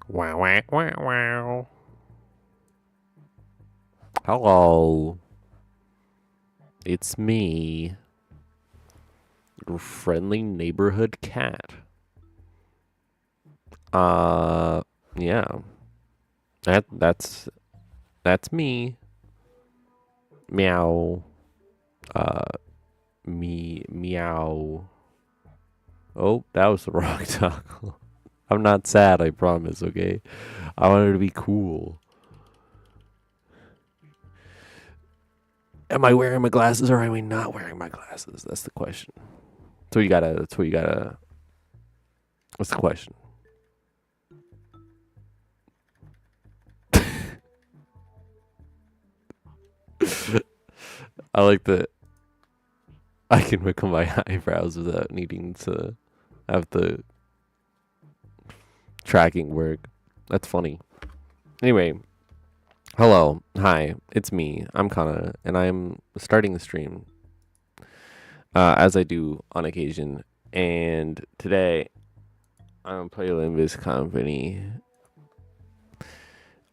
Wow, wow, wow, wow. Hello. It's me, your friendly neighborhood cat. Yeah. That's me. Meow. Uh, meow. Oh, that was the wrong toggle. I'm not sad, I promise, okay? I wanted to be cool. Am I wearing my glasses or am I not wearing my glasses? That's the question. That's what you gotta, what's the question? I like that I can wiggle my eyebrows without needing to have the tracking work. That's funny. Anyway, hello. Hi. It's me. I'm Kana, and I'm starting the stream, as I do on occasion. And today, I'm going to play Limbus Company.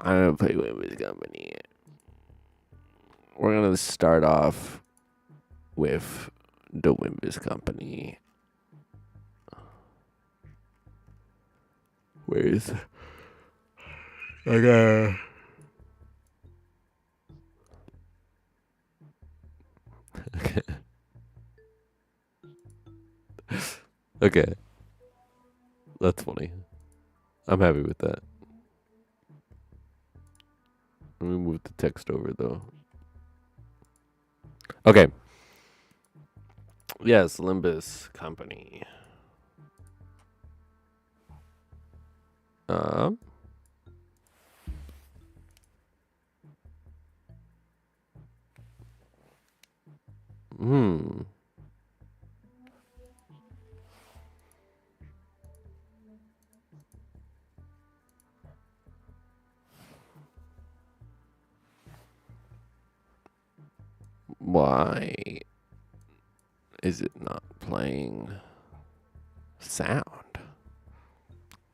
I'm going to play Limbus Company. We're going to start off with the Limbus Company. Where's... Okay. Okay. Okay. That's funny. I'm happy with that. Let me move the text over, though. Okay. Yes, Limbus Company. Hmm. Why is it not playing sound?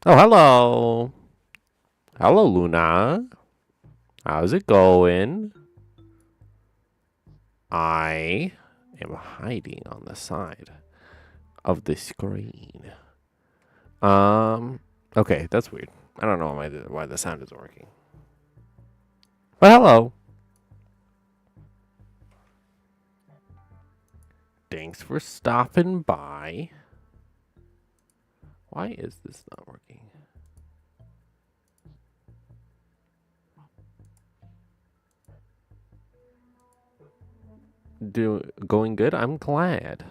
Oh, hello. Hello, Luna. How's it going? I am hiding on the side of the screen. Okay, that's weird. I don't know why the sound isn't working. But hello. Thanks for stopping by. Why is this not working? Going good? I'm glad.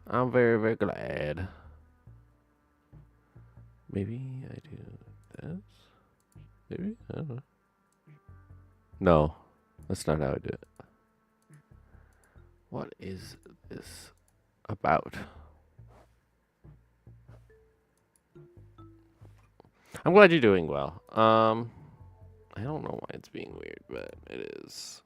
I'm very, very glad. Maybe I do this? Maybe? I don't know. No, that's not how I do it. What is this about? I'm glad you're doing well. I don't know why it's being weird, but it is.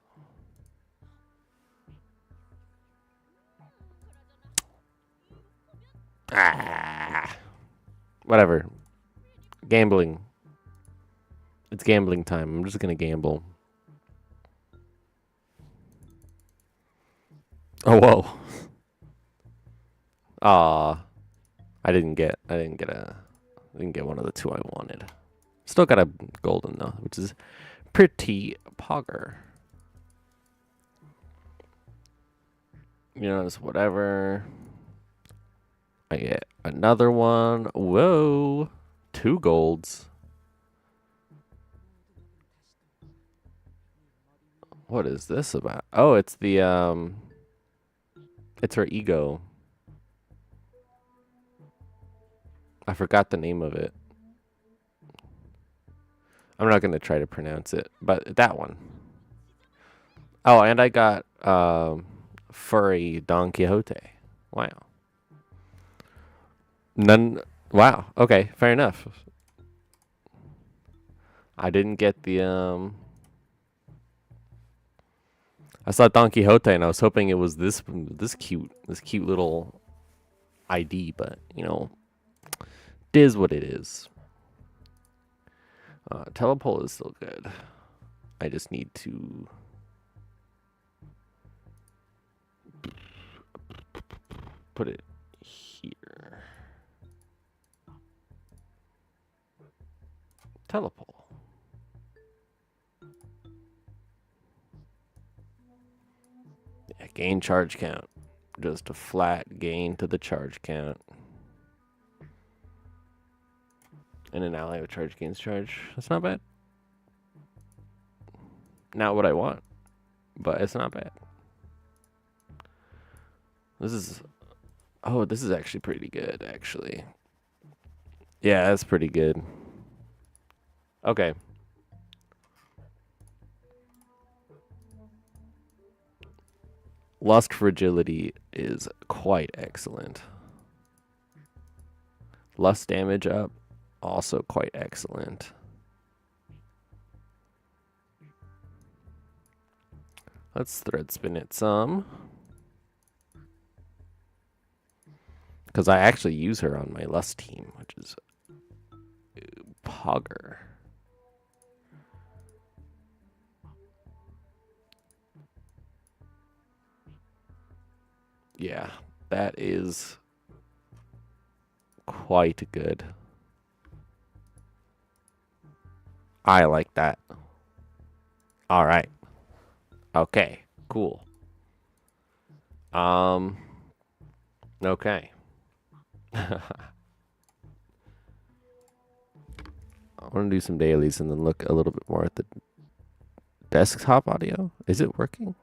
Ah, whatever. Gambling. It's gambling time. I'm just gonna gamble. Oh whoa. Aw. I didn't get one of the two I wanted. Still got a golden though, which is pretty pogger. You know, it's whatever. I get another one. Whoa. 2 golds. What is this about? Oh, it's the, it's her ego. I forgot the name of it. I'm not going to try to pronounce it, but that one. Oh, and I got, furry Don Quixote. Wow. None. Wow. Okay, fair enough. I didn't get the, I saw Don Quixote and I was hoping it was this cute little ID, but you know, it is what it is. Telepole is still good. I just need to put it here. Telepole. Yeah, gain charge count. Just a flat gain to the charge count. And an ally with charge gains charge. That's not bad. Not what I want, but it's not bad. This is... Oh, this is actually pretty good, actually. Yeah, that's pretty good. Okay. Lust Fragility is quite excellent. Lust damage up, also quite excellent. Let's thread spin it some. Because I actually use her on my Lust team, which is Pogger. Yeah, that is quite good. I like that. All right. Okay, cool. Okay. I want to do some dailies and then look a little bit more at the desktop audio. Is it working?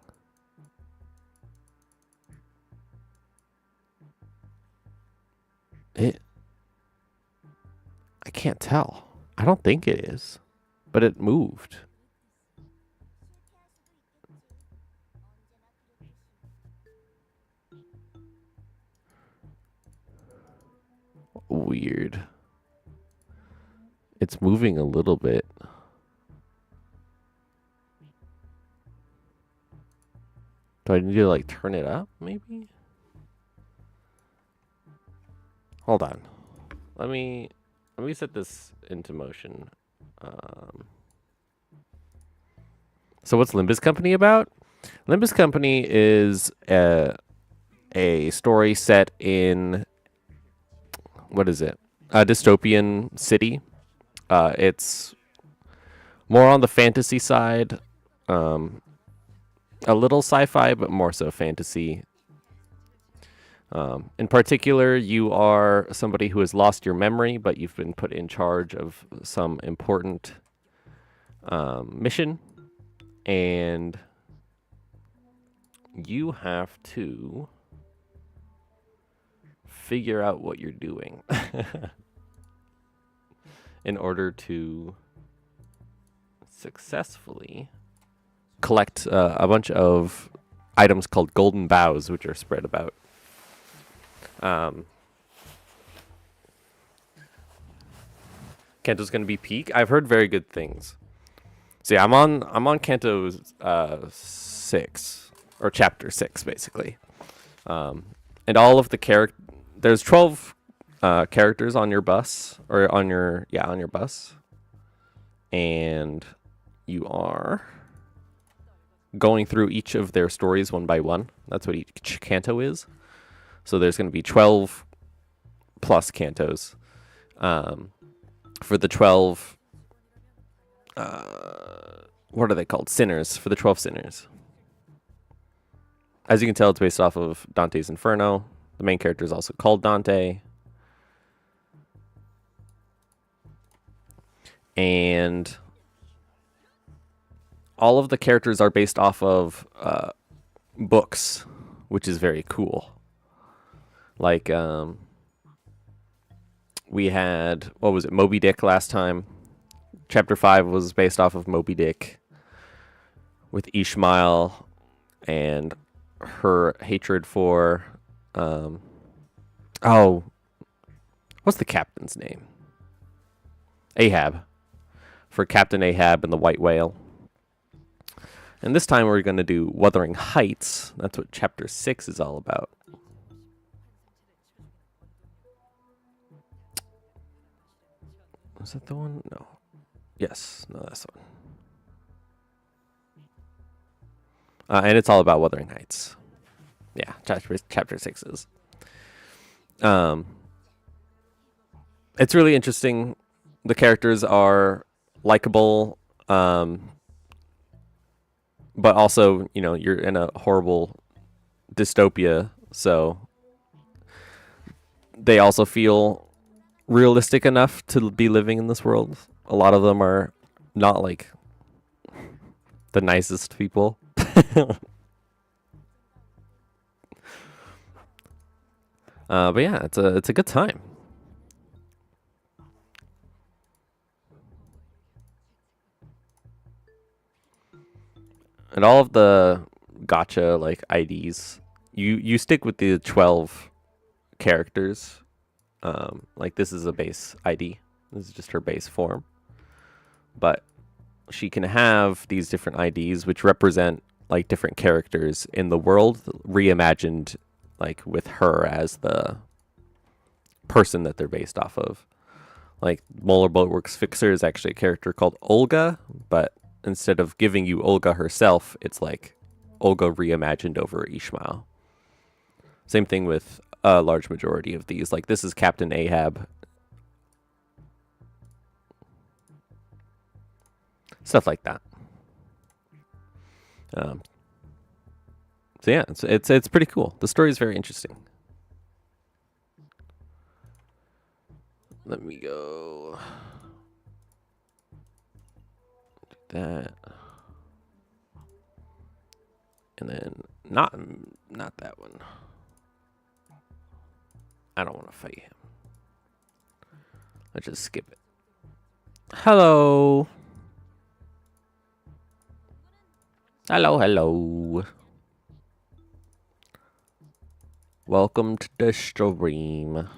I can't tell. I don't think it is, but it moved. Weird. It's moving a little bit. Do I need to like turn it up maybe? Hold on. Let me set this into motion. So what's Limbus Company about? Limbus Company is a story set in, what is it? A dystopian city. It's more on the fantasy side. A little sci-fi, but more so fantasy. In particular, you are somebody who has lost your memory, but you've been put in charge of some important mission, and you have to figure out what you're doing in order to successfully collect a bunch of items called golden boughs, which are spread about. Canto's gonna be peak. I've heard very good things. See, I'm on Canto 6 or chapter 6 basically, and all of the there's 12 characters on your bus or on your bus, and you are going through each of their stories one by one. That's what each canto is. So there's going to be 12 plus cantos for the 12. What are they called? Sinners, for the 12 sinners. As you can tell, it's based off of Dante's Inferno, The main character is also called Dante. And all of the characters are based off of books, which is very cool. Like, we had, what was it, Moby Dick last time. Chapter 5 was based off of Moby Dick with Ishmael and her hatred for, oh, what's the captain's name? Ahab. For Captain Ahab and the White Whale. And this time we're going to do Wuthering Heights. That's what Chapter 6 is all about. Is that the one? No. Yes. No, that's the one. And it's all about Wuthering Heights. Yeah, chapter 6 is. It's really interesting. The characters are likable, but also, you know, you're in a horrible dystopia, so they also feel realistic enough to be living in this world. A lot of them are not like the nicest people. But yeah, it's a good time. And all of the gacha like IDs, you stick with the 12 characters. Like this is a base ID. This is just her base form. But she can have these different IDs which represent like different characters in the world, reimagined like with her as the person that they're based off of. Like Molar Boatworks Fixer is actually a character called Olga, but instead of giving you Olga herself, it's like Olga reimagined over Ishmael. Same thing with a large majority of these. Like this is Captain Ahab. Stuff like that. So yeah, it's pretty cool. The story is very interesting. Let me go. Do that. And then not that one. I don't want to fight him. Let's just skip it. Hello. Hello, hello. Welcome to the stream.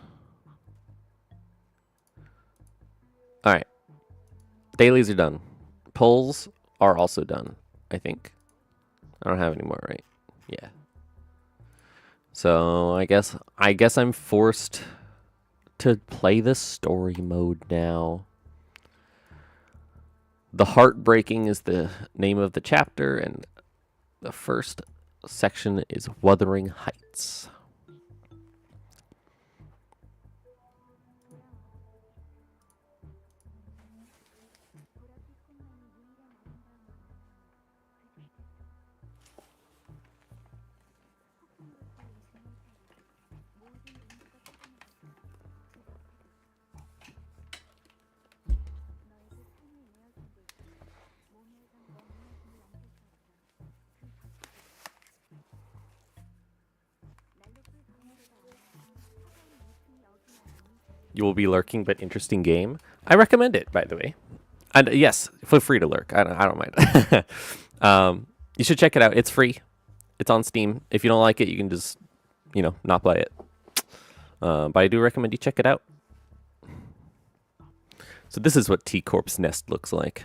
Alright. Dailies are done. Polls are also done, I think. I don't have any more, right? Yeah. So I guess I'm forced to play the story mode now. The Heartbreaking is the name of the chapter, and the first section is Wuthering Heights. You will be lurking, but interesting game. I recommend it, by the way. And yes, feel free to lurk. I don't mind. You should check it out. It's free. It's on Steam. If you don't like it, you can just, not play it. But I do recommend you check it out. So this is what T-Corp's nest looks like.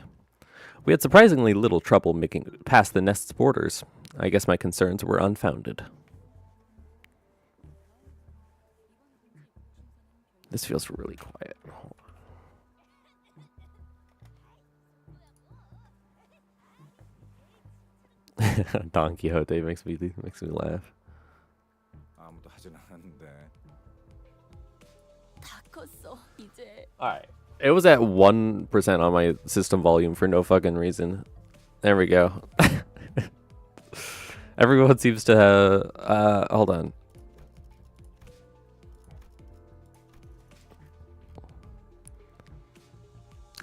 We had surprisingly little trouble making it past the nest's borders. I guess my concerns were unfounded. This feels really quiet. Don Quixote makes me laugh. Alright. It was at 1% on my system volume for no fucking reason. There we go. Everyone seems to have... hold on.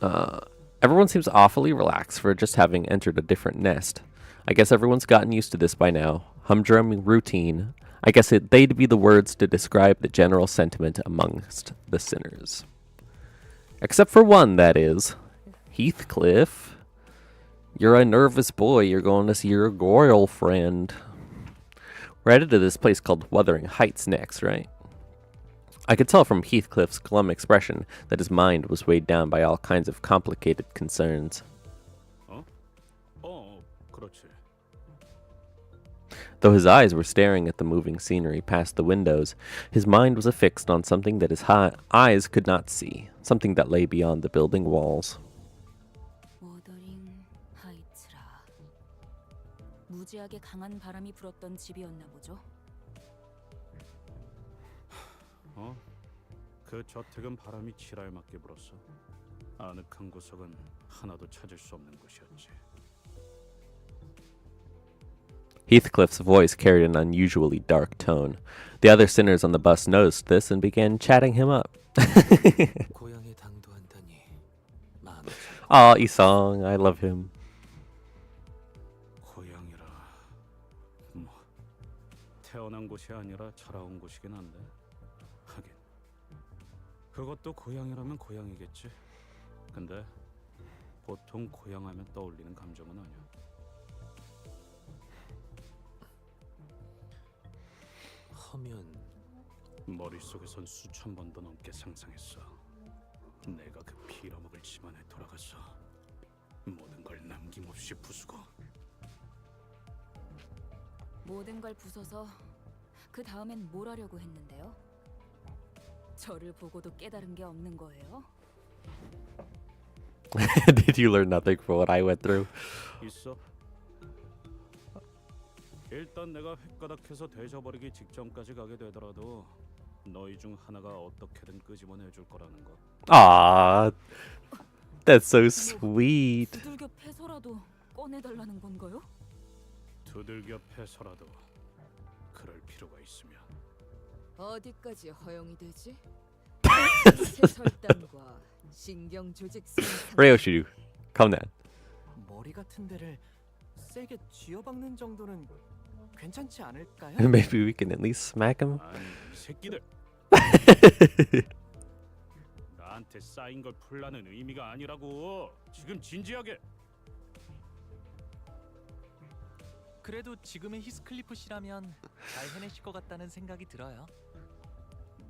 Everyone seems awfully relaxed for just having entered a different nest. I guess everyone's gotten used to this by now. Humdrum routine. I guess they'd be the words to describe the general sentiment amongst the sinners. Except for one, that is. Heathcliff. You're a nervous boy. You're going to see your girlfriend. We're headed to this place called Wuthering Heights next, right? I could tell from Heathcliff's glum expression that his mind was weighed down by all kinds of complicated concerns. 그렇지. Though his eyes were staring at the moving scenery past the windows, his mind was affixed on something that his eyes could not see, something that lay beyond the building walls. 워더링 하이츠라. 무지하게 강한 바람이 불었던 집이었나 보죠. 그 저택은 바람이 지랄맞게 불었어. 아늑한 구석은 하나도 찾을 수 없는 곳이었지. Heathcliff's voice carried an unusually dark tone. The other sinners on the bus noticed this and began chatting him up. 고향에 당도한다니 마음이 Aw, Isong, I love him. 고향이라 뭐 태어난 곳이 아니라 자라온 곳이긴 한데 하긴 그것도 고향이라면 고향이겠지. 근데 보통 고향하면 떠올리는 감정은 아니야. 허면 머릿속에선 수천 번도 넘게 상상했어. 내가 그 빌어먹을 집안에 돌아가서 모든 걸 남김없이 부수고 모든 걸 부숴서 그 다음엔 뭘 하려고 했는데요? 저를 보고도 깨달은 게 없는 거예요? Did you learn nothing from what I went through? 있어. 일단 내가 획가닥해서 되져버리기 직전까지 가게 되더라도 너희 중 하나가 어떻게든 끄집어내줄 거라는 거. Aw, that's so sweet. 두들겨 패서라도 꺼내달라는 건가요? 두들겨 패서라도 그럴 필요가 있으면. 어디까지 허용이 되지? 신체 설단과 신경 조직 생산. Ryoshiryu, calm down. 머리 같은 데를 세게 쥐어박는 정도는 괜찮지 않을까요? Maybe we can at least smack him. 아니 이 새끼들. 나한테 쌓인 걸 풀라는 의미가 아니라고. 지금 진지하게. 그래도 지금의 히스클리프 씨라면 잘 해내실 것 같다는 생각이 들어요.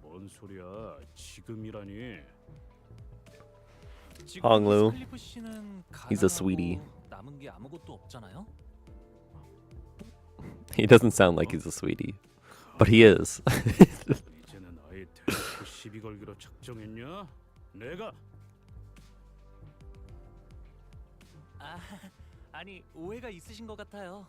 뭔 소리야? 지금이라니. 지금 황루. 히스클리프 씨는 He's a sweetie. 가난하고 남은 게 아무것도 없잖아요. He doesn't sound like he's a sweetie, but he is. 이제는 아예 대놓고 시비 걸기로 작정했냐? 내가 아니 오해가 있으신 것 같아요.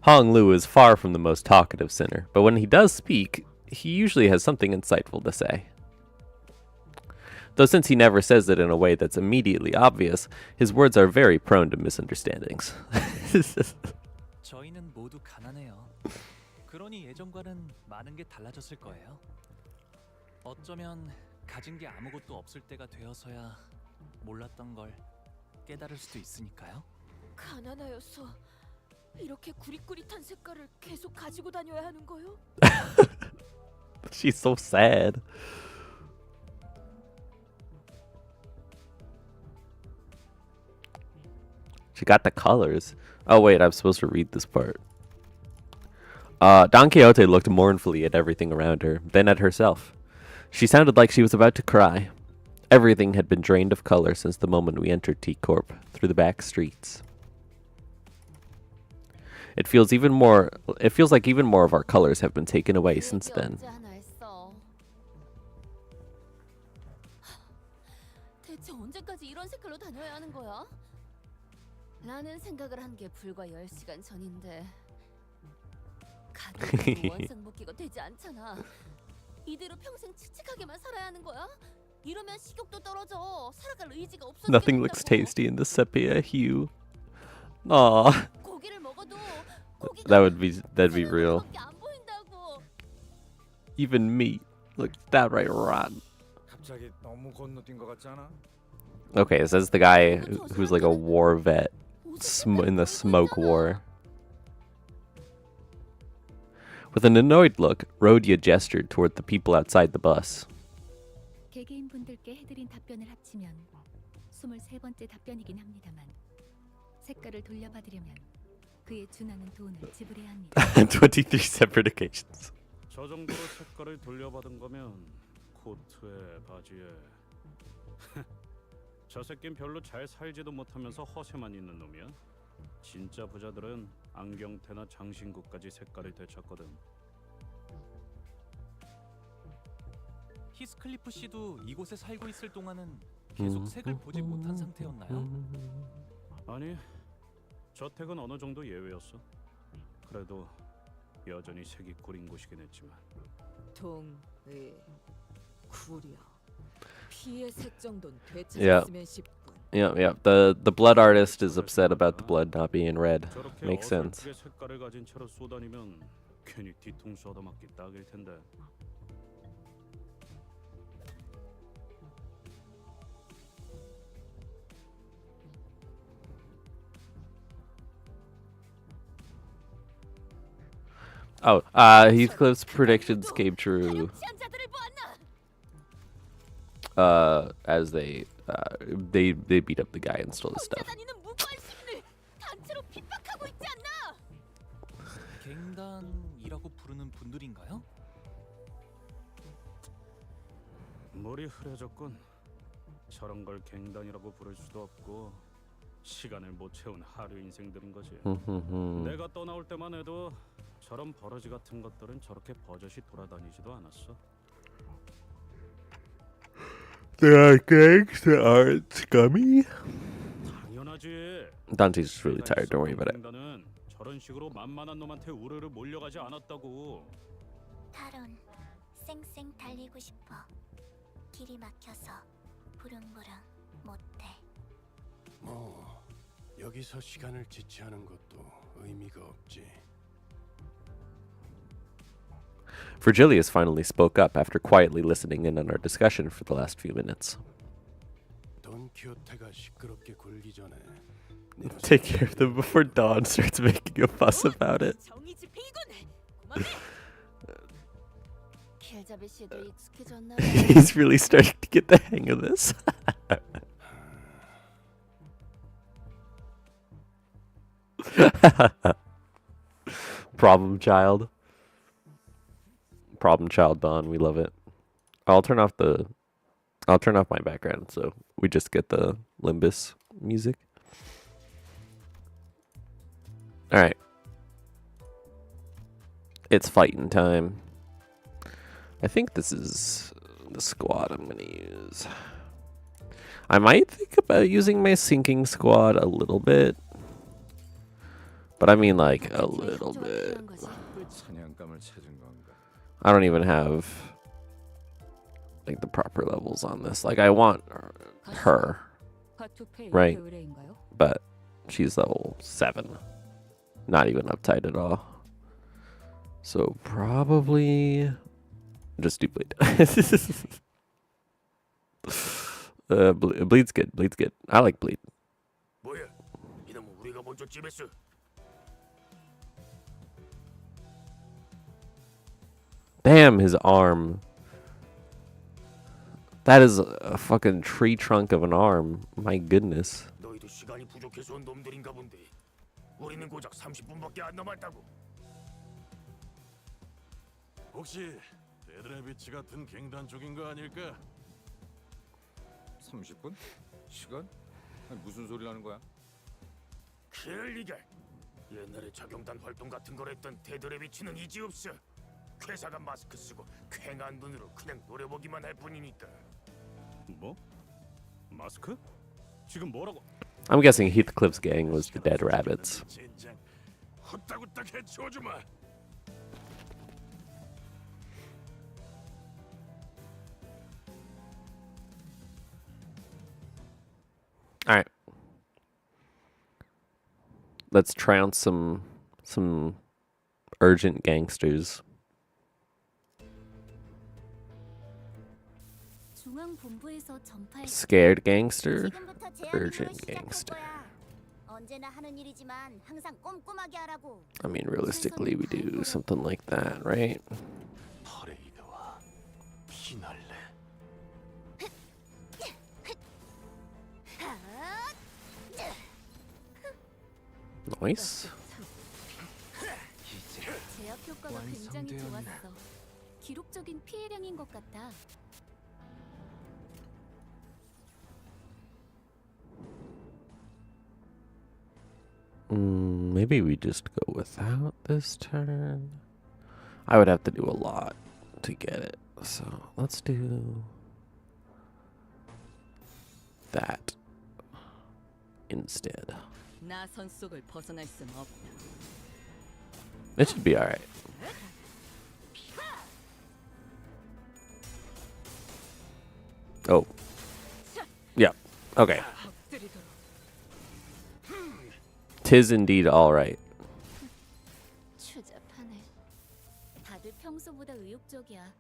Hong Lu is far from the most talkative sinner, but when he does speak, he usually has something insightful to say. Though since he never says it in a way that's immediately obvious, his words are very prone to misunderstandings. 저희는 모두 가난해요. 그러니 예전과는 많은 게 달라졌을 거예요. 어쩌면 가진 게 아무것도 없을 때가 되어서야 몰랐던 걸 깨달을 수도 있으니까요. 가난하여서 이렇게 구릿구릿한 색깔을 계속 가지고 다녀야 하는 거요? She's so sad. She got the colors. Oh wait, I'm supposed to read this part. Don Quixote looked mournfully at everything around her, then at herself. She sounded like she was about to cry. Everything had been drained of color since the moment we entered T Corp through the back streets. It feels like even more of our colors have been taken away since then. 대체 언제까지 이런 색깔로 다녀야 하는 거야? 라는 생각을 한 게 불과 10시간 전인데 가격도 원상복귀가 되지 않잖아. 이대로 평생 칙칙하게만 살아야 하는 거야? 이러면 식욕도 떨어져. 살아갈 의지가 없어지게 Nothing looks 된다고. tasty in the sepia hue. Aw, 고기를 먹어도 that'd be real. 밖에 안 보인다고. Even meat. Look, that right rotten. 갑자기 너무 건너뛴 것 같지 않아? Okay, it says the guy who's like a war vet in the smoke war. With an annoyed look, Rhodia gestured toward the people outside the bus. 개개인분들께 해드린 답변을 합치면 23번째 답변이긴 합니다만 색깔을 돌려받으려면 그에 준하는 돈을 지불해야 합니다. 23 separate occasions. 저 정도로 색깔을 돌려받은 거면 코트에 바지에 저 새낀 별로 잘 살지도 못하면서 허세만 있는 놈이야. 진짜 부자들은 안경테나 장신구까지 색깔을 되찾거든. 히스클리프 씨도 이곳에 살고 있을 동안은 계속 색을 보지 못한 상태였나요? 아니, 저택은 어느 정도 예외였어. 그래도 여전히 색이 구린 곳이긴 했지만. 동의 구려. 피의 색 정도는 Yeah. 되찾았으면 싶군. Yeah. The blood artist is upset about the blood not being red. 저렇게 Makes sense. 어설프게 색깔을 가진 채로 쏘다니면 괜히 뒤통수 얻어맞기 딱일 텐데. Oh, Heathcliff's predictions came true. 취한 자들을 보았나? As they beat up the guy and stole his stuff. 다니는 무고한 시민을 단체로 핍박하고 있지 않나? 갱단이라고 부르는 분들인가요? 머리 흐려졌군. 저런 걸 갱단이라고 부를 수도 없고 시간을 못 채운 하루 인생들인 거지. 내가 떠나올 때만 해도 저런 버러지 같은 것들은 저렇게 버젓이 돌아다니지도 않았어. There are gangs that aren't scummy. 당연하지. Dante's just really tired. Don't worry about it. 갱단은 저런 식으로 만만한 놈한테 우르르 몰려가지 않았다고. 탈론, 쌩쌩 달리고 싶어. 길이 막혀서 부릉부릉 못해. 뭐 여기서 시간을 지체하는 것도 의미가 없지. Virgilius finally spoke up after quietly listening in on our discussion for the last few minutes. 돈 키호테가 시끄럽게 굴기 전에 Take care of them before Dawn starts making a fuss about it. 정의 집행이군. 고맙네. 킬자베 씨도 익숙해졌나? He's really starting to get the hang of this. Problem child. Problem child Dawn, we love it. I'll turn off my background so we just get the Limbus music. Alright. It's fighting time. I think this is the squad I'm gonna use. I might think about using my sinking squad a little bit. But I mean like a little bit. 사냥감을 찾은 건가? I don't even have like the proper levels on this. Like I want her, right? But she's level 7. Not even uptight at all. So probably just do bleed. Bleed's good. Bleed's good. I like bleed. 뭐야? 이놈은 우리가 먼저 찜했어. Damn, his arm. That is a fucking tree trunk of an arm. My goodness. 너희도 시간이 부족해서 온 놈들인가 본데. 우리는 고작 30분밖에 안 남았다고. 혹시 데드레비치 같은 갱단 쪽인 거 아닐까? 30분? 시간? 아니, 무슨 소리를 하는 거야? 그럴 리가. 옛날에 자경단 활동 같은 걸 했던 데드레비치는 이지 없어. 괴사가 마스크 쓰고 쾌한 눈으로 그냥 노려보기만 할 뿐이니까. 뭐? 마스크? 지금 뭐라고? I'm guessing Heathcliff's gang was the Dead Rabbits. 젠장 후딱후딱 해치워주마. Alright. Let's trounce some urgent gangsters. 중앙 본부에서 전파했어. Scared gangster, 지금부터 제안 urgent 임무를 시작할 gangster. 거야. 언제나 하는 일이지만 항상 꼼꼼하게 하라고. I mean, realistically, we do something like that, right? 퍼레이드와 피날레. Nice. 제압 효과가 굉장히 좋았어. 기록적인 피해량인 것 같아. Maybe we just go without this turn. I would have to do a lot to get it, so let's do that instead. 나선 속을 벗어날 순 없다. It should be alright. Oh. Yeah. Okay. Tis indeed alright. 추잡하네. 다들 평소보다 의욕적이야.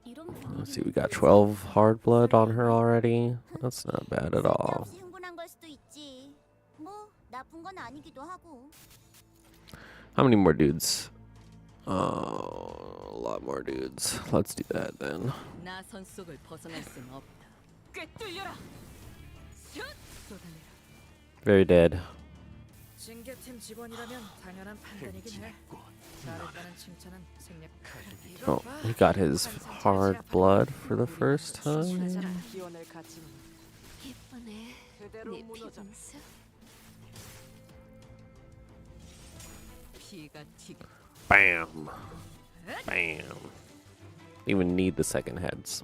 이런 Let's see, 분위기는 we got 12 hard blood on her already. That's not bad at all. 쓸데없이 흥분한 걸 수도 있지. 뭐 나쁜 건 아니기도 하고. How many more dudes? A lot more dudes. Let's do that then. 나선 속을 벗어날 순 없다. 꿰뚫려라. 슛! 쏟아내라. Very dead. 징계팀 직원이라면 당연한 판단이긴 해. 잘했다는 칭찬은 생략. Oh, he got his hard blood for the first time. 기원을 갖지. 예쁘네. 그대로 내 무너져. 피분수. 피가 튀. Bam. Bam. Even need the second heads.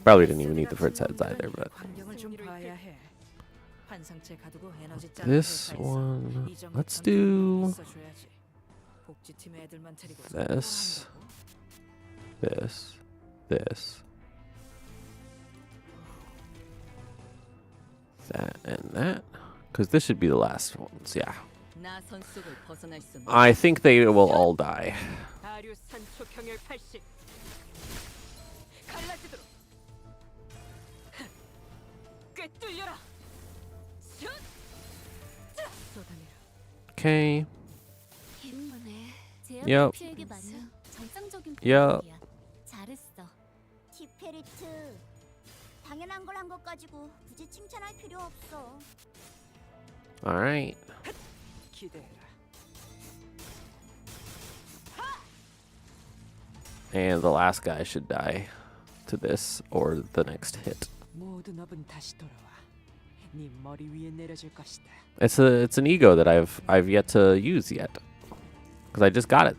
Probably didn't even need the first heads either, but 환경을 좀 봐야 해. 환상체 가두고 에너지 짜. this one, let's do 복지팀 애들만 데리고 this, this, this, that, and that. Because this should be the last ones, yeah. 나선 속을 벗어날 순 I think they will all die. 하류 산초 경열 80. 갈라지도록. 꿰뚫려라. 슛! 쏟아내라. Okay. 예쁘네. Yep. 제압 피해에 맞는 정상적인 Yep. 분위기야. 잘했어. 티페리트. 당연한 걸 한 것 가지고 굳이 칭찬할 필요 없어. Alright. 기대해라. And the last guy should die to this or the next hit. 모든 업은 다시 돌아와. 네 머리 위에 내려질 것이다. It's an ego that I've yet to use yet. Because I just got it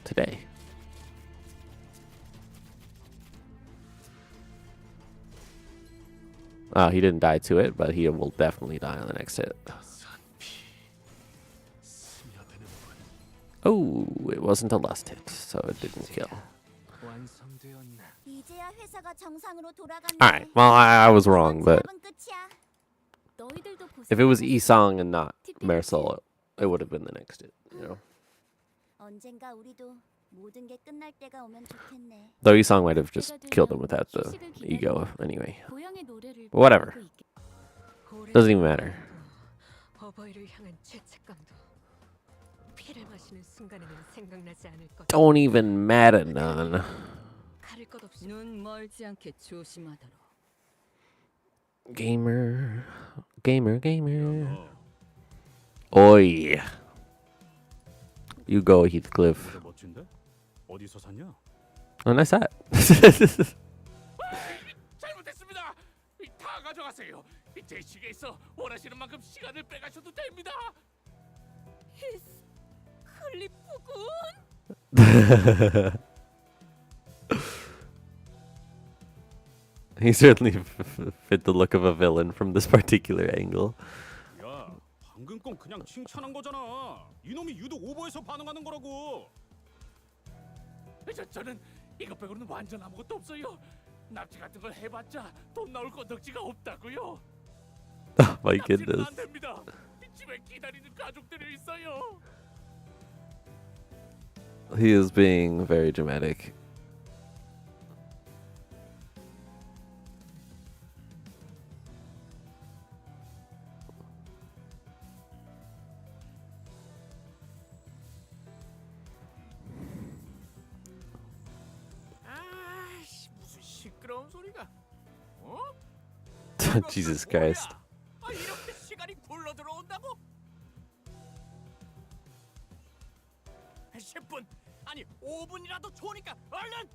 today. He didn't die to it, but he will definitely die on the next hit. Oh, it wasn't a lust hit, so it didn't kill. 완성되었나? 이제야 회사가 정상으로 돌아간다. Alright, well, I was wrong, but 끝이야. 너희들도 if it was 고생했어. Isang and not Marisol, it would have been the next hit, you know? 언젠가 우리도 모든 게 끝날 때가 오면 좋겠네. Though Isang might have just killed him without the ego anyway. 고향의 노래를 Whatever. 부르고 있게. Doesn't even matter. 어버이를 향한 죄책감도 피를 마시는 순간에는 생각나지 않을 것. Don't even matter none. 가릴 것 없이 눈 멀지 않게 조심하도록. Gamer. Oi. You go, Heathcliff. 멋진데? 어디서 샀냐? Oh, nice hat. 잘못했습니다. 다 가져가세요. 제 시계에서 원하시는 만큼 시간을 빼가셔도 됩니다. 클리프군. He certainly fit the look of a villain from this particular angle. 야, 방금 건 그냥 칭찬한 거잖아. 이놈이 유독 오버해서 반응하는 거라고. 저는 이것 빼고는 완전 아무것도 없어요. 납치 같은 걸 해봤자 돈 나올 건덕지가 없다고요. Oh my 납치는 goodness. 안 됩니다. 집에 기다리는 가족들이 있어요. He is being very dramatic. 시끄러운 소리가? 어? Jesus Christ. 아, 이렇게 시간이 굴러 들어온다고? 10분 아니 5분이라도 좋으니까 얼른.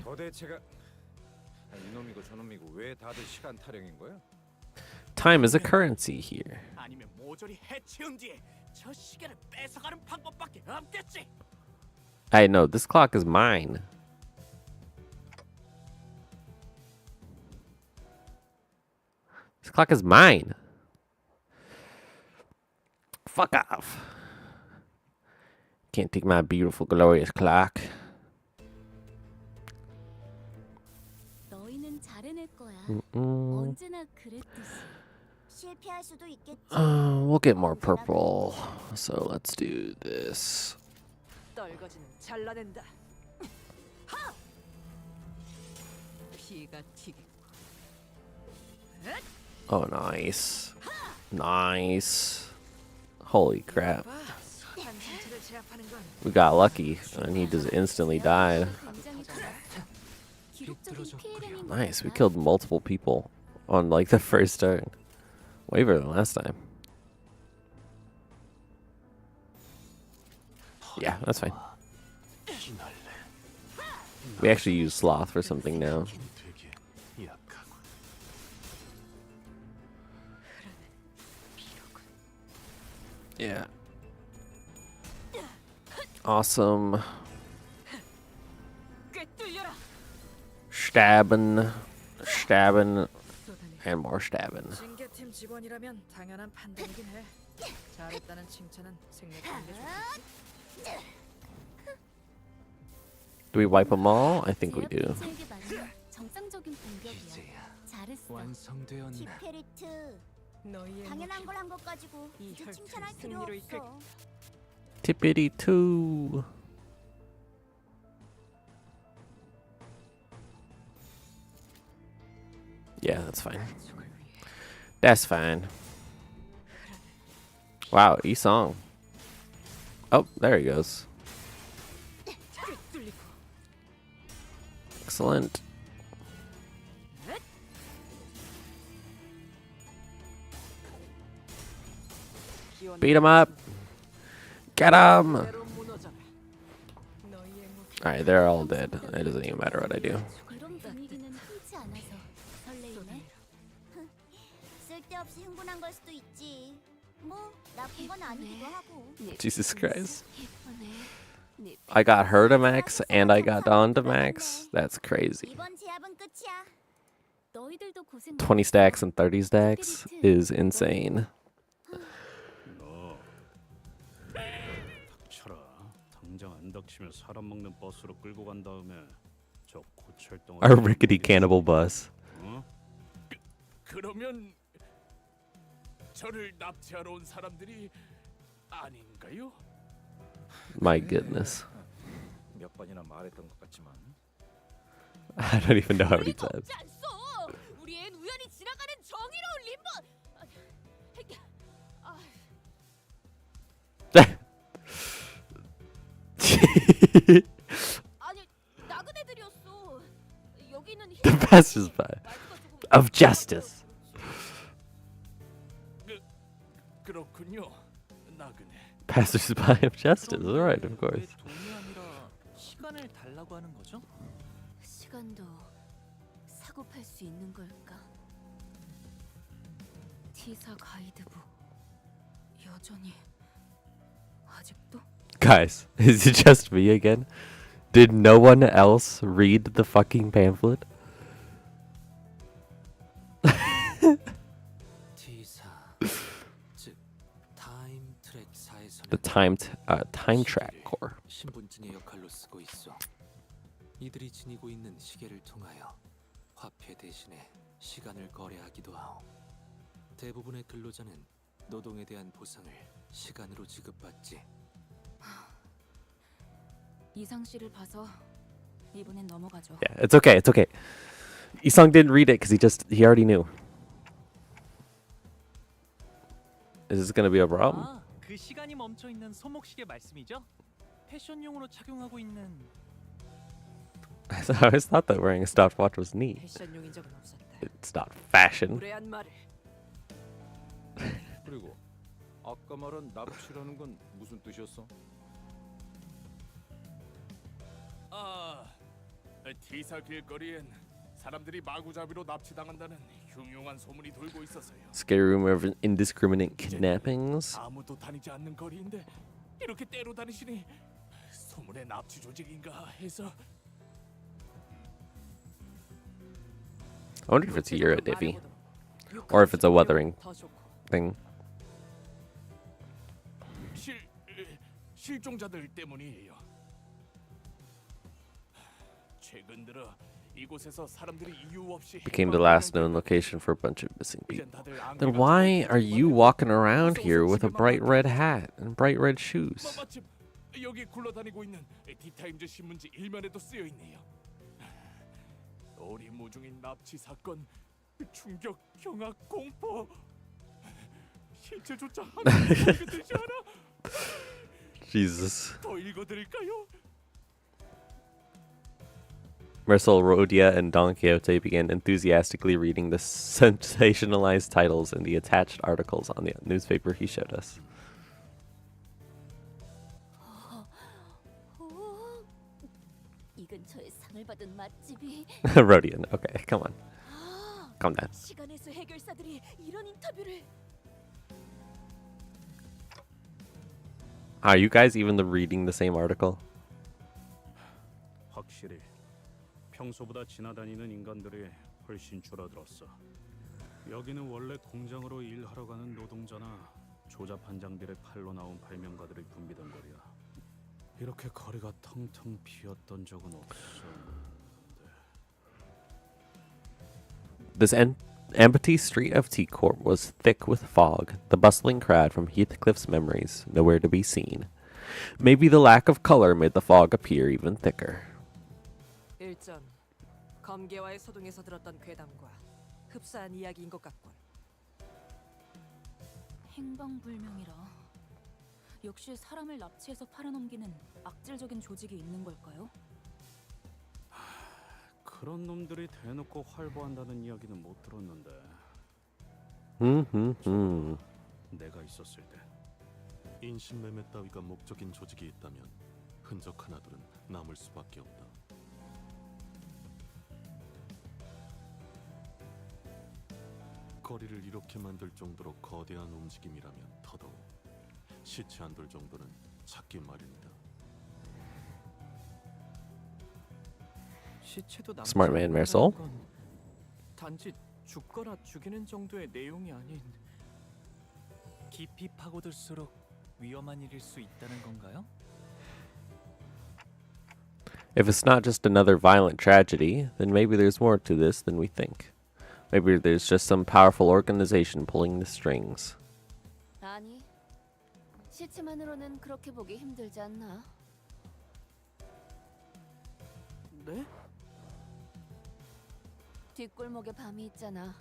도대체가 이놈이고 저놈이고 왜 다들 시간 타령인 거야? Time is a currency here. 아니면 모조리 해치운 뒤에 저 시계를 뺏어가는 방법밖에 없겠지. I know this clock is mine. This clock is mine. Fuck off. Can't take my beautiful, glorious clock. 너희는 잘해낼 거야. Mm-mm. 언제나 그랬듯이. 실패할 수도 있겠지. We'll get more purple. So let's do this. 떨거지는 잘라낸다. 피가 튀게. Oh, nice. Nice. Holy crap. 한상체를 제압하는 건 We got lucky, and he just instantly died. 굉장히 기록적인 피해량인 것 Nice. We 같아. killed multiple people on like the first turn. Way better than last time. Yeah, that's fine. We actually use sloth for something now. 되게 약하고. Yeah. Awesome. 꿰뚫려라. Stabbing, stabbing, and more stabbing. 징계팀 직원이라면 당연한 판단이긴 해. 잘했다는 칭찬은 생략하는 게 좋겠지. Do we wipe them all? I think we 제압 do. 근처에게 맞는 정상적인 공격이야. 잘했어. 완성되었나? 티페리트. 너희의 당연한 걸 한 것 가지고 이 굳이 혈투를 칭찬할 필요 승리로 이끌- 없어. Tippity two. Yeah, that's fine. That's fine. Wow, E-Song. Oh, there he goes. Excellent. Beat him up. Get him. Alright, they're all dead. It doesn't even matter what I do. 이런 분위기는 흔치 않아서 설레이네. 쓸데없이 흥분한 걸 수도 있지. 뭐 나쁜 건 아니기도 하고. Jesus Christ. 예쁘네. 네 I got her to max and I got Dawn to max. That's crazy. 이번 제압은 끝이야. 너희들도 고생 20 stacks and 30 stacks is insane. 너 닥쳐라. 당장 안 닥치면 사람 먹는 버스로 끌고 간 다음에 저 고철덩어리 Our rickety cannibal bus. 어? 그러면 저를 납치하러 온 사람들이 아닌가요? My goodness. 몇 번이나 말했던 것 같지만 I don't even know how many 우리가 times. 없지 않소. 우리엔 우연히 지나가는 정의로운 림보. 아니 나그네들이었어. 여기는 The passersby of justice. 그렇군요. 나그네. Passersby of justice. All right, of course. 왜 돈이 아니라 시간을 달라고 하는 거죠? 시간도 사고 팔 수 있는 걸까? T사 가이드북 여전히 아직도? Guys, is it just me again? Did no one else read the fucking pamphlet? T사 즉 타임 트랙사에서는 The time track core. 신분증의 역할로 쓰고 있어. 이들이 지니고 있는 시계를 통하여 화폐 대신에 시간을 거래하기도 하오. 대부분의 근로자는 노동에 대한 보상을 시간으로 지급받지. 이상 씨를 봐서 이번엔 넘어가죠. Yeah, it's okay. It's okay. Isung didn't read it because he already knew. Is this gonna be a problem? 아, 그 시간이 멈춰 있는 소목시계 말씀이죠? 패션용으로 착용하고 있는 I always thought that wearing a stopwatch was neat. 패션용인 적은 없었다. It's not fashion. 무례한 말을. 그리고 아까 말한 납치라는 건 무슨 뜻이었어? T사 길거리엔 사람들이 마구잡이로 납치당한다는 흉흉한 소문이 돌고 있어서요. Scary rumor of indiscriminate kidnappings. 아무도 다니지 않는 거리인데 이렇게 때로 다니시니 소문의 납치 조직인가 해서. I wonder if it's a Euro divvy. Or if it's a weathering thing. 실종자들 때문이에요. 최근 들어 이곳에서 사람들이 이유 없이 Became the last known location for a bunch of missing people. Then why are you walking around here with a bright red hat and bright red shoes? 마침 여기 굴러다니고 있는 디타임즈 신문지 일면에도 쓰여 있네요. 오리무중인 납치 사건, 충격, 경악, 공포, 실체조차 하나도 모르게 되지 않아. Jesus. 더 읽어드릴까요? Marcel Rodia and Don Quixote began enthusiastically reading the sensationalized titles in the attached articles on the newspaper he showed us. 이 근처에 상을 받은 맛집이. Rodian, okay, come on. Calm down. 시간에서 해결사들이 이런 인터뷰를. Are you guys even reading the same article? 확실히 평소보다 지나다니는 인간들이 훨씬 줄어들었어. 여기는 원래 공장으로 일하러 가는 노동자나 조잡 한장들의 팔로 나온 발명가들이 붐비던 거리야. 이렇게 거리가 텅텅 비었던 적은 없었는데. This empty street of T Corp was thick with fog, the bustling crowd from Heathcliff's memories nowhere to be seen. Maybe the lack of color made the fog appear even thicker. 일전 검계와의 소동에서 들었던 괴담과 흡사한 이야기인 것 같군. 행방불명이라. 역시 사람을 납치해서 팔아넘기는 악질적인 조직이 있는 걸까요? 그런 놈들이 대놓고 활보한다는 이야기는 못 들었는데. 내가 있었을 때 인신매매 따위가 목적인 조직이 있다면 흔적 하나둘은 남을 수밖에 없다. 거리를 이렇게 만들 정도로 거대한 움직임이라면 더더욱 시체 한 돌 정도는 찾기 마련이다. 시체도 Smart man, Marcel. 단지 죽거나 죽이는 정도의 내용이 아닌 깊이 파고들수록 위험한 일일 수 있다는 건가요? If it's not just another violent tragedy, then maybe there's more to this than we think. Maybe there's just some powerful organization pulling the strings. 아니, 시체만으로는 그렇게 보기 힘들지 않나? 네? 뒷골목에 밤이 있잖아.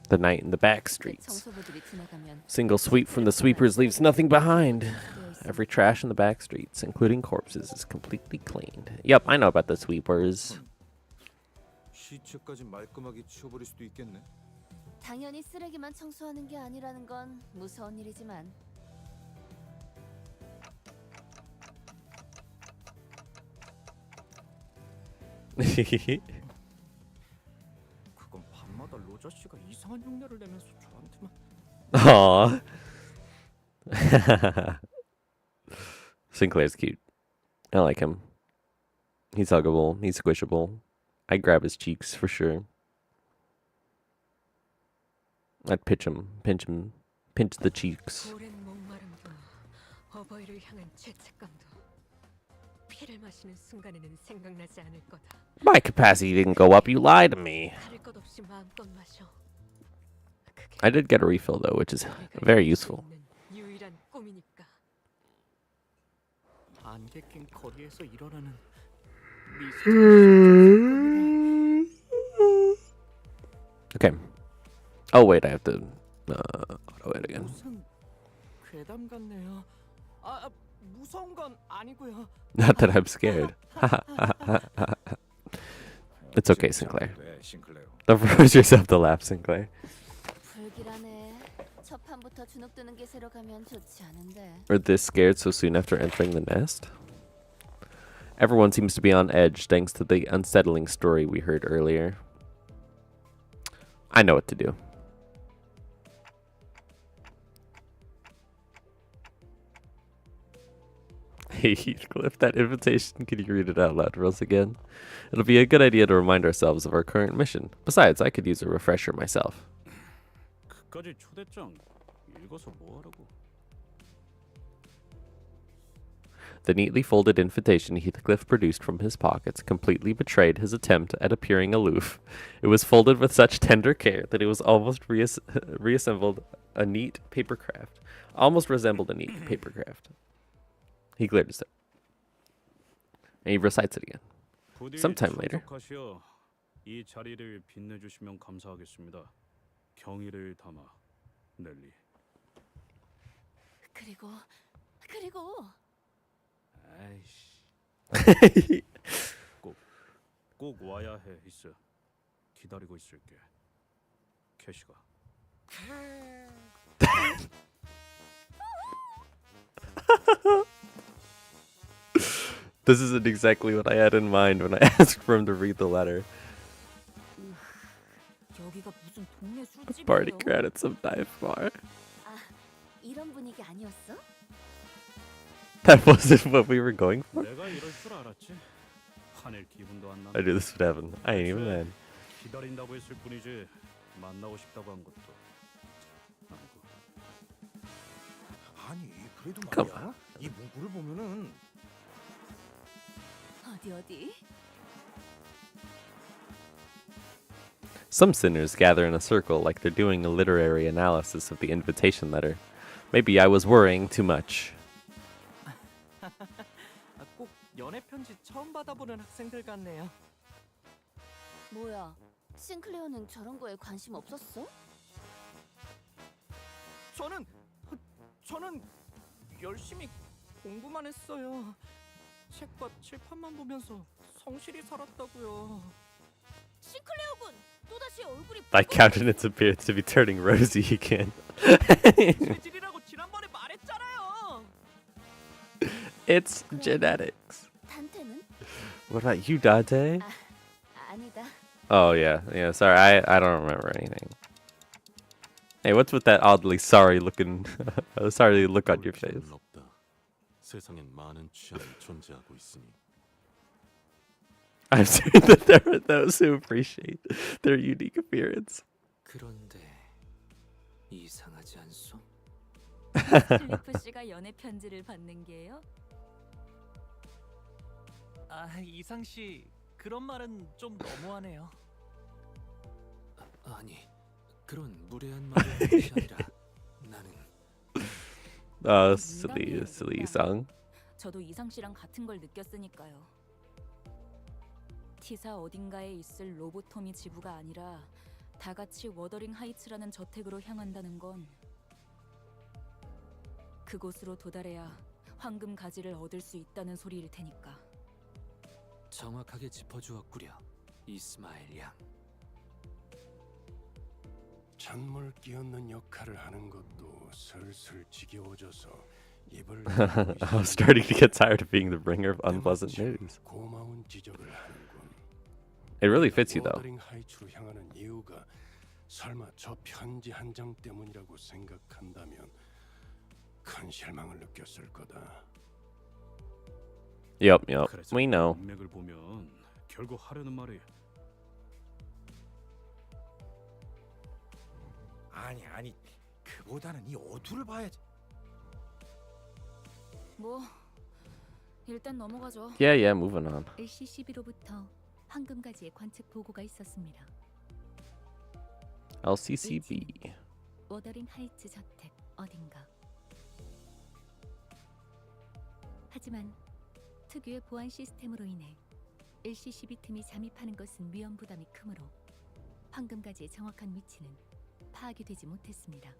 The night in the back streets. 청소부들이 지나가면 Single sweep from the sweepers leaves nothing behind. Every trash in the back streets, including corpses, is completely cleaned. Yep, I know about the sweepers. 시체까지 말끔하게 치워버릴 수도 있겠네. 당연히 쓰레기만 청소하는 게 아니라는 건 무서운 일이지만. 그건 밤마다 로저 씨가 이상한 흉내를 내면서 저한테만. Aww. Sinclair's cute. I like him. He's huggable. He's squishable. I'd grab his cheeks for sure. I'd pinch the cheeks. 오랜 목마름도 어버이를 향한 죄책감도 피를 마시는 순간에는 생각나지 않을 거다. My capacity didn't go up. You lied to me. 다를 것 없이 마음껏 마셔. 그게 I did get a refill though, which is very 이룰 수 useful. 있는 유일한 꿈이니까. 안개 낀 거리에서 일어나는 미스터리 Okay. Oh wait, I have to auto it again. 무슨 괴담 같네요. 무서운 건 아니고요. Not that I'm scared. It's okay, Sinclair. 왜 싱클레어? Don't force yourself to laugh, Sinclair. 불길하네. 첫 판부터 주눅드는 기세로 가면 좋지 않은데. Or this scared so soon after entering the nest? Everyone seems to be on edge thanks to the unsettling story we heard earlier. I know what to do. Hey Heathcliff, that invitation, can you read it out loud for us again? It'll be a good idea to remind ourselves of our current mission. Besides, I could use a refresher myself. 그까지 초대장 읽어서 뭐 하라고? The neatly folded invitation Heathcliff produced from his pockets completely betrayed his attempt at appearing aloof. It was folded with such tender care that it was almost reassembled a neat papercraft. Almost resembled a neat papercraft. He cleared his throat. And he recites it again. 부디 Sometime later. 참석하시어 이 자리를 빛내주시면 감사하겠습니다. 경의를 담아, 넬리. 그리고 아이씨. 꼭 와야 해, 있어. 기다리고 있을게. 캐시가. This isn't exactly what I had in mind when I asked for him to read the letter. 여기가 무슨 동네 술집이에요? Party crowd at some dive bar. 아, 이런 분위기 아니었어? That wasn't what we were going for. 내가 이럴 줄 알았지. 화낼 기분도 안 나. I knew this would happen. I ain't even mad. 기다린다고 했을 뿐이지 만나고 싶다고 한 것도 아니고. 아니 그래도 Come 말이야. 이 문구를 보면은 어디? Some sinners gather in a circle like they're doing a literary analysis of the invitation letter. Maybe I was worrying too much. 꼭 연애 편지 처음 받아보는 학생들 같네요. 뭐야? 싱클레어는 저런 거에 관심 없었어? 저는 열심히 공부만 했어요. 책과 칠판만 보면서 성실히 살았다고요. 싱클레어군 또다시 얼굴이 My countenance appears to be turning rosy again. 체질이라고 지난번에 말했잖아요. It's genetics. 단테는? What about you, Dante? 아니다. Oh yeah. Sorry, I don't remember anything. Hey, what's with that oddly sorry look on your face? 없다. 세상엔 많은 취향이 존재하고 있으니. I'm certain that there are those who appreciate their unique appearance. 그런데 이상하지 않소? 필리프 씨가 연애 편지를 받는 게요? 아, 이상 씨 그런 말은 좀 너무하네요. 아니, 그런 무례한 말을 하는 것이 아니라 나는 Silly song. 저도 이상 씨랑 같은 걸 느꼈으니까요. 티사 어딘가에 있을 로보토미 지부가 아니라 다 같이 워더링 하이츠라는 저택으로 향한다는 건 그곳으로 도달해야 황금 가지를 얻을 수 있다는 소리일 테니까. 정확하게 짚어주었구려, 이스마일 양. 찬물 끼얹는 역할을 하는 것도 슬슬 지겨워져서 입을 I was starting to get tired of being the bringer of unpleasant news. 고마운 지적을 하는군. It really fits you though. 워더링 하이츠로 향하는 이유가 설마 저 편지 한 장 때문이라고 생각한다면 큰 실망을 느꼈을 거다. Yep. 그래서 We know. 문맥을 보면 결국 하려는 말이 아니 그보다는 이 어투를 봐야지. 뭐 일단 넘어가죠. Yeah, moving on. LCCB로부터 황금가지의 관측 보고가 있었습니다. LCCB. 워더링 하이츠 저택 어딘가. 하지만 특유의 보안 시스템으로 인해 LCCB 틈이 잠입하는 것은 위험 부담이 크므로 황금가지의 정확한 위치는 파악이 되지 못했습니다.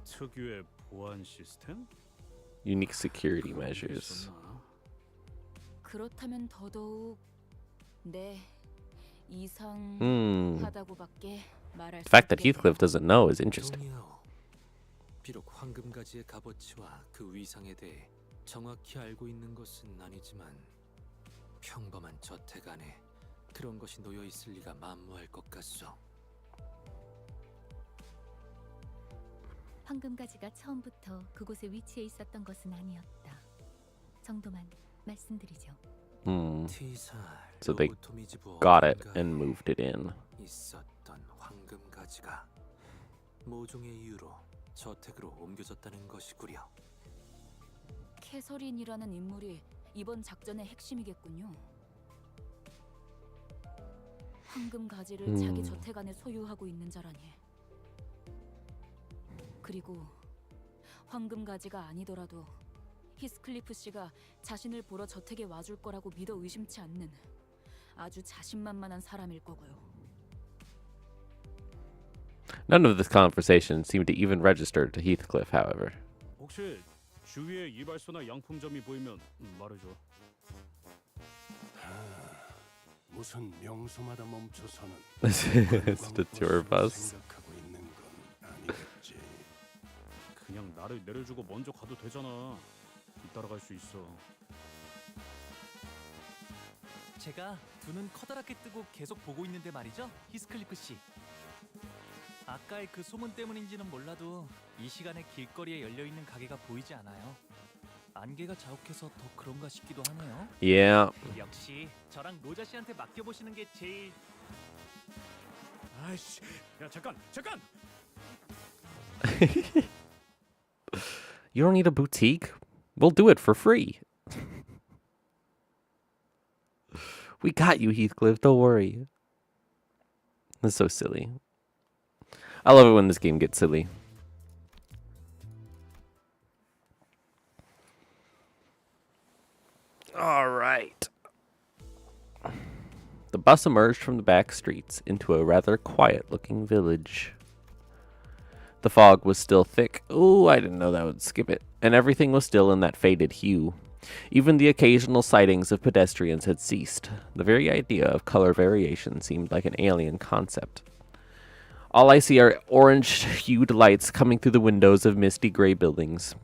특유의 보안 시스템? Unique security 그런 게 measures. 있었나? 그렇다면 더더욱 네 이상하다고밖에 말할 The 수 fact that 없겠네요. Heathcliff doesn't know is interesting. 동의하오. 비록 황금가지의 값어치와 그 위상에 대해 정확히 알고 있는 것은 아니지만 평범한 저택 안에 그런 것이 놓여 있을 리가 만무할 것 같소. 황금가지가 처음부터 그곳에 위치해 있었던 것은 아니었다. 정도만 말씀드리죠. 티살 So they 로보토미지부 got it 어딘가에 and moved it in. 있었던 황금가지가 모종의 이유로 저택으로 옮겨졌다는 것이구려. 캐서린이라는 인물이 이번 작전의 핵심이겠군요. 황금 가지를 자기 저택 안에 소유하고 있는 자라니. 그리고 황금 가지가 아니더라도 히스클리프 씨가 자신을 보러 저택에 와줄 거라고 믿어 의심치 않는 아주 자신만만한 사람일 거고요. None of this conversation seemed to even register to Heathcliff, however. 혹시 주위에 이발소나 양품점이 보이면 말해줘. 무슨 명소마다 멈춰서는 It's the tour bus. 생각하고 있는 건 아니겠지. 그냥 나를 내려주고 먼저 가도 되잖아. 따라갈 수 있어. 제가 두 눈 커다랗게 뜨고 계속 보고 있는데 말이죠, 히스클리프 씨. 아까의 그 소문 때문인지는 몰라도 이 시간에 길거리에 열려 있는 가게가 보이지 않아요. 안개가 자욱해서 더 그런가 싶기도 하네요. Yeah. 역시 저랑 로자 씨한테 맡겨 보시는 게 제일. 아이씨, 야 잠깐. You don't need a boutique? We'll do it for free. We got you, Heathcliff. Don't worry. That's so silly. I love it when this game gets silly. All right. The bus emerged from the back streets into a rather quiet-looking village. The fog was still thick. Ooh, I didn't know that would skip it. And everything was still in that faded hue. Even the occasional sightings of pedestrians had ceased. The very idea of color variation seemed like an alien concept. All I see are orange-hued lights coming through the windows of misty gray buildings.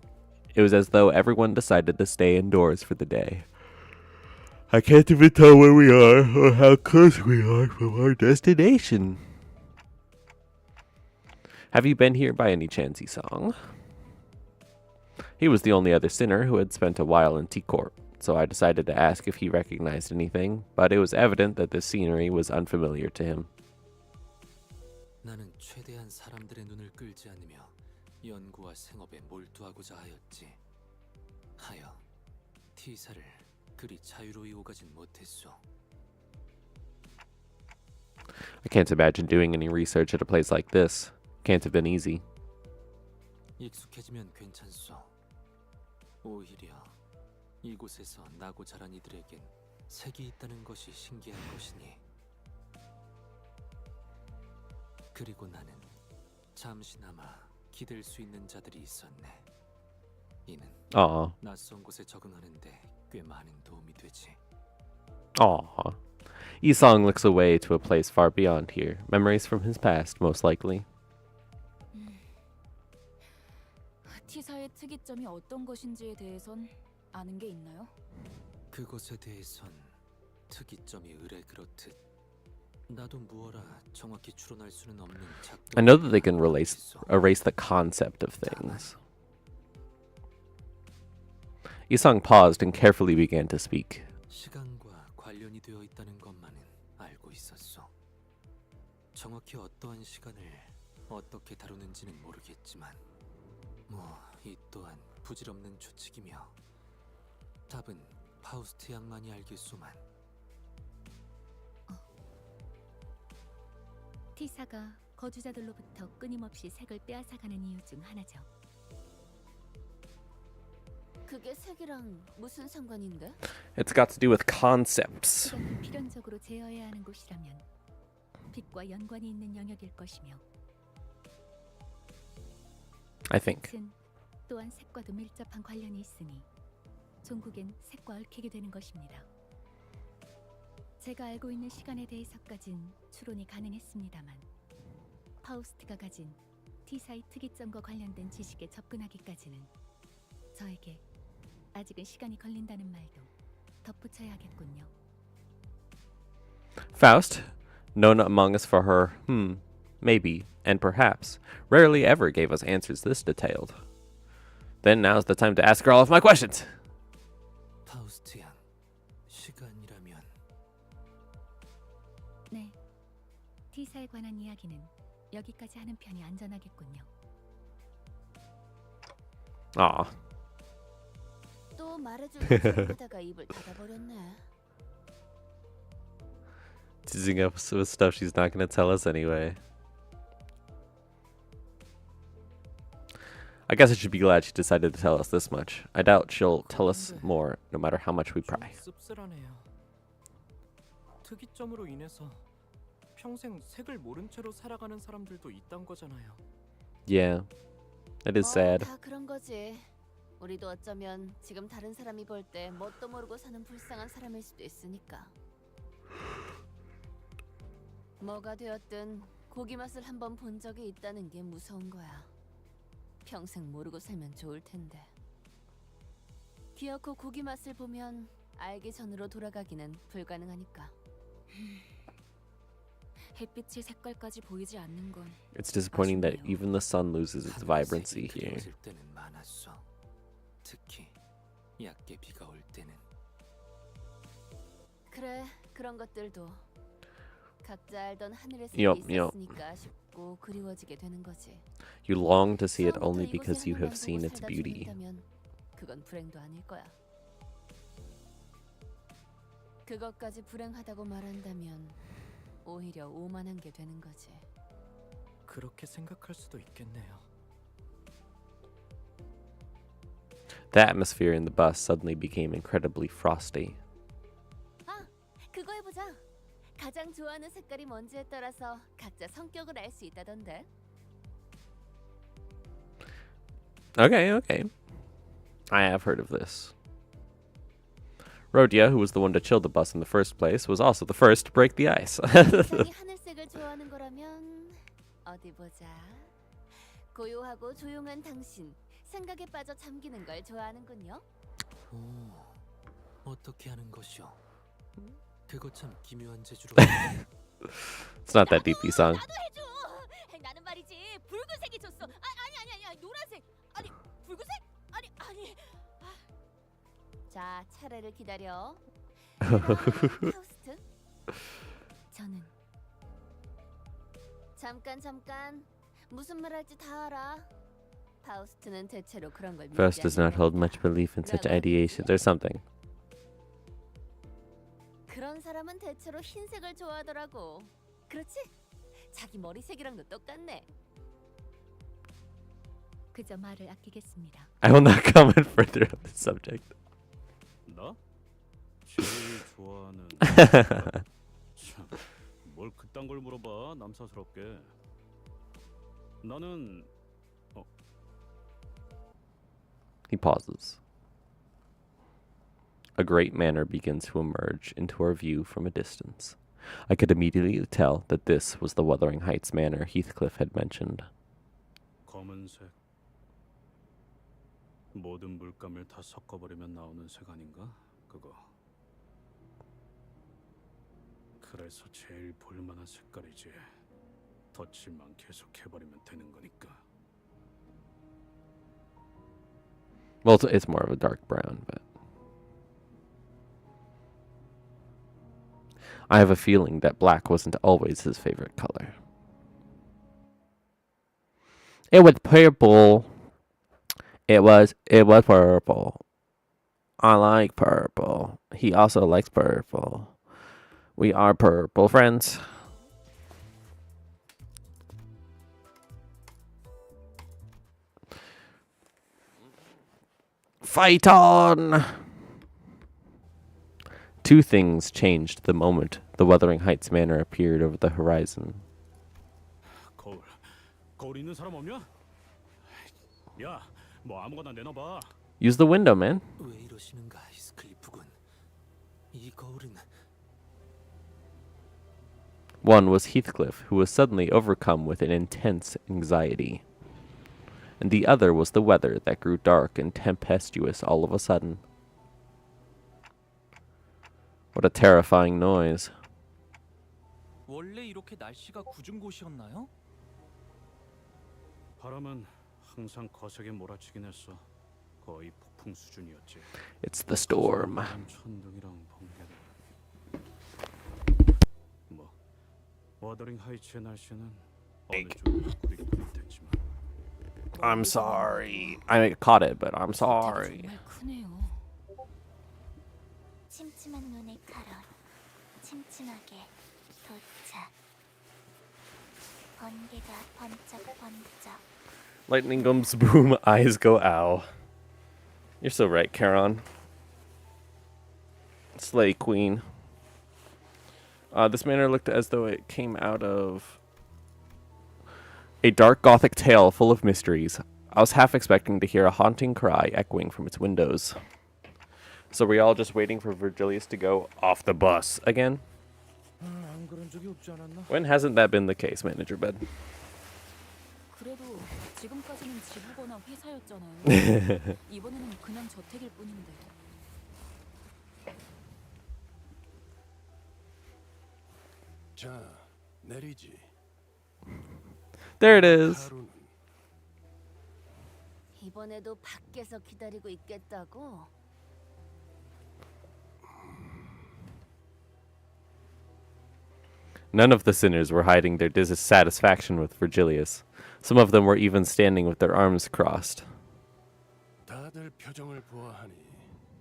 It was as though everyone decided to stay indoors for the day. I can't even tell where we are or how close we are from our destination. Have you been here by any chance, Isong? He was the only other sinner who had spent a while in T-Corp, so I decided to ask if he recognized anything, but it was evident that this scenery was unfamiliar to him. 나는 최대한 사람들의 눈을 끌지 않으며 연구와 생업에 몰두하고자 하였지. 하여 티사를 그리 자유로이 오가진 못했소. I can't imagine doing any research at a place like this. Can't have been easy. 익숙해지면 괜찮소. 오히려 이곳에서 나고 자란 이들에겐 색이 있다는 것이 신기한 것이니. 그리고 나는 잠시나마 기댈 수 있는 자들이 있었네. 이는 낯선 곳에 적응하는데 꽤 많은 도움이 되지. Aw. Isong looks away to a place far beyond here. Memories from his past, most likely. T사의 특이점이 어떤 것인지에 대해선 아는 게 있나요? 그것에 대해선 특이점이 의뢰 그렇듯 나도 무어라 정확히 추론할 수는 없는 작동. I know that they can erase the concept of things. Isong paused and carefully began to speak. 시간과 관련이 되어 있다는 것만은 알고 있었어. 정확히 어떠한 시간을 어떻게 다루는지는 모르겠지만 이 또한 부질없는 추측이며 답은 파우스트 양만이 알겠소만. 티사가 거주자들로부터 끊임없이 색을 빼앗아가는 이유 중 하나죠. 그게 색이랑 무슨 상관인데? It's got to do with concepts. 시간을 필연적으로 제어해야 하는 곳이라면 빛과 연관이 있는 영역일 것이며 I think. 빛은 또한 색과도 밀접한 관련이 있으니 종국엔 색과 얽히게 되는 것입니다. 제가 알고 있는 시간에 대해서까진 추론이 가능했습니다만 파우스트가 가진 T4의 특이점과 관련된 지식에 접근하기까지는 저에게 아직은 시간이 걸린다는 말도 덧붙여야겠군요. Faust, known among us for her maybe, and perhaps, rarely ever gave us answers this detailed. Then now's the time to ask her all of my questions. 파우스트 양, 시간이라면 네, T4에 관한 이야기는 여기까지 하는 편이 안전하겠군요. Aw. 또 말해주려고 하다가 입을 닫아버렸네. Teasing us with stuff she's not going to tell us anyway. I guess I should be glad she decided to tell us this much. I doubt she'll tell us more, no matter how much we pry. 씁쓸하네요. 특이점으로 인해서 평생 색을 모른 채로 살아가는 사람들도 있단 거잖아요. Yeah, it is sad. 다 그런 거지. 우리도 어쩌면 지금 다른 사람이 볼 때 뭣도 모르고 사는 불쌍한 사람일 수도 있으니까. 뭐가 되었든 고기 맛을 한번 본 적이 있다는 게 무서운 거야. 평생 모르고 살면 좋을 텐데. 기어코 고기 맛을 보면 알기 전으로 돌아가기는 불가능하니까. 햇빛이 색깔까지 보이지 않는 건 It's disappointing that even the sun loses its vibrancy here. 그려질 때는 많았어. 특히 얕게 비가 올 때는. 그래, 그런 것들도 각자 알던 하늘의 Yup, 색이 yup. 있었으니까 싶고 그리워지게 되는 거지. You long to see it only 처음부터 because 이곳의 you have 하늘만 seen 보고 its 살다 beauty. 죽는다면 그건 불행도 아닐 거야. 그것까지 불행하다고 말한다면 오히려 오만한 게 되는 거지. 그렇게 생각할 수도 있겠네요. The atmosphere in the bus suddenly became incredibly frosty. 아, 그거 해보자. 가장 좋아하는 색깔이 뭔지에 따라서 각자 성격을 알 수 있다던데. Okay. I have heard of this. Rhodia, who was the one to chill the bus in the first place, was also the first to break the ice. 굉장히 하늘색을 좋아하는 거라면 어디 보자. 고요하고 조용한 당신, 생각에 빠져 잠기는 걸 좋아하는군요. 오, 어떻게 하는 것이오? 그거 참 기묘한 재주로. It's not that deep, 이 song. 나도 해줘. 나는 말이지 붉은색이 좋소. 아니 노란색. 아니 붉은색? 아니. 자 차례를 기다려. 파우스트. 저는 잠깐. 무슨 말 할지 다 알아. 파우스트는 대체로 그런 걸 Faust does not hold much belief in such ideations or something. 그런 사람은 대체로 흰색을 좋아하더라고. 그렇지? 자기 머리색이랑도 똑같네. 그저 말을 아끼겠습니다. I will not comment further on this subject. 나? 제일 좋아하는 참, 뭘 그딴 걸 물어봐 남사스럽게. 나는 He pauses. A great manor begins to emerge into our view from a distance. I could immediately tell that this was the Wuthering Heights manor Heathcliff had mentioned. 검은색. 모든 물감을 다 섞어버리면 나오는 색 아닌가? 그거. 그래서 제일 볼만한 색깔이지. 덧칠만 계속 해버리면 되는 거니까. Well, it's more of a dark brown, but I have a feeling that black wasn't always his favorite color. It was purple. It was purple. I like purple. He also likes purple. We are purple friends. Fight on! Two things changed the moment the Wuthering Heights manor appeared over the horizon. 거울 있는 사람 없냐? 야, 뭐 아무거나 내놔봐. Use the window, man. 왜 이러시는가, 히스클리프 군. 이 거울은 One was Heathcliff, who was suddenly overcome with an intense anxiety. And the other was the weather that grew dark and tempestuous all of a sudden. What a terrifying noise. 원래 이렇게 날씨가 궂은 곳이었나요? 바람은 항상 거세게 몰아치긴 했어. 거의 폭풍 수준이었지. It's the storm. 천둥이랑 번개는. 뭐 워더링 하이츠의 날씨는 어느 쪽이 꾸릿꾸릿했지만. I'm sorry. I caught it, but I'm sorry. 정말 크네요. 침침한 눈의 카롤, 침침하게 도착. 번개가 번쩍번쩍. Lightning comes boom, eyes go ow. You're so right, Charon. Slay Queen. This manor looked as though it came out of a dark Gothic tale full of mysteries. I was half expecting to hear a haunting cry echoing from its windows. So we all just waiting for Virgilius to go off the bus again? 안 그런 적이 없지 않았나? When hasn't that been the case, Manager Bed? 그래도 지금까지는 지부거나 회사였잖아요. 이번에는 그냥 저택일 뿐인데. 자, 내리지. There it is. 하루는 이번에도 밖에서 기다리고 있겠다고? None of the sinners were hiding their dissatisfaction with Virgilius. Some of them were even standing with their arms crossed. 다들 표정을 보아하니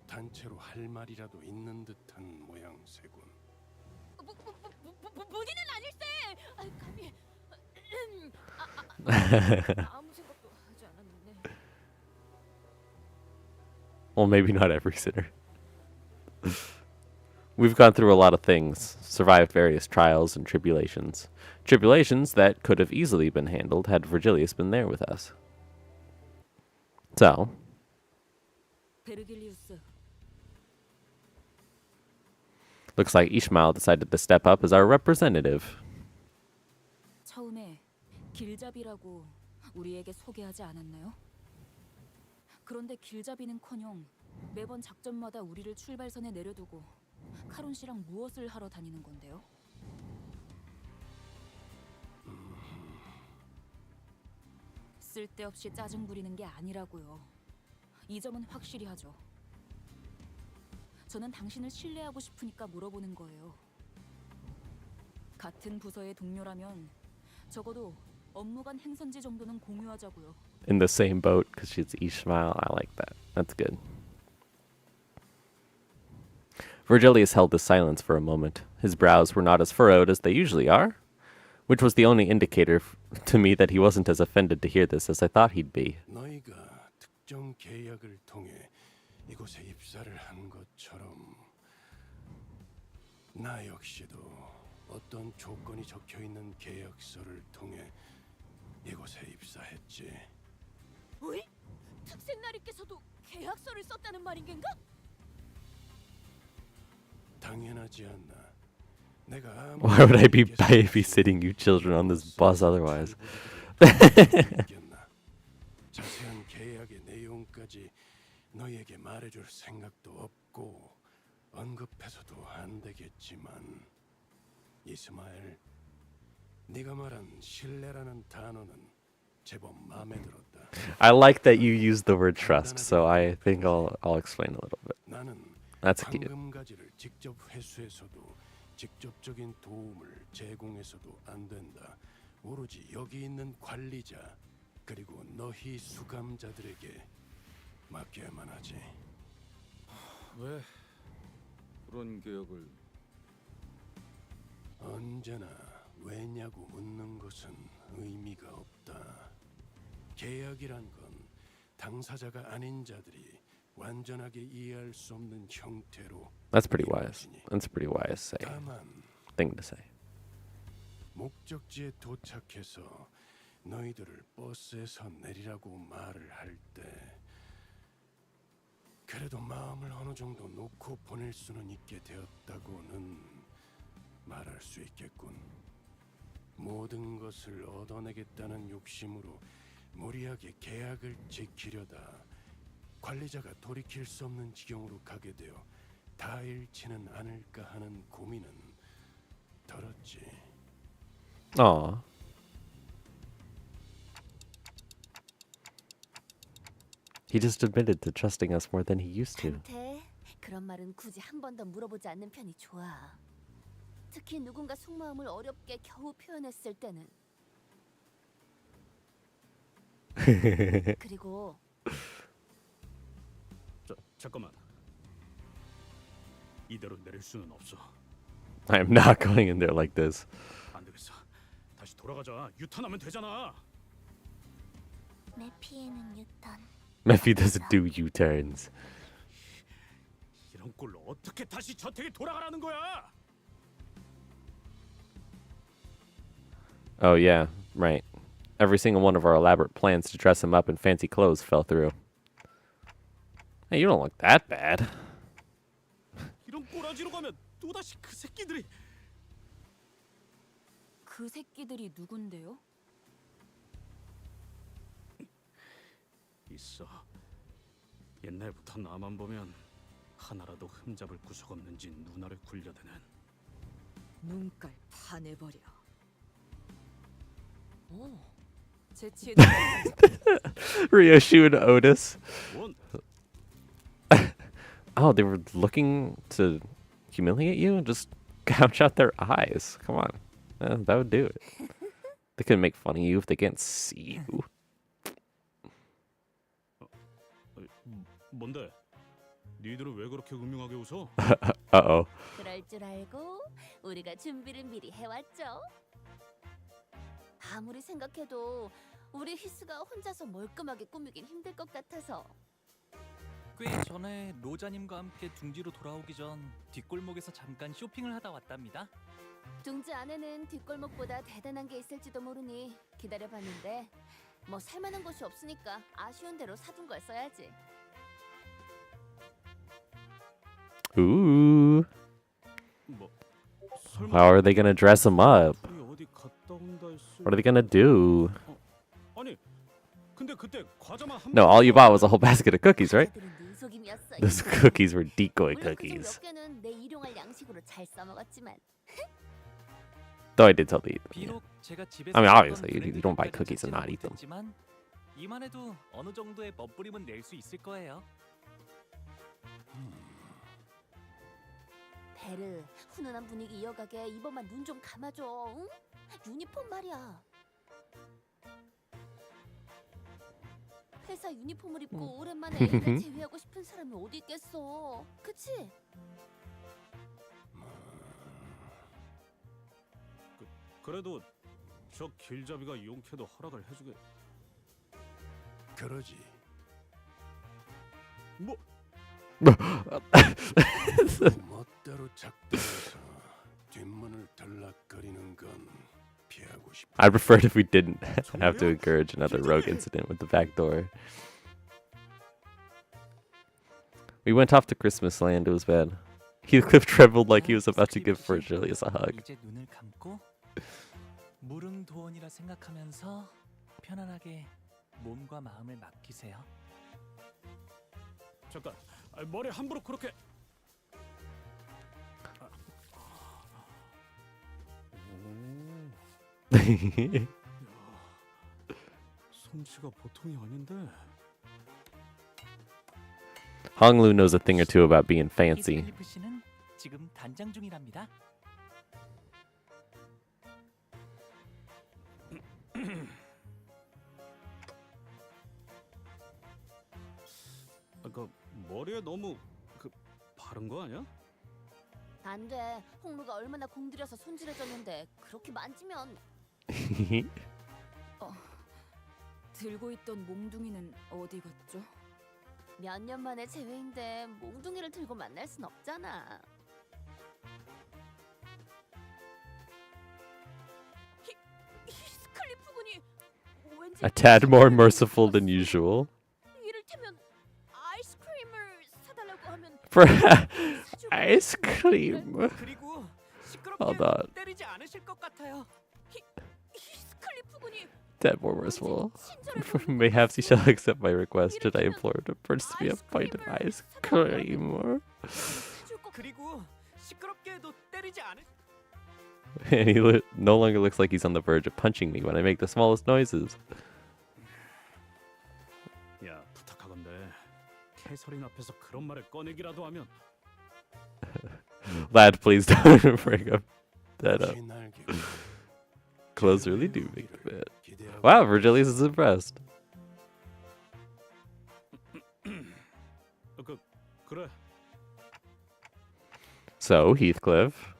단체로 할 말이라도 있는 듯한 모양새군. 본인은 아닐세. 감히. 아무 생각도 하지 않았는데. Well, maybe not every sinner. We've gone through a lot of things, survived various trials and tribulations. Tribulations that could have easily been handled had Virgilius been there with us. So, 베르길리우스. looks like Ishmael decided to step up as our representative. 처음에 길잡이라고 우리에게 소개하지 않았나요? 그런데 길잡이는커녕 매번 작전마다 우리를 출발선에 내려두고 카론 씨랑 무엇을 하러 다니는 건데요? 쓸데없이 짜증 부리는 게 아니라고요. 이 점은 확실히 하죠. 저는 당신을 신뢰하고 싶으니까 물어보는 거예요. 같은 부서의 동료라면 적어도 업무 간 행선지 정도는 공유하자고요. In the same boat, because she's Ishmael. I like that. That's good. Virgilius held his silence for a moment. His brows were not as furrowed as they usually are, which was the only indicator to me that he wasn't as offended to hear this as I thought he'd be. 너희가 특정 계약을 통해 이곳에 입사를 한 것처럼 나 역시도 어떤 조건이 적혀 있는 계약서를 통해 이곳에 입사했지. 어이? 특생나리께서도 계약서를 썼다는 말인 겐가? 당연하지 않나. 내가 Why would I be babysitting you children on this bus otherwise? 자세한 계약의 내용까지 너희에게 말해줄 생각도 없고 언급해서도 안 되겠지만 이스마엘, 네가 말한 신뢰라는 단어는 제법 마음에 들었다. I like that you used the word trust, so I think I'll explain a little bit. 나는 That's cute. 황금가지를 직접 회수해서도 직접적인 도움을 제공해서도 안 된다. 오로지 여기 있는 관리자 그리고 너희 수감자들에게 맡겨야만 하지. 왜 그런 계약을? 언제나 왜냐고 묻는 것은 의미가 없다. 계약이란 건 당사자가 아닌 자들이 완전하게 이해할 수 없는 형태로. That's pretty wise. That's a pretty wise thing to say. 목적지에 도착해서 너희들을 버스에서 내리라고 말을 할 때 그래도 마음을 어느 정도 놓고 보낼 수는 있게 되었다고는 말할 수 있겠군. 모든 것을 얻어내겠다는 욕심으로 무리하게 계약을 지키려다 관리자가 돌이킬 수 없는 지경으로 가게 되어 다 잃지는 않을까 하는 고민은 덜었지. Aw. He just admitted to trusting us more than he used to. 한테 그런 말은 굳이 한 번 더 물어보지 않는 편이 좋아. 특히 누군가 속마음을 어렵게 겨우 표현했을 때는. 그리고 잠깐만. 이대로 내릴 수는 없어. I am not going in there like this. 안 되겠어. 다시 돌아가자. 유턴하면 되잖아. 메피에는 유턴. Mephi doesn't do U-turns. 이런 꼴로 어떻게 다시 저택에 돌아가라는 거야? Oh yeah, right. Every single one of our elaborate plans to dress him up in fancy clothes fell through. Hey, you don't look that bad. 이런 꼬라지로 가면 또다시 그 새끼들이. 그 새끼들이 누군데요? 있어. 옛날부터 나만 보면 하나라도 흠잡을 구석 없는지 눈알을 굴려대는. 눈깔 파내버려. 오, 재치에 Ryoshu and Otis. 뭔? Oh, they were looking to humiliate you? Just gouge out their eyes. Come on. That would do it. They couldn't make fun of you if they can't see you. 뭔데? 니들은 왜 그렇게 음흉하게 웃어? Uh-oh. 그럴 줄 알고 우리가 준비를 미리 해왔죠. 아무리 생각해도 우리 히스가 혼자서 멀끔하게 꾸미긴 힘들 것 같아서. 꽤 전에 로자님과 함께 둥지로 돌아오기 전 뒷골목에서 잠깐 쇼핑을 하다 왔답니다. 둥지 안에는 뒷골목보다 대단한 게 있을지도 모르니 기다려봤는데 뭐 살만한 곳이 없으니까 아쉬운 대로 사둔 걸 써야지. Ooh. 뭐 How are they gonna dress him up? 둘이 어디 갔다 온다 했어. What are they gonna do? 아니, 근데 그때 과자만 한 No, all you bought was a whole basket of cookies, right? 그들은 네 속임이었어. Those cookies were decoy 물론 그중 cookies. 몇 개는 내 일용할 양식으로 잘 써먹었지만. Though I did tell the 비록 제가 집에서 I mean, 먹던 obviously, you 브랜드 don't buy 닭발은 cookies and 찾지는 not eat them. 못했지만 이만해도 어느 정도의 멋부림은 낼 수 있을 거예요. 베르, 훈훈한 분위기 이어가게 이번만 눈 좀 감아줘. 응? 유니폼 말이야. 회사 유니폼을 입고 오랜만에 애를 제외하고 싶은 사람이 어디 있겠어. 그치? 그래도 저 길잡이가 용케도 허락을 해주게. 그러지. 뭐? 멋대로 작동해서 뒷문을 들락거리는 건 피하고 싶어. I preferred if we didn't have to encourage another rogue incident with the back door. We went off to Christmas land. It was bad. Heathcliff trembled like he was about to give Virgilius a hug. 이제 눈을 감고 무릉도원이라 생각하면서 편안하게 몸과 마음을 맡기세요. 잠깐, 머리 함부로 그렇게. 솜씨가 보통이 아닌데. Honglu knows a thing or two about being fancy. 히스클리프 씨는 지금 단장 중이랍니다. 그 머리에 너무 그 바른 거 아니야? 안 돼. 홍루가 얼마나 공들여서 손질해줬는데 그렇게 만지면. 들고 있던 몽둥이는 어디 갔죠? 몇 년 만에 재회인데 몽둥이를 들고 만날 순 없잖아. 히스클리프 군이 왠지 A tad more merciful than usual. 이를테면 아이스크림을 사달라고 하면 For ice cream. 그리고 Hold on. 시끄럽게 때리지 않으실 것 같아요. 히스클리프 군이 That more merciful. Mayhaps he shall accept my request, and I implore him first to be a pint of ice cream. 그리고 시끄럽게 해도 때리지 않을. And he no longer looks like he's on the verge of punching me when I make the smallest noises. 야, 부탁하건대 캐서린 앞에서 그런 말을 꺼내기라도 하면. Lad, please don't bring up that up. Clothes really do make a bit. Wow, Virgilius is impressed. 그래. So, Heathcliff.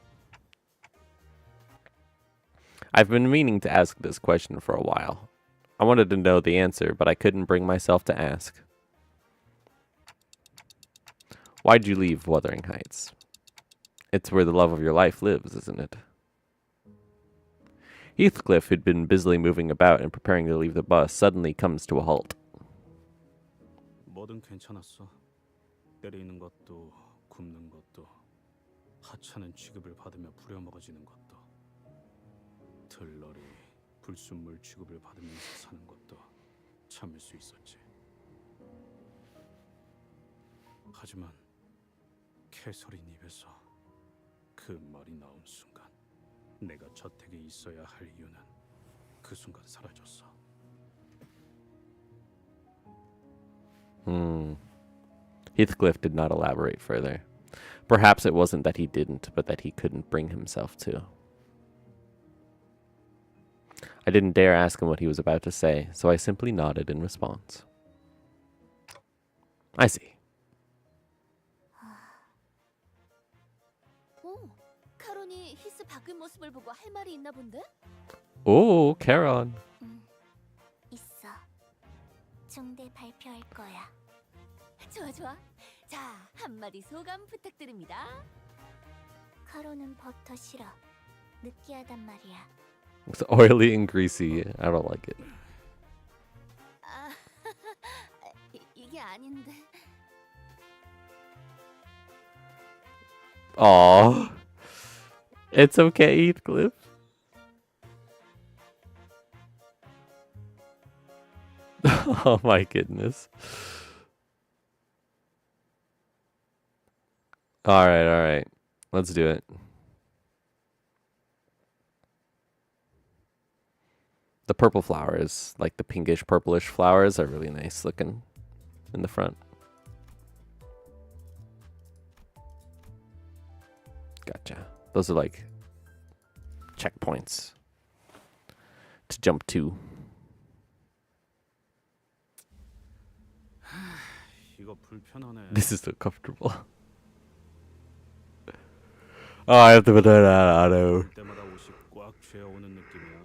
I've been meaning to ask this question for a while. I wanted to know the answer, but I couldn't bring myself to ask. Why'd you leave Wuthering Heights? It's where the love of your life lives, isn't it? Heathcliff, who'd been busily moving about and preparing to leave the bus, suddenly comes to a halt. 뭐든 괜찮았어. 때리는 것도 굶는 것도 하찮은 취급을 받으며 부려먹어지는 것도 들러리 불순물 취급을 받으면서 사는 것도 참을 수 있었지. 하지만 캐서린 입에서 그 말이 나온 순간 내가 저택에 있어야 할 이유는 그 순간 사라졌어. Heathcliff did not elaborate further. Perhaps it wasn't that he didn't, but that he couldn't bring himself to. I didn't dare ask him what he was about to say, so I simply nodded in response. I see. 카론이 히스 바뀐 모습을 보고 할 말이 있나 본데? Oh, Charon. 있어. 중대 발표할 거야. 좋아 좋아. 자, 한마디 소감 부탁드립니다. 카론은 버터 싫어. 느끼하단 말이야. It's oily and greasy. I don't like it. 아, 이게 아닌데. Aw. It's okay, Heathcliff. Oh my goodness. Alright. Let's do it. The purple flowers, like the pinkish purplish flowers, are really nice looking in the front. Gotcha. Those are like checkpoints to jump to. 이거 불편하네. This is so comfortable. Oh, I have to put that on auto. 때마다 옷이 꽉 죄어오는 느낌이야.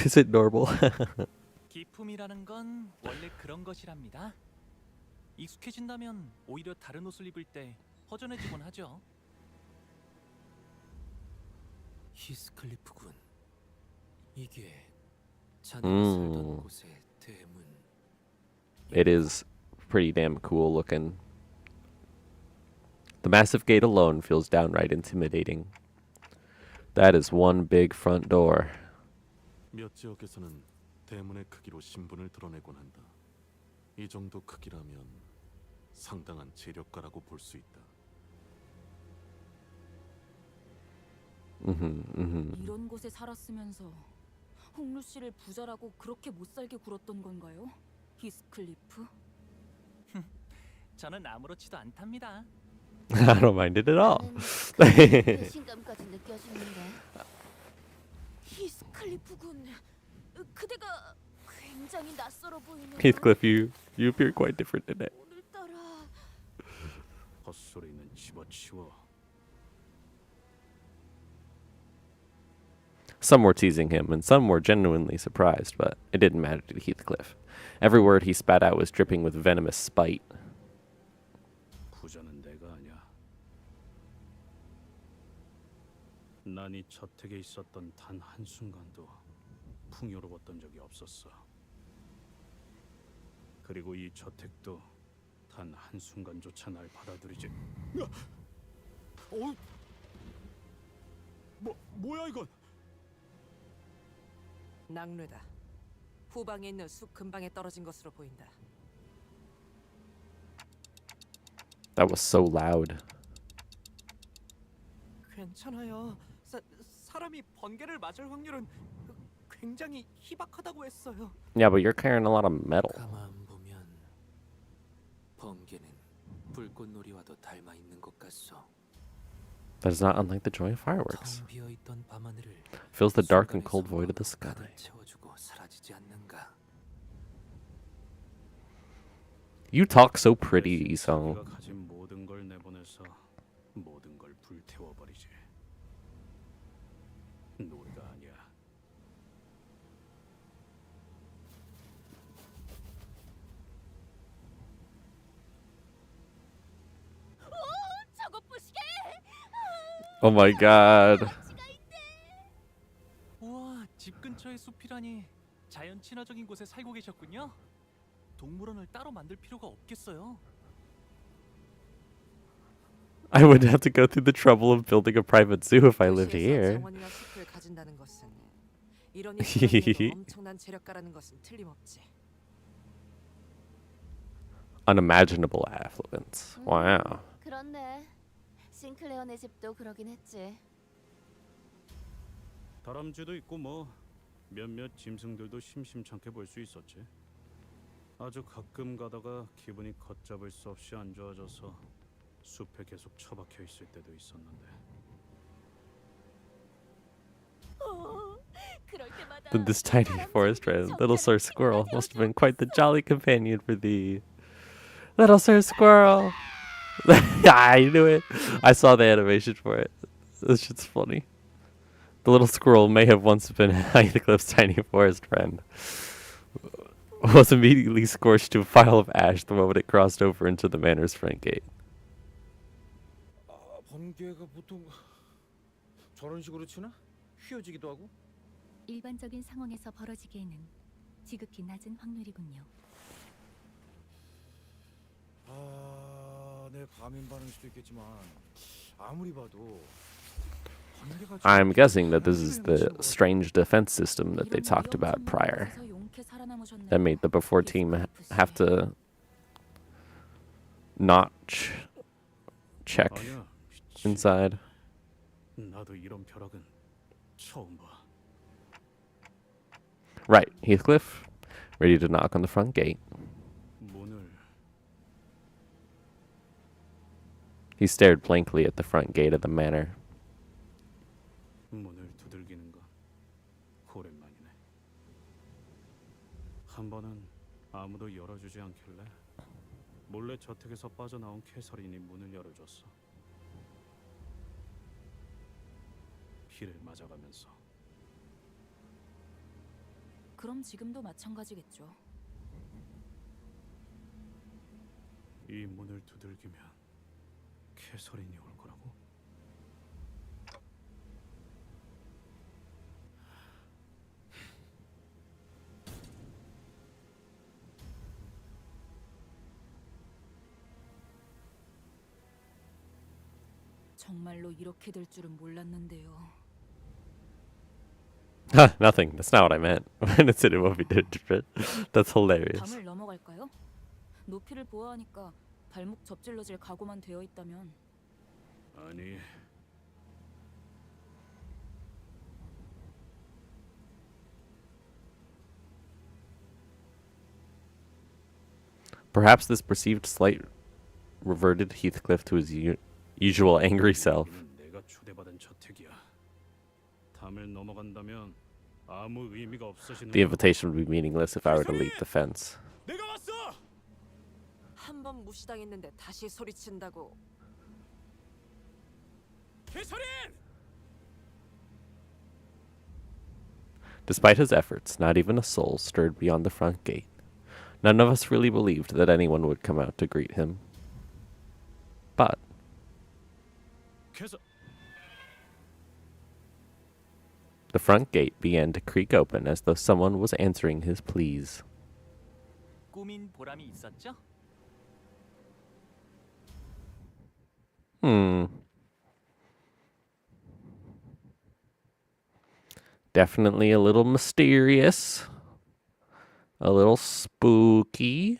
Is it normal? 기품이라는 건 원래 그런 것이랍니다. 익숙해진다면 오히려 다른 옷을 입을 때 허전해지곤 하죠. 히스클리프군. 이게 자네가 살던 곳의 대문. It is pretty damn cool looking. The massive gate alone feels downright intimidating. That is one big front door. 몇 지역에서는 대문의 크기로 신분을 드러내곤 한다. 이 정도 크기라면 상당한 재력가라고 볼 수 있다. 이런 곳에 살았으면서 홍루 씨를 부자라고 그렇게 못 살게 굴었던 건가요? 히스클리프? 저는 아무렇지도 않답니다. I don't mind it at all. 배신감까지 느껴지는데. 히스클리프군. 그대가 굉장히 낯설어 보이네요. Heathcliff, you appear quite different today. 오늘따라 헛소리는 집어치워. Some were teasing him, and some were genuinely surprised, but it didn't matter to Heathcliff. Every word he spat out was dripping with venomous spite. 부자는 내가 아니야. 난 이 저택에 있었던 단 한순간도 풍요로웠던 적이 없었어. 그리고 이 저택도 단 한순간조차 날 받아들이지. 뭐야 이건? 낙뢰다. 후방에 있는 숲 근방에 떨어진 것으로 보인다. That was so loud. 괜찮아요. 사람이 번개를 맞을 확률은 굉장히 희박하다고 했어요. Yeah, but you're carrying a lot of metal. 가만 보면 번개는 불꽃놀이와도 닮아 있는 것 같소. That is not unlike the joy of fireworks. 텅 비어 있던 밤하늘을 Fills the dark and cold void of the sky. 가득 채워주고 사라지지 않는가? You talk so pretty, Isong. 자기가 가진 모든 걸 내보내서 모든 걸 불태워 버리지. 놀이가 아니야. 저것 보시게. Oh my god. 우와, 집 근처의 숲이라니 자연 친화적인 곳에 살고 계셨군요. 동물원을 따로 만들 필요가 없겠어요. I wouldn't have to go through the trouble of building a private zoo if I lived 도시에서 here. 정원이나 숲을 가진다는 것은 이러니 저러니 엄청난 재력가라는 것은 틀림없지. Unimaginable affluence. Wow. 그렇네. 싱클레어네 집도 그러긴 했지. 다람쥐도 있고 뭐 몇몇 짐승들도 심심찮게 볼 수 있었지. 아주 가끔 가다가 기분이 걷잡을 수 없이 안 좋아져서 숲에 계속 처박혀 있을 때도 있었는데. 그럴 때마다 Then this tiny forest rat, little Sir Squirrel, must have been quite the jolly companion for thee. Little Sir Squirrel! I knew it! I saw the animation for it. This shit's funny. The little squirrel may have once been Heathcliff's tiny forest friend. Was immediately scorched to a pile of ash the moment it crossed over into the manor's front gate. 번개가 보통 저런 식으로 치나? 휘어지기도 하고? 일반적인 상황에서 벌어지기에는 지극히 낮은 확률이군요. 내 과민 반응일 수도 있겠지만 아무리 봐도 번개가 I'm guessing that this is the strange defense system that they talked about prior. That made the before team have to not check 아니야. inside. 나도 이런 벼락은 처음 봐. Right, Heathcliff, ready to knock on the front gate. 문을 He stared blankly at the front gate of the manor. 문을 두들기는 건 오랜만이네. 한 번은 아무도 열어주지 않길래 몰래 저택에서 빠져나온 캐서린이 문을 열어줬어. 피를 맞아가면서. 그럼 지금도 마찬가지겠죠. 이 문을 두들기면 캐서린이 올 거라고? 정말로 이렇게 될 줄은 몰랐는데요. Nothing. That's not what I meant. When it's in a movie, that's hilarious. 밤을 넘어갈까요? 높이를 보아하니까 발목 접질러질 각오만 되어 있다면. 아니. Perhaps this perceived slight reverted Heathcliff to his usual angry self. 내가 초대받은 저택이야. 담을 넘어간다면 아무 의미가 없어지는. The invitation would be meaningless if I were to leap the fence. 내가 왔어. 한 번 무시당했는데 다시 소리친다고. 캐서린! Despite his efforts, not even a soul stirred beyond the front gate. None of us really believed that anyone would come out to greet him. But the front gate began to creak open as though someone was answering his pleas. 꾸민 보람이 있었죠? Definitely a little mysterious. A little spooky.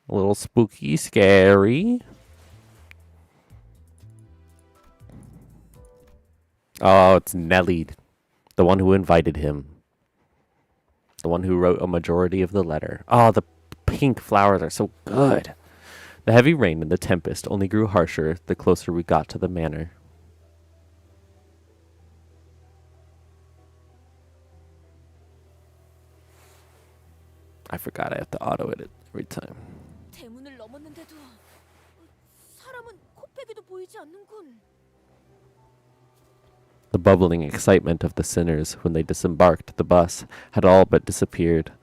A little spooky, scary. Oh, it's Nelly, the one who invited him. The one who wrote a majority of the letter. Oh, the pink flowers are so good. The heavy rain and the tempest only grew harsher the closer we got to the manor. I forgot I have to auto edit every time. 대문을 넘었는데도 사람은 코빼기도 보이지 않는군. The bubbling excitement of the sinners when they disembarked the bus had all but disappeared.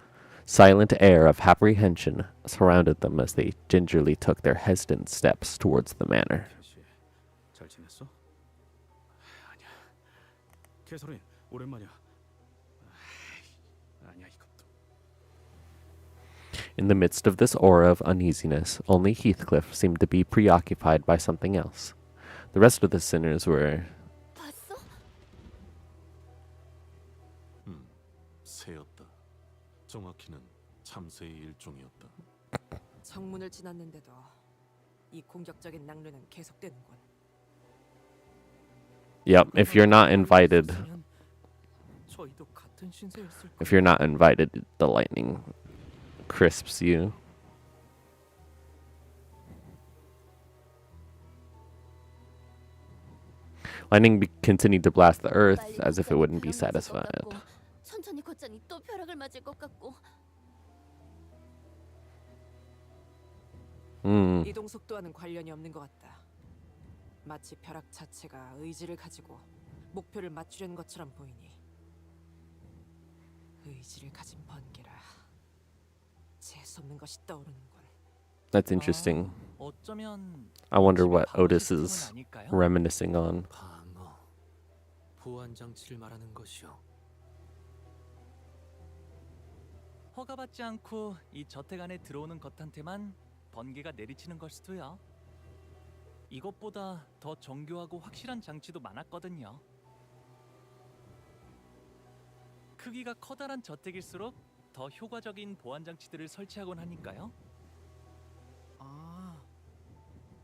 Silent air of apprehension surrounded them as they gingerly took their hesitant steps towards the manor. 잘 지냈어? 아니야. 캐서린, 오랜만이야. 아니야 이것도. In the midst of this aura of uneasiness, only Heathcliff seemed to be preoccupied by something else. The rest of the sinners were... 봤어? 새였다. 정확히는 참새의 일종이었다. 정문을 지났는데도 이 공격적인 낭류는 계속되는군. Yep, if you're not invited, 저희도 같은 신세였을 if you're not invited, the lightning crisps you. Lightning continued to blast the earth as if it wouldn't be satisfied. 천천히 걷자니 또 벼락을 맞을 것 같고. 이동 속도와는 관련이 없는 것 같다. 마치 벼락 자체가 의지를 가지고 목표를 맞추려는 것처럼 보이니. 의지를 가진 번개라. 재수없는 것이 떠오르는군. That's interesting. 어쩌면 I wonder what Otis is reminiscing on. 방어. 보안 장치를 말하는 것이오. 허가받지 않고 이 저택 안에 들어오는 것한테만 번개가 내리치는 걸 수도요. 이것보다 더 정교하고 확실한 장치도 많았거든요. 크기가 커다란 저택일수록 더 효과적인 보안 장치들을 설치하곤 하니까요. 아,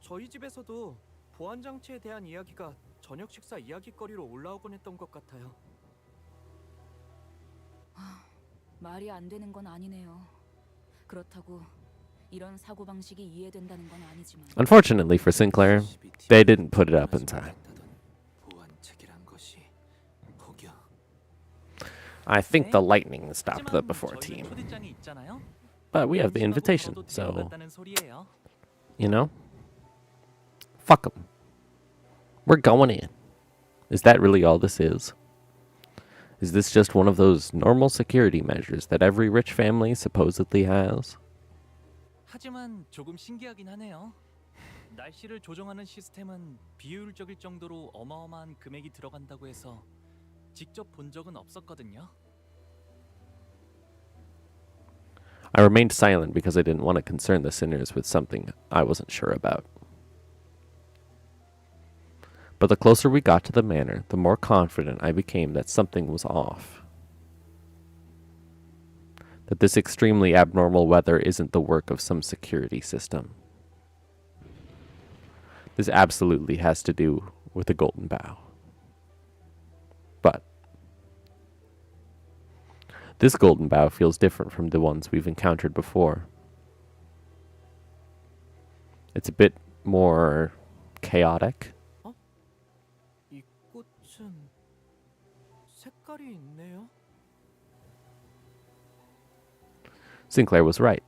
저희 집에서도 보안 장치에 대한 이야기가 저녁 식사 이야기거리로 올라오곤 했던 것 같아요. 말이 안 되는 건 아니네요. 그렇다고 이런 사고 방식이 이해된다는 건 아니지만. Unfortunately for Sinclair, they didn't put it up in time. I think the lightning stopped the before team. But we have the invitation, so, you know, fuck them. We're going in. Is that really all this is? Is this just one of those normal security measures that every rich family supposedly has? 하지만 조금 신기하긴 하네요. 날씨를 조정하는 시스템은 비효율적일 정도로 어마어마한 금액이 들어간다고 해서 직접 본 적은 없었거든요. I remained silent because I didn't want to concern the sinners with something I wasn't sure about. But the closer we got to the manor, the more confident I became that something was off. That this extremely abnormal weather isn't the work of some security system. This absolutely has to do with the Golden Bough. But this Golden Bough feels different from the ones we've encountered before. It's a bit more chaotic. 이 꽃은 색깔이 있네요. Sinclair was right.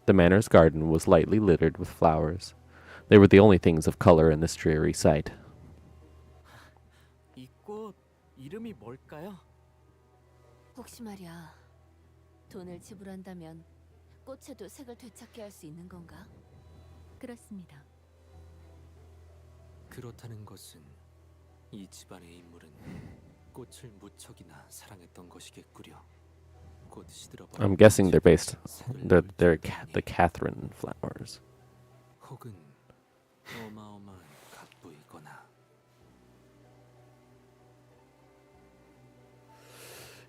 The manor's garden was lightly littered with flowers. They were the only things of color in this dreary sight. 이 꽃 이름이 뭘까요? 혹시 말이야. 돈을 지불한다면 꽃에도 색을 되찾게 할 수 있는 건가? 그렇습니다. 그렇다는 것은 이 집안의 인물은 꽃을 무척이나 사랑했던 것이겠구려. 곧 시들어버린 I'm guessing they're based. They're the Catherine flowers. 혹은 어마어마한 갑부이거나.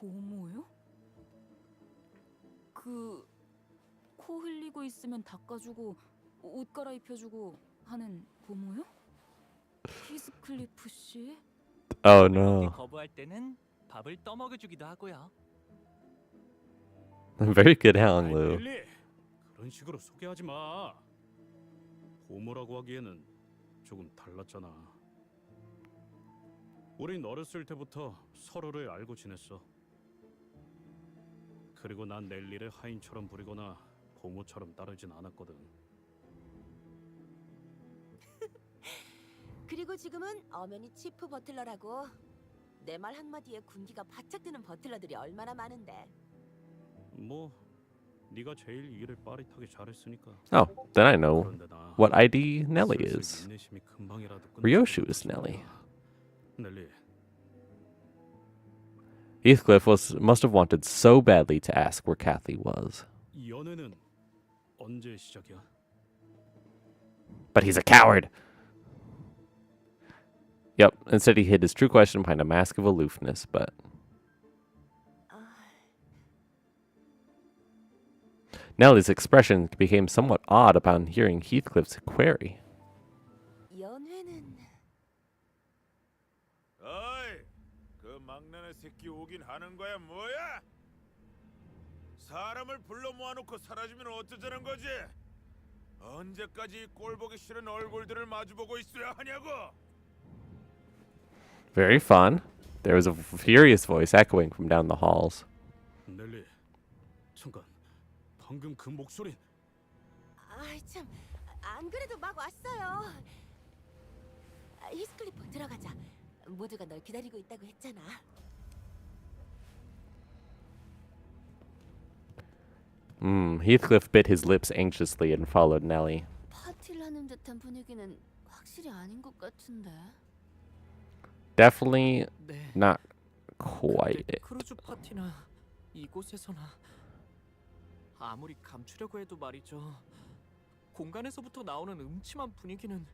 보모요? 코 흘리고 있으면 닦아주고 옷 갈아입혀주고 하는 보모요? 히스클리프 씨? Oh 밥을 먹기 no. 거부할 때는 밥을 떠먹여주기도 하고요. Very good 아이, Hanglu. 릴리, 그런 식으로 소개하지 마. 보모라고 하기에는 조금 달랐잖아. 우린 어렸을 때부터 서로를 알고 지냈어. 그리고 난 넬리를 하인처럼 부리거나 보모처럼 따르진 않았거든. 그리고 지금은 엄연히 치프 버틀러라고. 내 말 한마디에 군기가 바짝 드는 버틀러들이 얼마나 많은데. 뭐 네가 제일 일을 빠릿하게 잘했으니까. Oh, then I know 그런데 나 what ID Nelly 슬슬 is. 인내심이 금방이라도 Ryoshu 끝났으면 is Nelly. 좋겠다. 넬리, Heathcliff must have wanted so badly to ask where Kathy was. 이 연애는 언제 시작이야? But he's a coward! Yep, instead he hid his true question behind a mask of aloofness, but... Nellie's expression became somewhat odd upon hearing Heathcliff's query. 연회는 어이, 그 막내네 새끼 오긴 하는 거야 뭐야? 사람을 불러 모아놓고 사라지면 어쩌자는 거지? 언제까지 꼴 보기 싫은 얼굴들을 마주보고 있어야 하냐고? Very fun. There was a furious voice echoing from down the halls. 넬리, 잠깐. 방금 그 목소리. 아이 참, 안 그래도 막 왔어요. 히스클리프 들어가자. 모두가 널 기다리고 있다고 했잖아. Heathcliff bit his lips anxiously and followed Nellie. 파티를 하는 듯한 분위기는 확실히 아닌 것 같은데. Definitely 네. not quite 근데 it. 크루즈 파티나 이곳에서나 아무리 감추려고 해도 말이죠. 공간에서부터 나오는 음침한 분위기는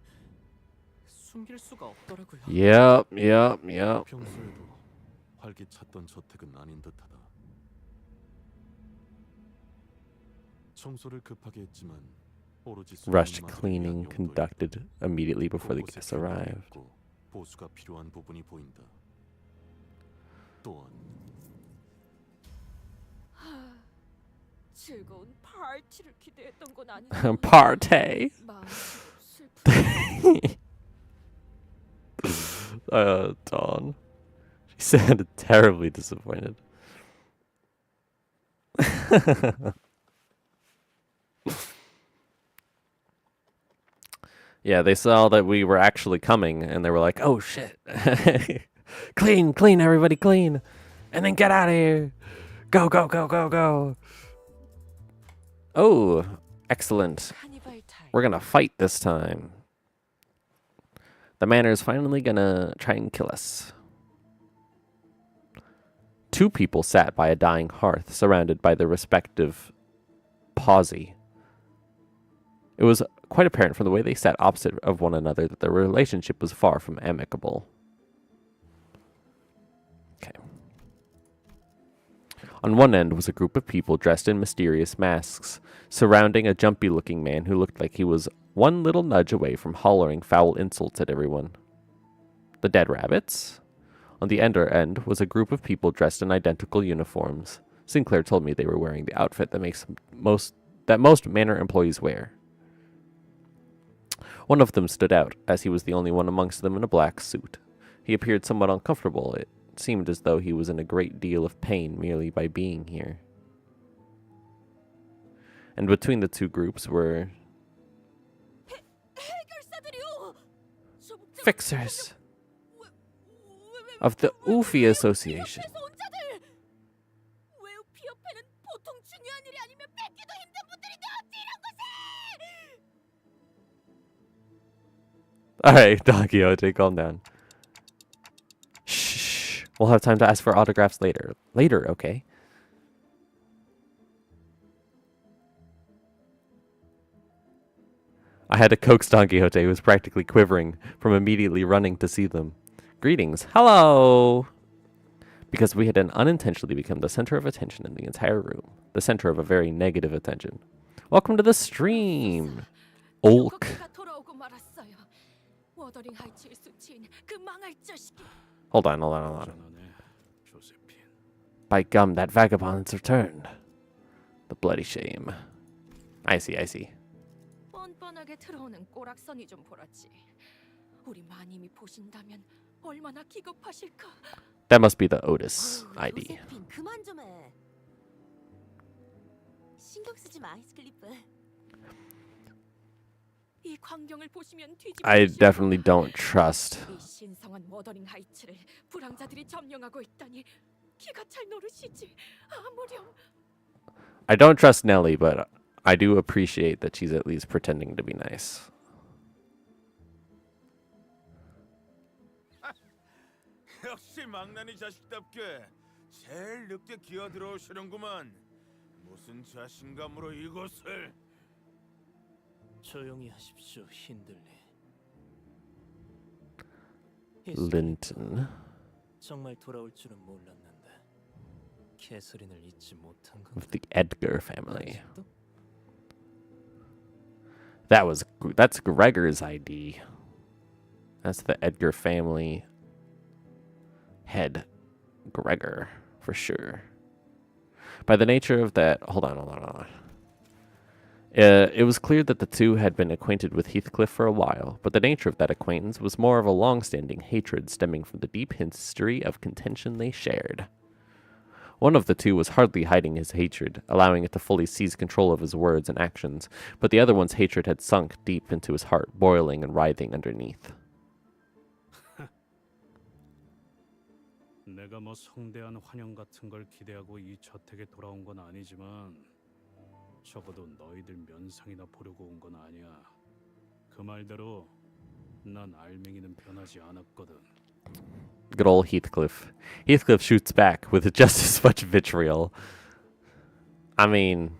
숨길 수가 없더라고요. Yep. 평소에도 활기찼던 저택은 아닌 듯하다. 청소를 급하게 했지만 오로지 Rushed 손님만 cleaning 위한 용도이다. conducted immediately before the 곳곳에 guests 변화가 arrived. 있고 보수가 필요한 부분이 보인다. 또한 즐거운 파티를 기대했던 건 아니지. Party! 마음이 슬프다. Dawn. She sounded terribly disappointed. Yeah, they saw that we were actually coming, and they were like, oh shit. Clean, everybody clean. And then get out of here. Go. Oh, excellent. We're gonna fight this time. The manor is finally gonna try and kill us. Two people sat by a dying hearth, surrounded by their respective posse. It was quite apparent from the way they sat opposite of one another that their relationship was far from amicable. Okay. On one end was a group of people dressed in mysterious masks, surrounding a jumpy-looking man who looked like he was one little nudge away from hollering foul insults at everyone. The dead rabbits? On the other end was a group of people dressed in identical uniforms. Sinclair told me they were wearing the outfit that most manor employees wear. One of them stood out, as he was the only one amongst them in a black suit. He appeared somewhat uncomfortable. It seemed as though he was in a great deal of pain merely by being here. And between the two groups were fixers of the Ufi Association. Alright, Don Quixote, calm down. Shh. We'll have time to ask for autographs later. Later, okay? I had to coax Don Quixote, who was practically quivering from immediately running to see them. Greetings. Hello! because we had unintentionally become the center of attention in the entire room, the center of a very negative attention. Welcome to the stream, Olk. 기어코키가 돌아오고 말았어요. 워더링 하이츠의 수치인 그 망할 자식이. Hold on. By gum, that vagabond has returned. The bloody shame. I see. 뻔뻔하게 들어오는 꼬락서니 좀 보라지. 우리 마님이 보신다면 얼마나 기겁하실까. That must be the Otis ID. 조세핀 그만 좀 해. 신경 쓰지 마, 히스클리프. 이 광경을 보시면 I definitely don't trust. 이 신성한 워더링 하이츠를 불황자들이 점령하고 있다니 기가 찰 노릇이지. 아무렴. I don't trust Nelly, but I do appreciate that she's at least pretending to be nice. 역시 망나니 자식답게 제일 늦게 기어 들어오시는구만. 무슨 자신감으로 이곳을? 조용히 하십시오, 힌들리. Linton. 정말 돌아올 줄은 몰랐는데 캐서린을 잊지 못한 건 Of the Edgar family. That's Gregor's ID. That's the Edgar family head, Gregor, for sure. By the nature of that, hold on. It was clear that the two had been acquainted with Heathcliff for a while, but the nature of that acquaintance was more of a long-standing hatred stemming from the deep history of contention they shared. One of the two was hardly hiding his hatred, allowing it to fully seize control of his words and actions, but the other one's hatred had sunk deep into his heart, boiling and writhing underneath. 내가 뭐 성대한 환영 같은 걸 기대하고 이 저택에 돌아온 건 아니지만 적어도 너희들 면상이나 보려고 온 건 아니야. 그 말대로 난 알맹이는 변하지 않았거든. Good old Heathcliff. Heathcliff shoots back with just as much vitriol. I mean,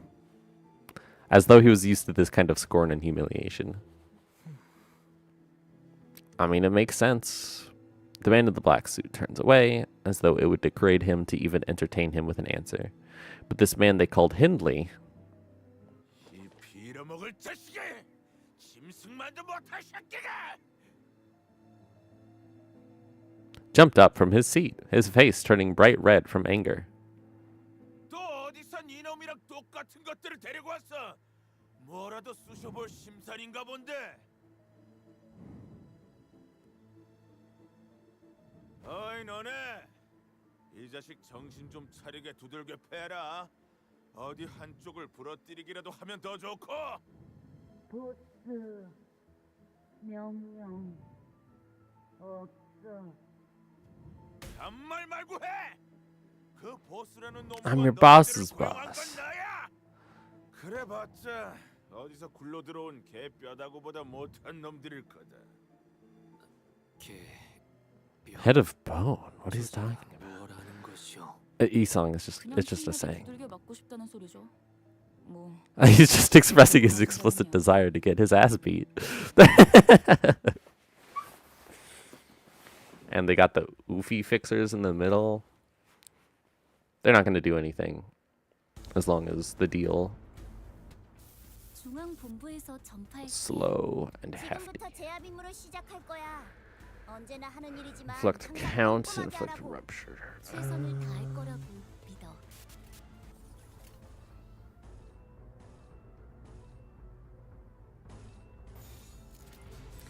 as though he was used to this kind of scorn and humiliation. I mean, it makes sense. The man in the black suit turns away, as though it would degrade him to even entertain him with an answer. But this man they called Hindley 이 빌어먹을 자식이! 짐승만도 못할 새끼가! jumped up from his seat, his face turning bright red from anger. 또 어디서 이놈이랑 똑같은 것들을 데리고 왔어? 뭐라도 쑤셔볼 심산인가 본데. 어이 너네, 이 자식 정신 좀 차리게 두들겨 패라. 어디 한쪽을 부러뜨리기라도 하면 더 좋고. 보스 명령 없어. 반말 말고 해. 그 보스라는 놈과 I'm your boss's boss. 그래봤자 어디서 굴러 들어온 개 뼈다구보다 못한 놈들일 거다. Head of bone. What is he talking about? Isong is it's just a saying. He's just expressing his explicit desire to get his ass beat. And they got the oofy fixers in the middle. They're not going to do anything as long as the deal slow and hefty. Inflict count, inflict rupture.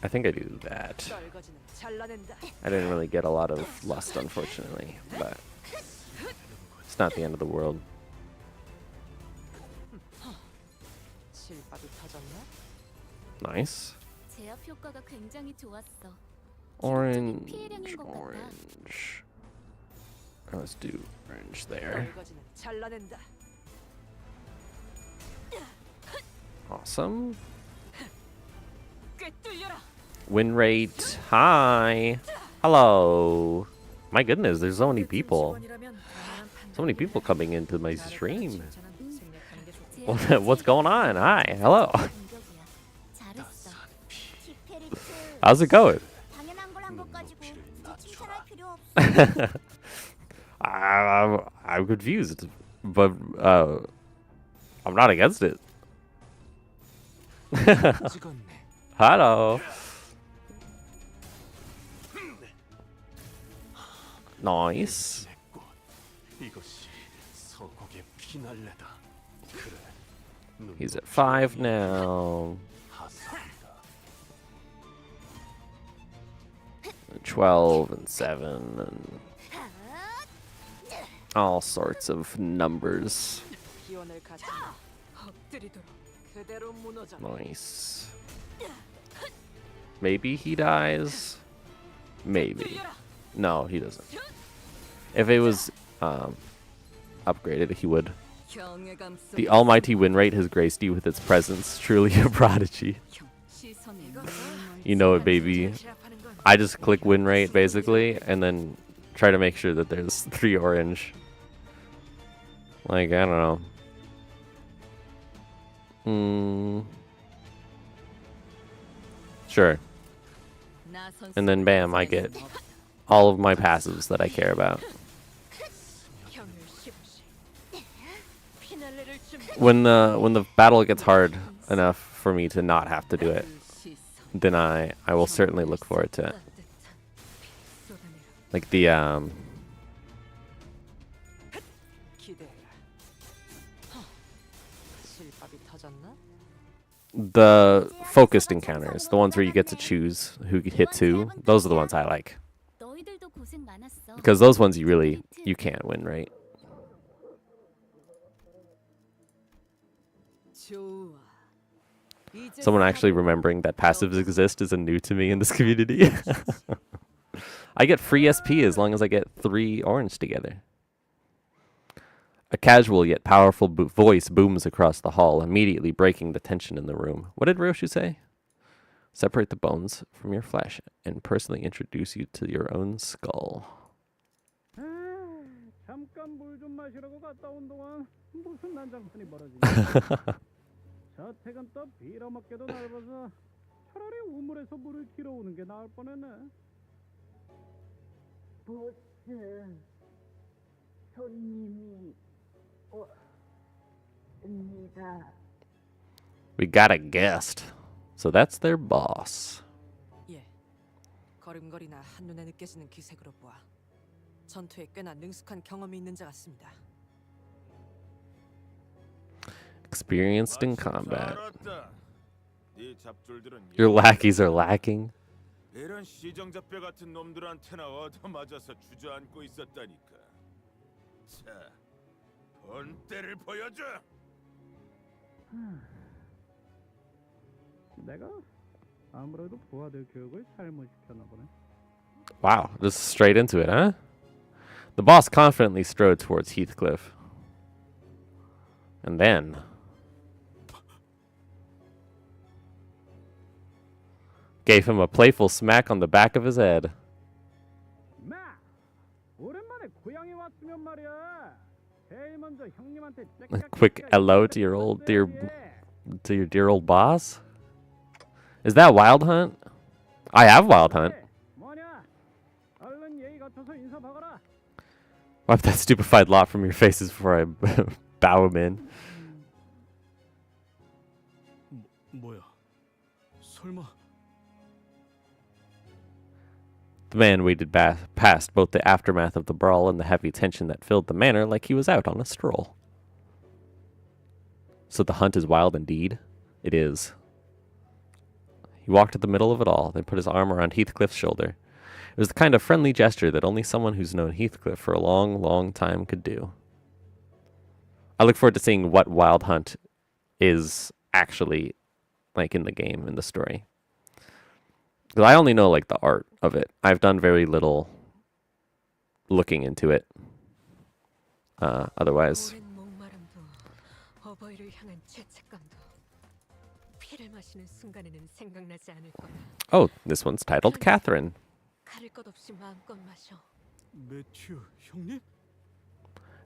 I think I do that. I didn't really get a lot of lust, unfortunately, but it's not the end of the world. Nice. Orange. Let's do orange there. Awesome. Win rate. Hi. Hello. My goodness, there's so many people. So many people coming into my stream. What's going on? Hi. Hello. How's it going? I'm confused, but I'm not against it. Hello. Nice. He's at 5 now. 12 and 7 and all sorts of numbers. Nice. Maybe he dies. Maybe. No, he doesn't. If it was upgraded, he would. The almighty win rate has graced you with its presence. Truly a prodigy. You know it, baby. I just click win rate, basically, and then try to make sure that there's 3 orange. Like, I don't know. Sure. And then bam, I get all of my passives that I care about. When the battle gets hard enough for me to not have to do it, then I will certainly look forward to it. Like the focused encounters, the ones where you get to choose who hits who, those are the ones I like. Because those ones you can't win, right? Someone actually remembering that passives exist is new to me in this community. I get free SP as long as I get 3 orange together. A casual yet powerful voice booms across the hall, immediately breaking the tension in the room. What did Roshu say? Separate the bones from your flesh and personally introduce you to your own skull. 잠깐 물 좀 마시려고 갔다 온 동안 무슨 난장판이 벌어지냐. 저택은 또 빌어먹게도 넓어서 차라리 우물에서 물을 길어오는 게 나을 뻔했네. 보스, 손님이 옵니다. We got a guest. So that's their boss. 예. 걸음걸이나 한눈에 느껴지는 기색으로 보아 전투에 꽤나 능숙한 경험이 있는 자 같습니다. Experienced in combat. Your lackeys are lacking. 이런 시정잡배 같은 놈들한테나 얻어맞아서 주저앉고 있었다니까. 자, 본때를 보여줘. 내가 아무래도 부하들 교육을 잘못 시켰나 보네. Wow, just straight into it, huh? The boss confidently strode towards Heathcliff. And then gave him a playful smack on the back of his head. A quick hello to your dear old boss. Is that Wild Hunt? I have Wild Hunt. Wipe that stupefied lot from your faces before I bow him in. 뭐야? 설마? The man waded past both the aftermath of the brawl and the heavy tension that filled the manor like he was out on a stroll. So the hunt is wild indeed? It is. He walked to the middle of it all, then put his arm around Heathcliff's shoulder. It was the kind of friendly gesture that only someone who's known Heathcliff for a long, long time could do. I look forward to seeing what Wild Hunt is actually like in the game, in the story. Because I only know like the art of it. I've done very little looking into it. Otherwise. Oh, this one's titled Catherine.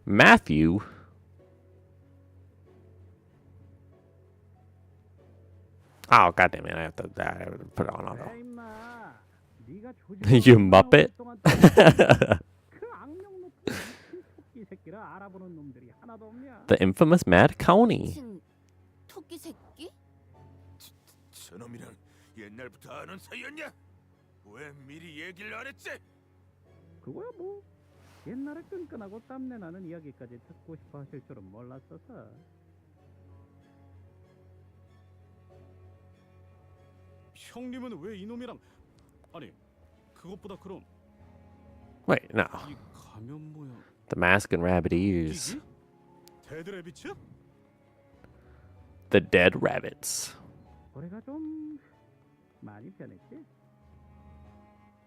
Matthew? Oh, goddamn it. I have to put it on auto. You Muppet? The infamous Mad County. 미친 토끼 새끼? 저놈이랑 옛날부터 아는 사이였냐? 왜 미리 얘기를 안 했지? 그거야 뭐 옛날에 끈끈하고 땀내 나는 이야기까지 듣고 싶어 하실 줄은 몰랐어서. 형님은 왜 이놈이랑 아니 그것보다 그럼 Wait, no. 이 가면 모양 The mask and rabbit ears. 이기? 데드래비츠? The dead rabbits. 올해가 좀 많이 변했지?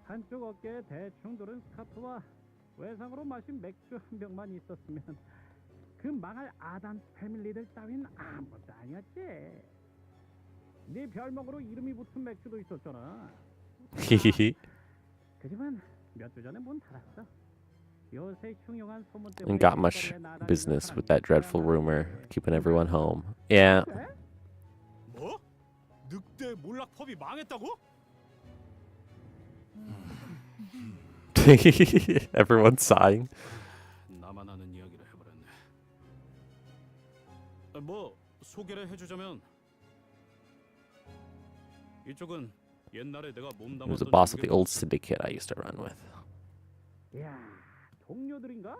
한쪽 어깨에 대충 두른 스카프와 외상으로 마신 맥주 한 병만 있었으면 그 망할 아담스 패밀리들 따윈 아무것도 아니었지. 네 별명으로 이름이 붙은 맥주도 있었잖아. 그지만 몇 주 전에 문 닫았어. 요새 흉흉한 소문 때문에 And got much business with that dreadful rumor, keeping everyone home. Yeah. 뭐? 늑대 몰락 펍이 망했다고? Everyone's sighing. 나만 아는 이야기를 해버렸네. 뭐 소개를 해주자면 이쪽은 옛날에 내가 He was the 몸담았던 boss of the old syndicate I used to run with. 야, 동료들인가?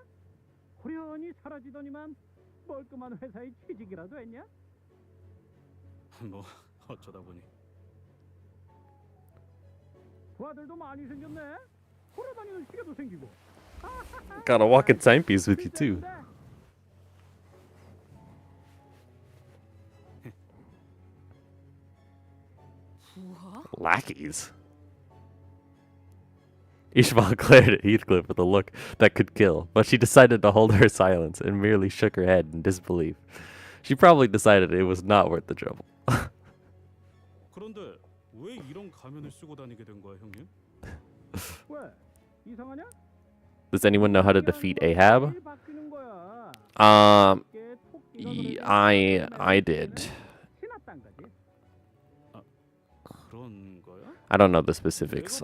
호련히 사라지더니만 멀끔한 회사에 취직이라도 했냐? 뭐 어쩌다 보니 그 아들도 많이 생겼네. 걸어다니는 시계도 생기고. Got a walking timepiece with you too. Lackeys. Ishmael glared at Heathcliff with a look that could kill, but she decided to hold her silence and merely shook her head in disbelief. She probably decided it was not worth the trouble. 그런데 왜 이런 가면을 쓰고 다니게 된 거야, 형님? 왜? 이상하냐? Does anyone know how to defeat Ahab? I did. 그런 거야? I don't know the specifics.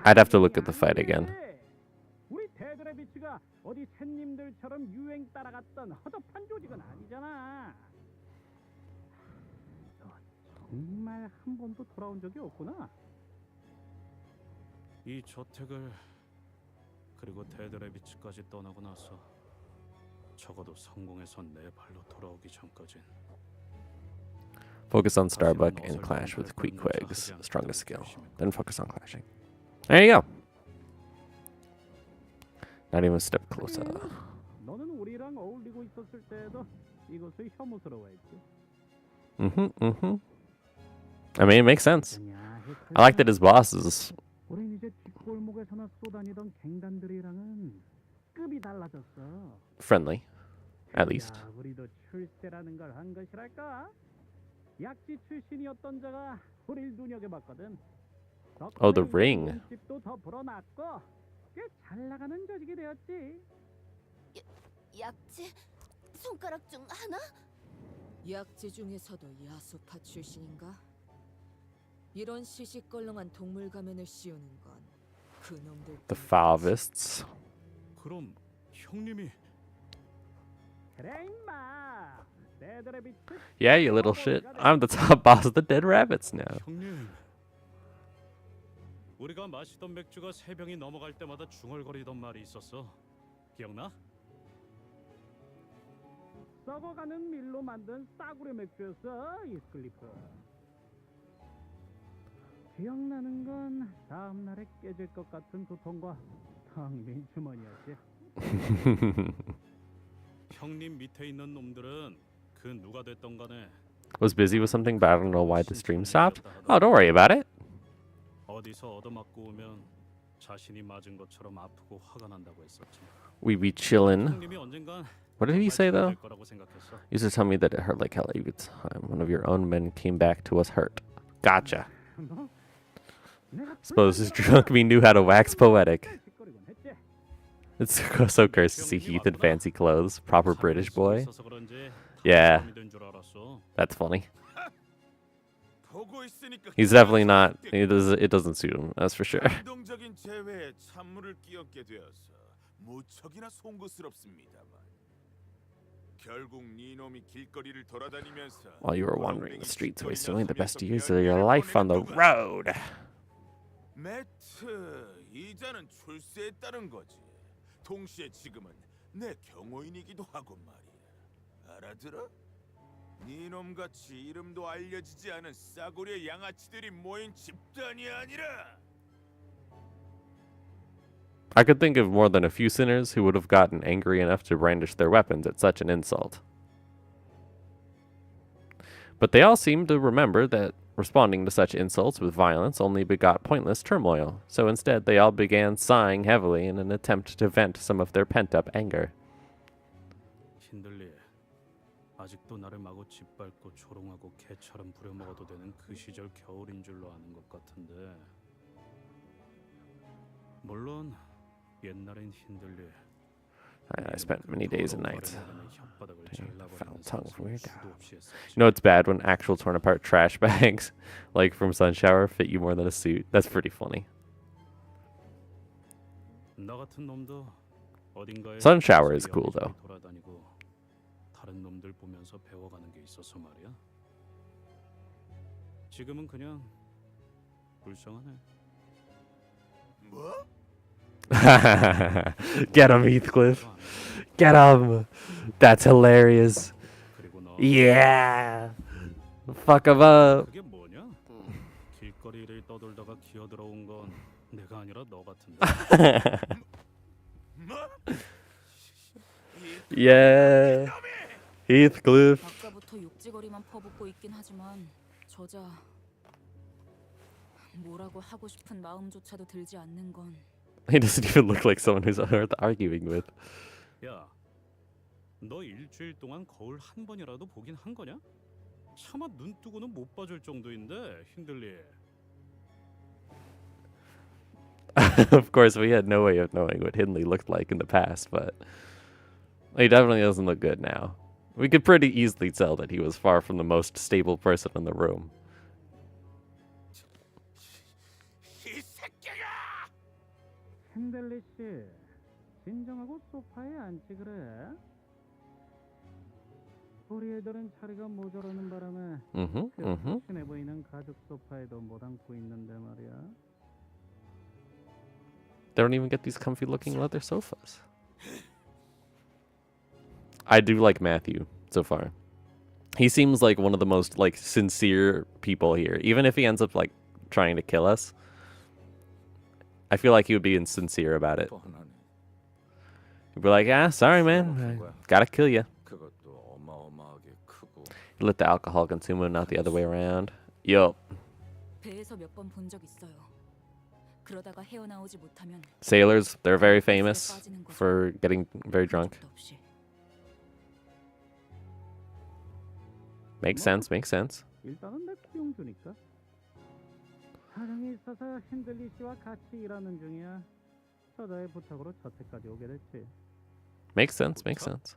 I'd have to look at the fight again. 우리 데드래비츠가 어디 샌님들처럼 유행 따라갔던 허접한 조직은 아니잖아. 너 정말 한 번도 돌아온 적이 없구나. 이 저택을 그리고 데드래비츠까지 떠나고 나서 적어도 성공해서 내 발로 돌아오기 전까진 Focus on Starbuck and clash with Queequeg's strongest skill. Then focus on clashing. There you go. Not even a step closer. 너는 우리랑 어울리고 있었을 때도 이것을 혐오스러워했지. I mean, it makes sense. I like that his boss is 우린 이제 뒷골목에서나 쏘다니던 갱단들이랑은 급이 달라졌어. friendly, at least. 야, 우리도 출세라는 걸 한 것이랄까? 약지 출신이었던 자가 우릴 눈여겨봤거든. Oh, the ring. 집도 더 불어났고 꽤 잘 나가는 조직이 되었지. 약지? 손가락 중 하나? 약지 중에서도 야수파 출신인가? 이런 시시껄렁한 동물 가면을 씌우는 건 그놈들. The Favists. 그럼 형님이 그래 임마. 데드래비츠. Yeah, you little shit. I'm the top boss of the dead rabbits now. 형님 우리가 마시던 맥주가 3병이 넘어갈 때마다 중얼거리던 말이 있었어. 기억나? 썩어가는 밀로 만든 싸구려 맥주였어, 이스클리프. 기억나는 건 다음 날에 깨질 것 같은 두통과 텅 빈 주머니였지. 형님 밑에 있는 놈들은 그 누가 됐던 간에 Was busy with something, but I don't know why the stream stopped. Oh, don't worry about it. 어디서 얻어맞고 오면 자신이 맞은 것처럼 아프고 화가 난다고 했었지. We be chillin'. 형님이 언젠간 What did he say though? 될 거라고 생각했어. He used to tell me that it hurt like hell every time one of your own men came back to us hurt. Gotcha. Suppose this drunk me knew how to wax poetic. It's so cursed to see Heath in fancy clothes. Proper British boy. Yeah. That's funny. He's definitely not. It doesn't suit him. That's for sure. 감동적인 재회에 찬물을 끼얹게 되어서 무척이나 송구스럽습니다만 결국 니놈이 길거리를 돌아다니면서 While you were wandering the streets, wasting the best years of your life on the road. 매트, 이자는 출세했다는 거지. 동시에 지금은 내 경호인이기도 하고 말이야. 알아들어? 니놈같이 이름도 알려지지 않은 싸구려 양아치들이 모인 집단이 아니라 I could think of more than a few sinners who would have gotten angry enough to brandish their weapons at such an insult. But they all seemed to remember that responding to such insults with violence only begot pointless turmoil, so instead they all began sighing heavily in an attempt to vent some of their pent-up anger. 힌들리, 아직도 나를 마구 짓밟고 조롱하고 개처럼 부려먹어도 되는 그 시절 겨울인 줄로 아는 것 같은데. 물론 옛날엔 힌들리. I spent many days and nights. Foul tongue from your dad. You know it's bad when actual torn apart trash bags, like from Sunshower, fit you more than a suit. That's pretty funny. 나 같은 놈도 어딘가에 Sunshower is cool though. 돌아다니고 다른 놈들 보면서 배워가는 게 있어서 말이야. 지금은 그냥 불쌍하네. 뭐? Get him, Heathcliff. Get him. That's hilarious. Yeah. Fuck him up. 그게 뭐냐? 길거리를 떠돌다가 기어들어온 건 내가 아니라 너 같은데. Yeah. Heathcliff. 아까부터 욕지거리만 퍼붓고 있긴 하지만 저자 뭐라고 하고 싶은 마음조차도 들지 않는 건. He doesn't even look like someone who's worth arguing with. 야, 너 일주일 동안 거울 한 번이라도 보긴 한 거냐? 차마 눈 뜨고는 못 봐줄 정도인데 힌들리. Of course, we had no way of knowing what Hindley looked like in the past, but he definitely doesn't look good now. We could pretty easily tell that he was far from the most stable person in the room. 핸들리 씨, 진정하고 소파에 앉지 그래. 우리 애들은 자리가 모자라는 바람에 푹신해 보이는 가죽 소파에도 못 앉고 있는데 말이야. They don't even get these comfy-looking leather sofas. I do like Matthew so far. He seems like one of the most like sincere people here. Even if he ends up like trying to kill us, I feel like he would be insincere about it. He'd be like, "Ah, sorry, man, I gotta kill you." He let the alcohol consume him, not the other way around. Yup. 배에서 몇 번 본 적 있어요. 그러다가 헤어나오지 못하면 Sailors, they're very famous for getting very drunk. Makes sense, makes sense. 일단은 내 고용주니까. 사정이 있어서 핸들리 씨와 같이 일하는 중이야. 저자의 부탁으로 저택까지 오게 됐지. Makes sense, makes sense.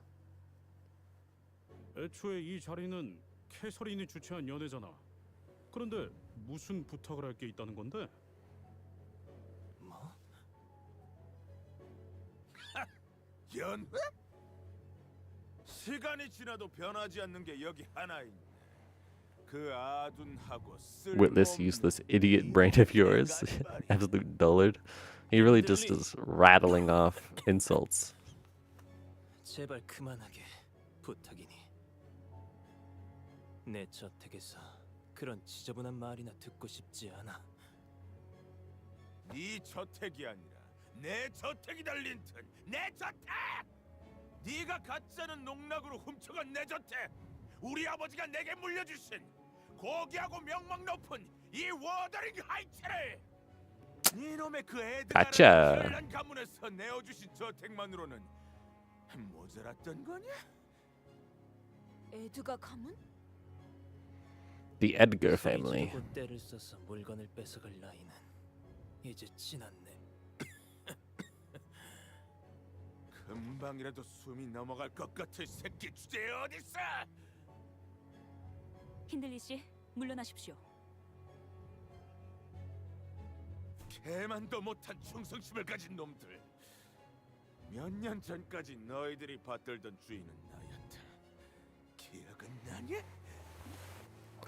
애초에 이 자리는 캐서린이 주최한 연회잖아. 그런데 무슨 부탁을 할 게 있다는 건데? 뭐? 연회? 시간이 지나도 변하지 않는 게 여기 하나 있네. 그 아둔하고 Witless, useless idiot brain of yours. Absolute dullard. He really just is rattling off insults. 제발 그만하게 부탁이니. 내 저택에서 그런 지저분한 말이나 듣고 싶지 않아. 네 저택이 아니라 내 저택이 달린 튼 내 저택! 네가 갖지 않은 농락으로 훔쳐간 내 저택! 우리 아버지가 내게 물려주신 고귀하고 명망 높은 이 워더링 하이츠를! 네놈의 그 애들아는 별난 가문에서 내어주신 저택만으로는 모자랐던 거냐? 에드가 가문? The Edgar family. 때를 써서 물건을 뺏어갈 나이는 이제 지났네. 금방이라도 숨이 넘어갈 것 같은 새끼 주제에 어딨어? 힌들리 씨, 물러나십시오. 개만도 못한 충성심을 가진 놈들. 몇 년 전까지 너희들이 받들던 주인은 나였다. 기억은 나냐?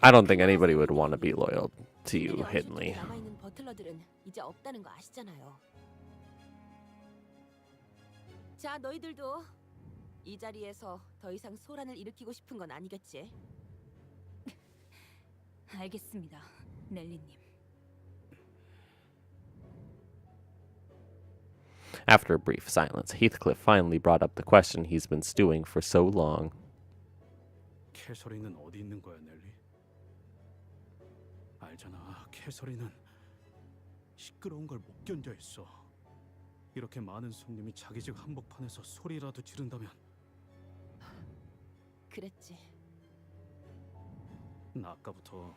I don't think anybody would want to be loyal to you, Hiddenly. 남아있는 버틀러들은 이제 없다는 거 아시잖아요. 자, 너희들도 이 자리에서 더 이상 소란을 일으키고 싶은 건 아니겠지? 알겠습니다, 넬리님. After a brief silence, Heathcliff finally brought up the question he's been stewing for so long. 캐서린은 어디 있는 거야, 넬리? 알잖아, 캐서린은 시끄러운 걸 못 견뎌 있어. 이렇게 많은 손님이 자기 집 한복판에서 소리라도 지른다면. 그랬지. 나 아까부터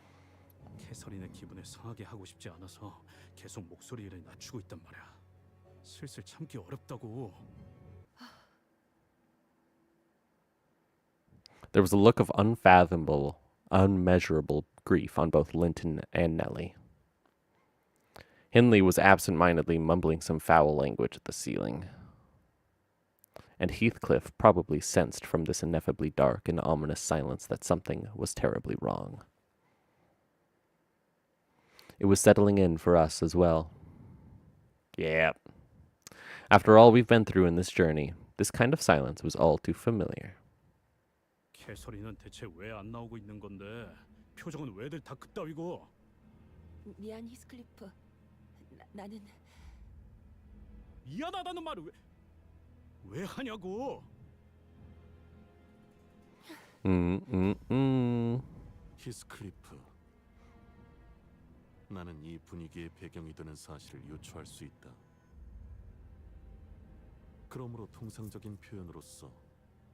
캐서린의 기분을 상하게 하고 싶지 않아서 계속 목소리를 낮추고 있단 말이야. 슬슬 참기 어렵다고. There was a look of unfathomable, unmeasurable grief on both Linton and Nellie. Hindley was absent-mindedly mumbling some foul language at the ceiling. And Heathcliff probably sensed from this ineffably dark and ominous silence that something was terribly wrong. It was settling in for us as well. Yeah. After all we've been through in this journey, this kind of silence was all too familiar. 캐서린은 대체 왜 안 나오고 있는 건데? 표정은 왜들 다 그따위고? 미안, 히스클리프. 나는 미안하다는 말을 왜 하냐고? 히스클리프, 나는 이 분위기의 배경이 되는 사실을 유추할 수 있다. 그러므로 통상적인 표현으로서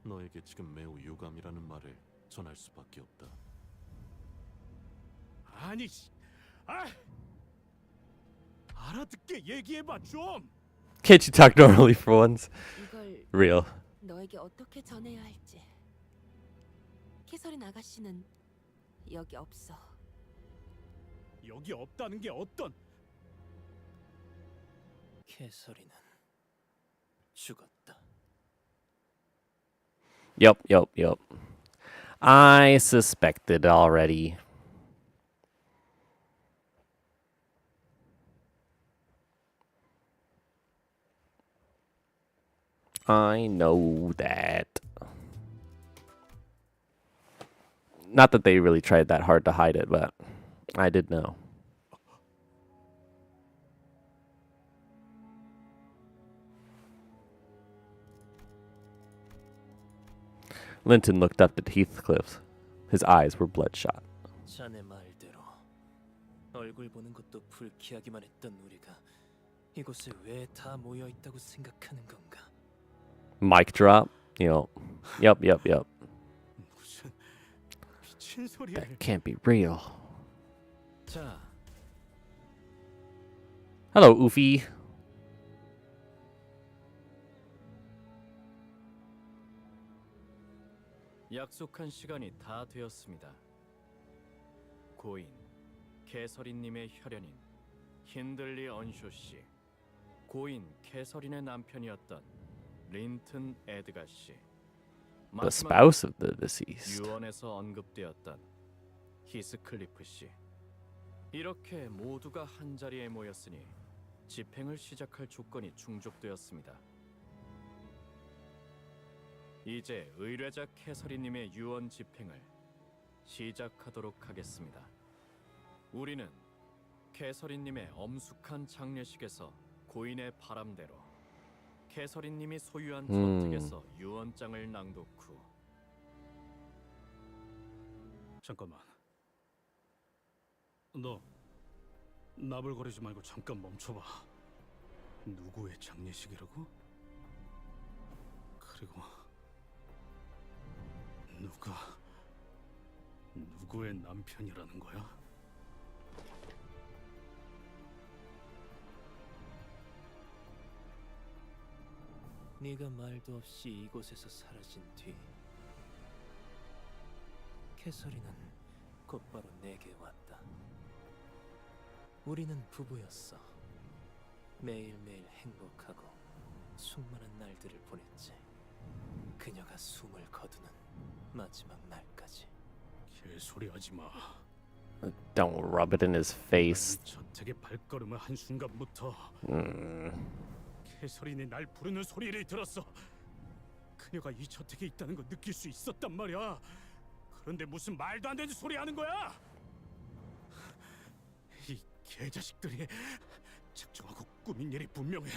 너에게 지금 매우 유감이라는 말을 전할 수밖에 없다. 아니, 알아듣게 얘기해봐 좀. Can't you talk normally for once? 이걸 Real. 너에게 어떻게 전해야 할지. 캐서린 아가씨는 여기 없어. 여기 없다는 게 어떤? 캐서린은 죽었다. Yup. I suspected already. I know that. Not that they really tried that hard to hide it, but I did know. Linton looked up at Heathcliff. His eyes were bloodshot. 자네 말대로 얼굴 보는 것도 불쾌하기만 했던 우리가 이곳에 왜 다 모여 있다고 생각하는 건가? Mic drop. Yup. 무슨 미친 소리야? That can't be real. 자, Hello, Oofy. 약속한 시간이 다 되었습니다. 고인 캐서린님의 혈연인 힌들리 언쇼 씨, 고인 캐서린의 남편이었던 린튼 에드가 씨, The spouse of the deceased. 유언에서 언급되었던 히스클리프 씨. 이렇게 모두가 한 자리에 모였으니 집행을 시작할 조건이 충족되었습니다. 이제 의뢰자 캐서린님의 유언 집행을 시작하도록 하겠습니다. 우리는 캐서린님의 엄숙한 장례식에서 고인의 바람대로 캐서린님이 소유한 저택에서 유언장을 낭독 후. 잠깐만. 너 나불거리지 말고 잠깐 멈춰봐. 누구의 장례식이라고? 그리고 누구의 남편이라는 거야? 네가 말도 없이 이곳에서 사라진 뒤 캐서린은 곧바로 내게 왔다. 우리는 부부였어. 매일매일 행복하고 수많은 날들을 보냈지. 그녀가 숨을 거두는 마지막 날까지. 개소리하지 마. Don't rub it in his face. 저택에 발걸음을 한 순간부터 캐서린이 날 부르는 소리를 들었어. 그녀가 이 저택에 있다는 거 느낄 수 있었단 말이야. 그런데 무슨 말도 안 되는 소리 하는 거야? 이 개자식들이 작정하고 꾸민 일이 분명해.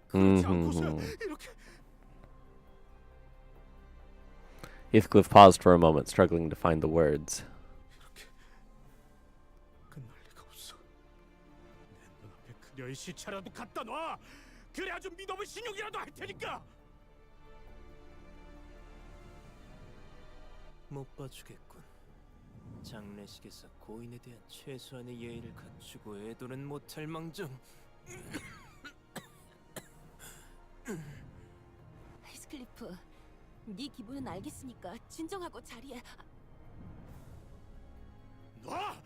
그렇지 않고서 이렇게. Heathcliff paused for a moment, struggling to find the words. 끝날 리가 없어. 내 눈앞에 그녀의 시체라도 갖다 놔. 그래야 좀 믿어볼 신용이라도 할 테니까. 못 봐주겠군. 장례식에서 고인에 대한 최소한의 예의를 갖추고 애도는 못할 망정. 히스클리프, 네 기분은 알겠으니까 진정하고 자리에. 놔!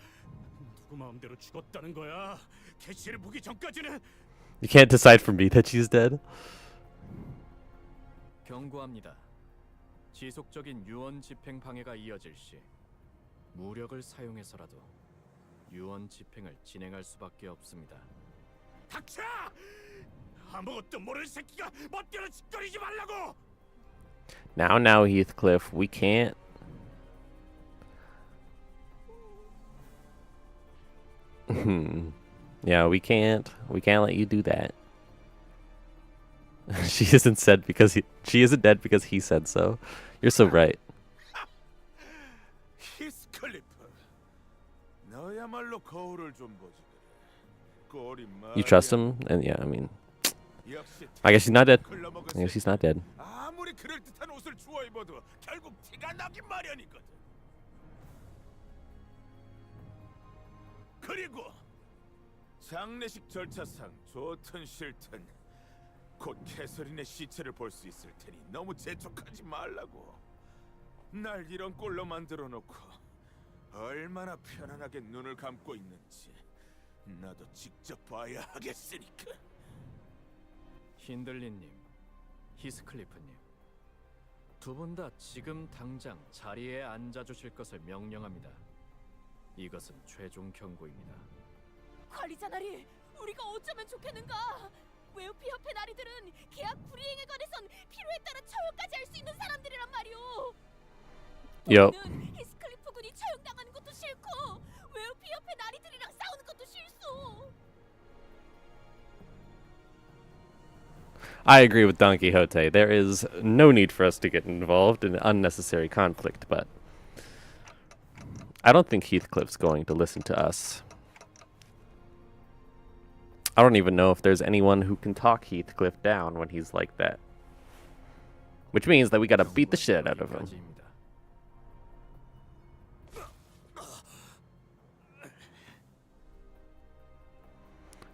누구 마음대로 죽었다는 거야. 캐시를 보기 전까지는. You can't decide for me that she's dead. 경고합니다. 지속적인 유언 집행 방해가 이어질 시 무력을 사용해서라도 유언 집행을 진행할 수밖에 없습니다. 닥쳐! 아무것도 모르는 새끼가 멋대로 짓거리지 말라고. Now, Heathcliff, we can't. Yeah, we can't let you do that. She isn't dead because he said so. You're so right. 히스클리프, 너야말로 거울을 좀 보지 그래. 꼴이 You trust him? And yeah, I mean, I guess he's not dead. I guess he's not dead. 아무리 그럴 듯한 옷을 주워 입어도 결국 티가 나긴 마련이거든. 그리고 장례식 절차상 좋든 싫든 곧 캐서린의 시체를 볼 수 있을 테니 너무 재촉하지 말라고. 날 이런 꼴로 만들어 놓고 얼마나 편안하게 눈을 감고 있는지 나도 직접 봐야 하겠으니까. 힌들리님, 히스클리프님, 두 분 다 지금 당장 자리에 앉아주실 것을 명령합니다. 이것은 최종 경고입니다. 관리자 나리, 우리가 어쩌면 좋겠는가? 웨어피 협회 나리들은 계약 불이행에 관해선 필요에 따라 처형까지 할 수 있는 사람들이란 말이오. Yup. 히스클리프 군이 처형당하는 것도 싫고 웨어피 협회 나리들이랑 싸우는 것도 싫소. I agree with Don Quixote. There is no need for us to get involved in unnecessary conflict, but I don't think Heathcliff's going to listen to us. I don't even know if there's anyone who can talk Heathcliff down when he's like that. Which means that we gotta beat the shit out of him.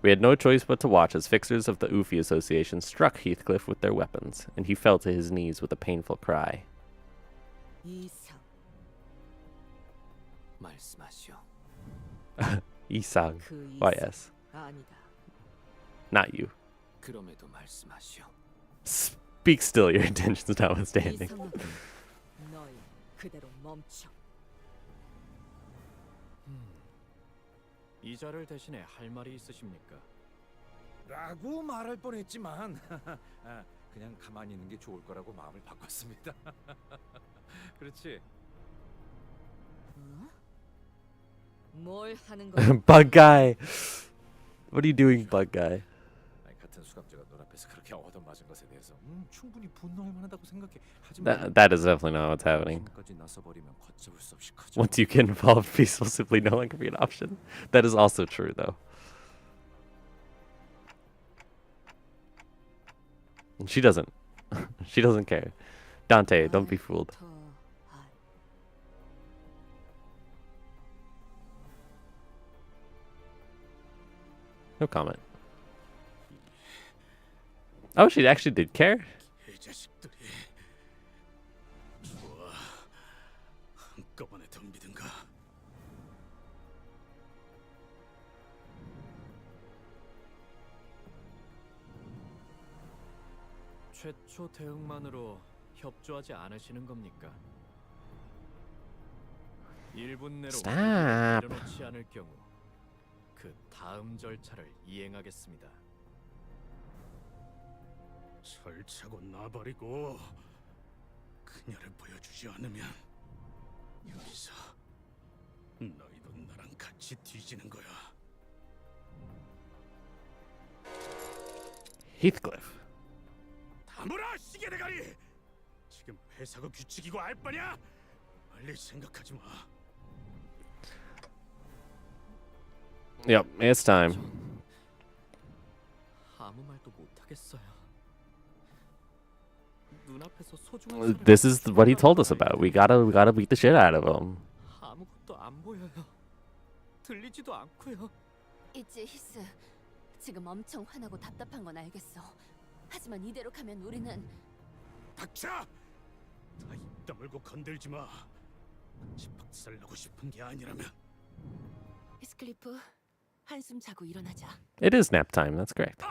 We had no choice but to watch as fixers of the Ufi Association struck Heathcliff with their weapons, and he fell to his knees with a painful cry. 이상. 말씀하시오. Isang. 그 Why 이상 yes. 아니다. Not you. 그럼에도 말씀하시오. Speak still, your intentions notwithstanding. 이상은 너희 그대로 멈춰. 이자를 대신에 할 말이 있으십니까? 라고 말할 뻔했지만 그냥 가만히 있는 게 좋을 거라고 마음을 바꿨습니다. 그렇지. 뭘 하는 거야? Bug guy. What are you doing, bug guy? 같은 수감자가 눈앞에서 그렇게 얻어맞은 것에 대해서 충분히 분노할 만하다고 생각해. 하지만 That is definitely not what's happening. Once you get involved, peace will simply no longer be an option. That is also true, though. And she doesn't. She doesn't care. Dante, don't be fooled. No comment. Oh, she actually did care? 개자식들이. 좋아. 한꺼번에 덤비든가. 최초 대응만으로 협조하지 않으시는 겁니까? 1분 내로 Stop. 내려놓지 않을 경우 그 다음 절차를 이행하겠습니다. 설차고 나버리고 그녀를 보여주지 않으면 여기서 너희도 나랑 같이 뒤지는 거야. Heathcliff. 다물어 시계 대가리! 지금 회사가 규칙이고 알 바냐? 빨리 생각하지 마. Yep, it's time. 아무 말도 못 하겠어요. 눈앞에서 소중한 This is what he told us about. We gotta beat the shit out of him. 아무것도 안 보여요. 들리지도 않고요. 있지 히스. 지금 엄청 화나고 답답한 건 알겠어. 하지만 이대로 가면 우리는 닥쳐! 다 입 다물고 건들지 마. 같이 박살나고 싶은 게 아니라면. 히스클리프, 한숨 자고 일어나자. It is nap time. That's correct.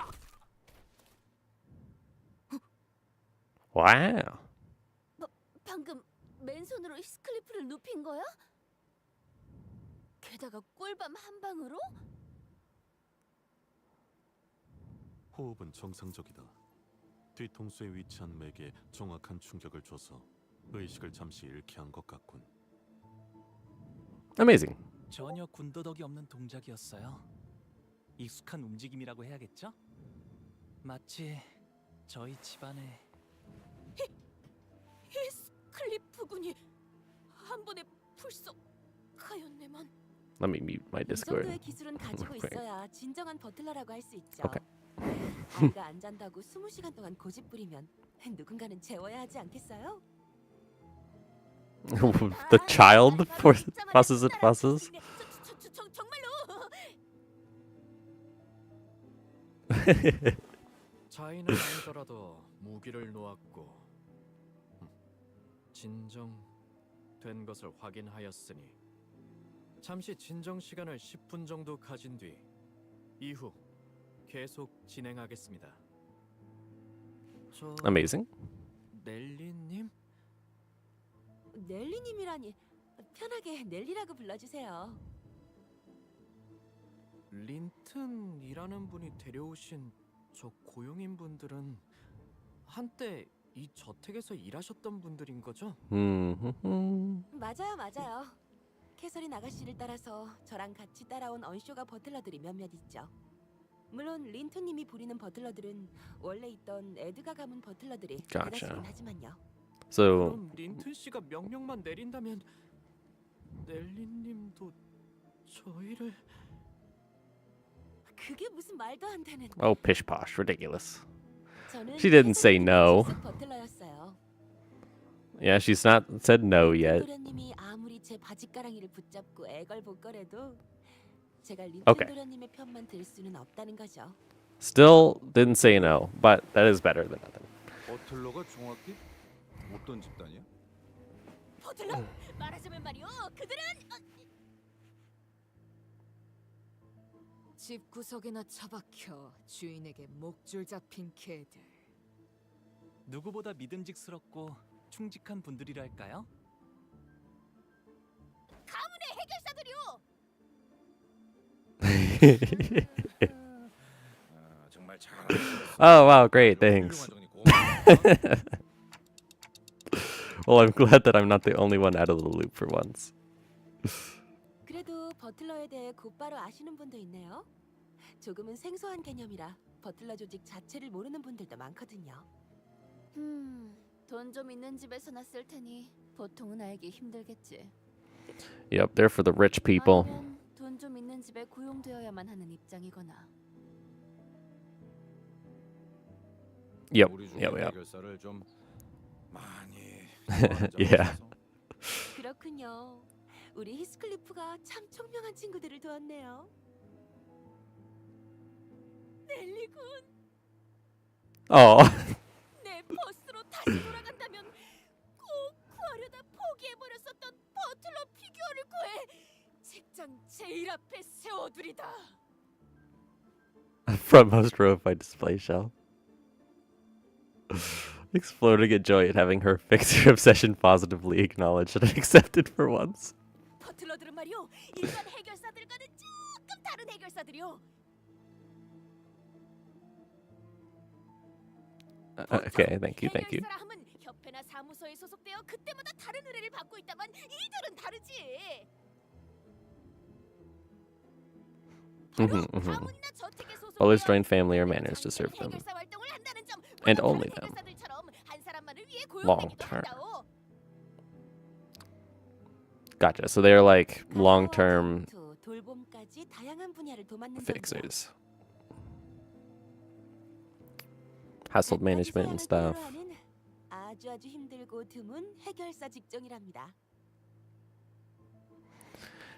Wow. 방금 맨손으로 히스클리프를 눕힌 거야? 게다가 꿀밤 한 방으로? 호흡은 정상적이다. 뒤통수에 위치한 맥에 정확한 충격을 줘서 의식을 잠시 잃게 한 것 같군. Amazing. 전혀 군더더기 없는 동작이었어요. 익숙한 움직임이라고 해야겠죠? 마치 저희 집안의 히스클리프군이 한 번에 불썩 하였네만. Let me mute my 이 Discord. 정도의 기술은 가지고 quick. 있어야 진정한 버틀러라고 할 수 있죠. Okay. 아이가 안 잔다고 20시간 동안 고집 부리면 누군가는 재워야 하지 않겠어요? The child fusses and fusses. 정말로. 자인은 아니더라도 무기를 놓았고 진정된 것을 확인하였으니 잠시 진정 시간을 10분 정도 가진 뒤 이후 계속 진행하겠습니다. 저 Amazing. 넬리님? 넬리님이라니 편하게 넬리라고 불러주세요. 린튼이라는 분이 데려오신 저 고용인 분들은 한때 이 저택에서 일하셨던 분들인 거죠? 맞아요. 캐서린 아가씨를 따라서 저랑 같이 따라온 언쇼가 버틀러들이 몇몇 있죠. 물론 린튼님이 부리는 버틀러들은 원래 있던 에드가 가문 버틀러들이 Gotcha. 대다수긴 하지만요. So 그럼 린튼 씨가 명령만 내린다면 넬리님도 저희를 그게 무슨 말도 안 되는. oh, pish posh, ridiculous. 저는 She didn't say 캐서린 no. 직속 버틀러였어요. Yeah, she's not said no yet. 도련님이 아무리 제 바지가랑이를 붙잡고 애걸복걸해도 제가 린튼 Okay. 도련님의 편만 들 수는 없다는 거죠. Still didn't say no, but that is better than nothing. 버틀러가 정확히 어떤 집단이야? 버틀러? 말하자면 말이요. 그들은 집 구석에나 처박혀 주인에게 목줄 잡힌 개들. 누구보다 믿음직스럽고 충직한 분들이랄까요? 가문의 해결사들이요. 정말 잘하는. Oh wow, great, thanks. Well, I'm glad that I'm not the only one out of the loop for once. 그래도 버틀러에 대해 곧바로 아시는 분도 있네요. 조금은 생소한 개념이라 버틀러 조직 자체를 모르는 분들도 많거든요. 돈 좀 있는 집에서 났을 테니 보통은 알기 힘들겠지. Yep, they're for the rich people. 아니면 돈 좀 있는 집에 고용되어야만 하는 입장이거나. Yep, 우리 중에 yep, yep. 해결사를 좀 많이 Yeah. 그렇군요. 우리 히스클리프가 참 총명한 친구들을 도왔네요. 넬리군. Oh. 내 버스로 다시 돌아간다면 꼭 구하려다 포기해버렸었던 버틀러 피규어를 구해 책장 제일 앞에 세워두리다. Frontmost row of my display shelf. Exploding in joy at having her fixer obsession positively acknowledged and accepted for once. 버틀러들은 말이요. 일반 해결사들과는 조금 다른 해결사들이요. Okay, thank you, thank you. 해결사라 하면 협회나 사무소에 소속되어 그때마다 다른 의뢰를 받고 있다만 이들은 다르지. 가문이나 저택에 Always join family or manors to serve them. 해결사 활동을 한다는 점, And 물론 only 다른 them. 해결사들처럼 한 사람만을 위해 Long 고용되기도 term. 한다오. Gotcha. So they're like long-term 돌봄까지 다양한 분야를 도맡는 fixers. Household management and stuff. 아주 힘들고 드문 해결사 직종이랍니다.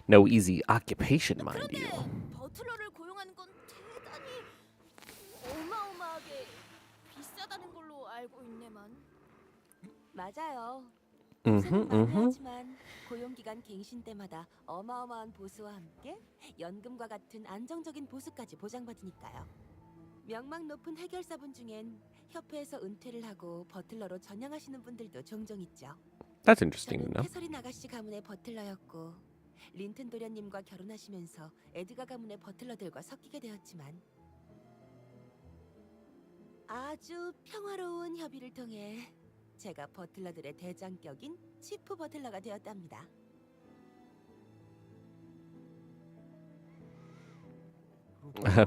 No easy occupation, mind you. 버틀러를 고용하는 건 대단히 어마어마하게 비싸다는 걸로 알고 있네만. 맞아요. 고생은 많이 하지만 고용기간 갱신 때마다 어마어마한 보수와 함께 연금과 같은 안정적인 보수까지 보장받으니까요. 명망 높은 해결사분 중엔 협회에서 은퇴를 하고 버틀러로 전향하시는 분들도 종종 있죠. That's interesting to 저는 know. 캐서린 아가씨 가문의 버틀러였고 린튼 도련님과 결혼하시면서 에드가 가문의 버틀러들과 섞이게 되었지만 아주 평화로운 협의를 통해 제가 버틀러들의 대장격인 치프 버틀러가 되었답니다.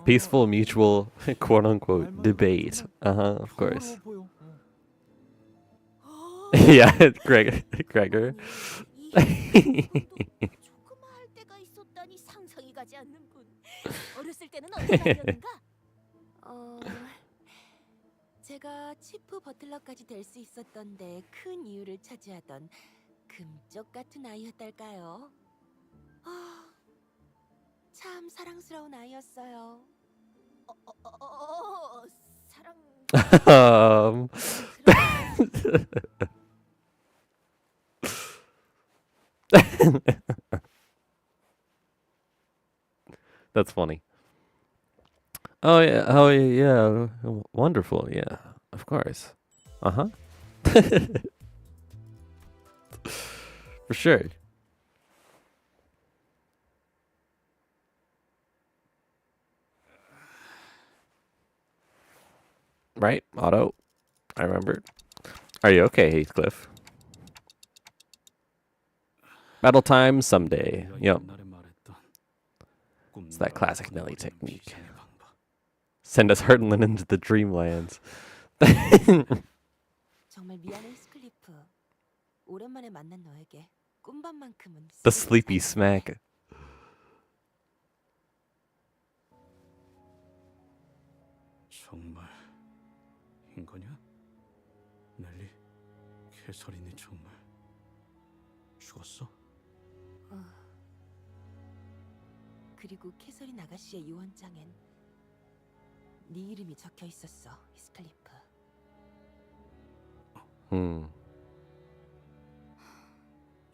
Peaceful, mutual, quote-unquote, debate. Of course. Yeah, Gregor. 조그마할 때가 있었다니 상상이 가지 않는군. 어렸을 때는 어디였는가? 제가 치프 버틀러까지 될 수 있었던데 큰 이유를 차지하던 금쪽 같은 아이였달까요? 참 사랑스러운 아이였어요. 사랑. That's funny. Oh yeah, wonderful, yeah, of course. For sure. Right, Otto? I remembered. Are you okay, Heathcliff? Battle time someday. Yep. It's that classic Nelly technique. Send us hurtling into the dreamlands. 정말 미안해, 히스클리프. 오랜만에 만난 너에게 꿈밤만큼은 The sleepy smack. 정말 인 거냐? 넬리, 캐서린이 정말 죽었어? 그리고 캐서린 아가씨의 유언장엔 네 이름이 적혀 있었어, 히스클리프.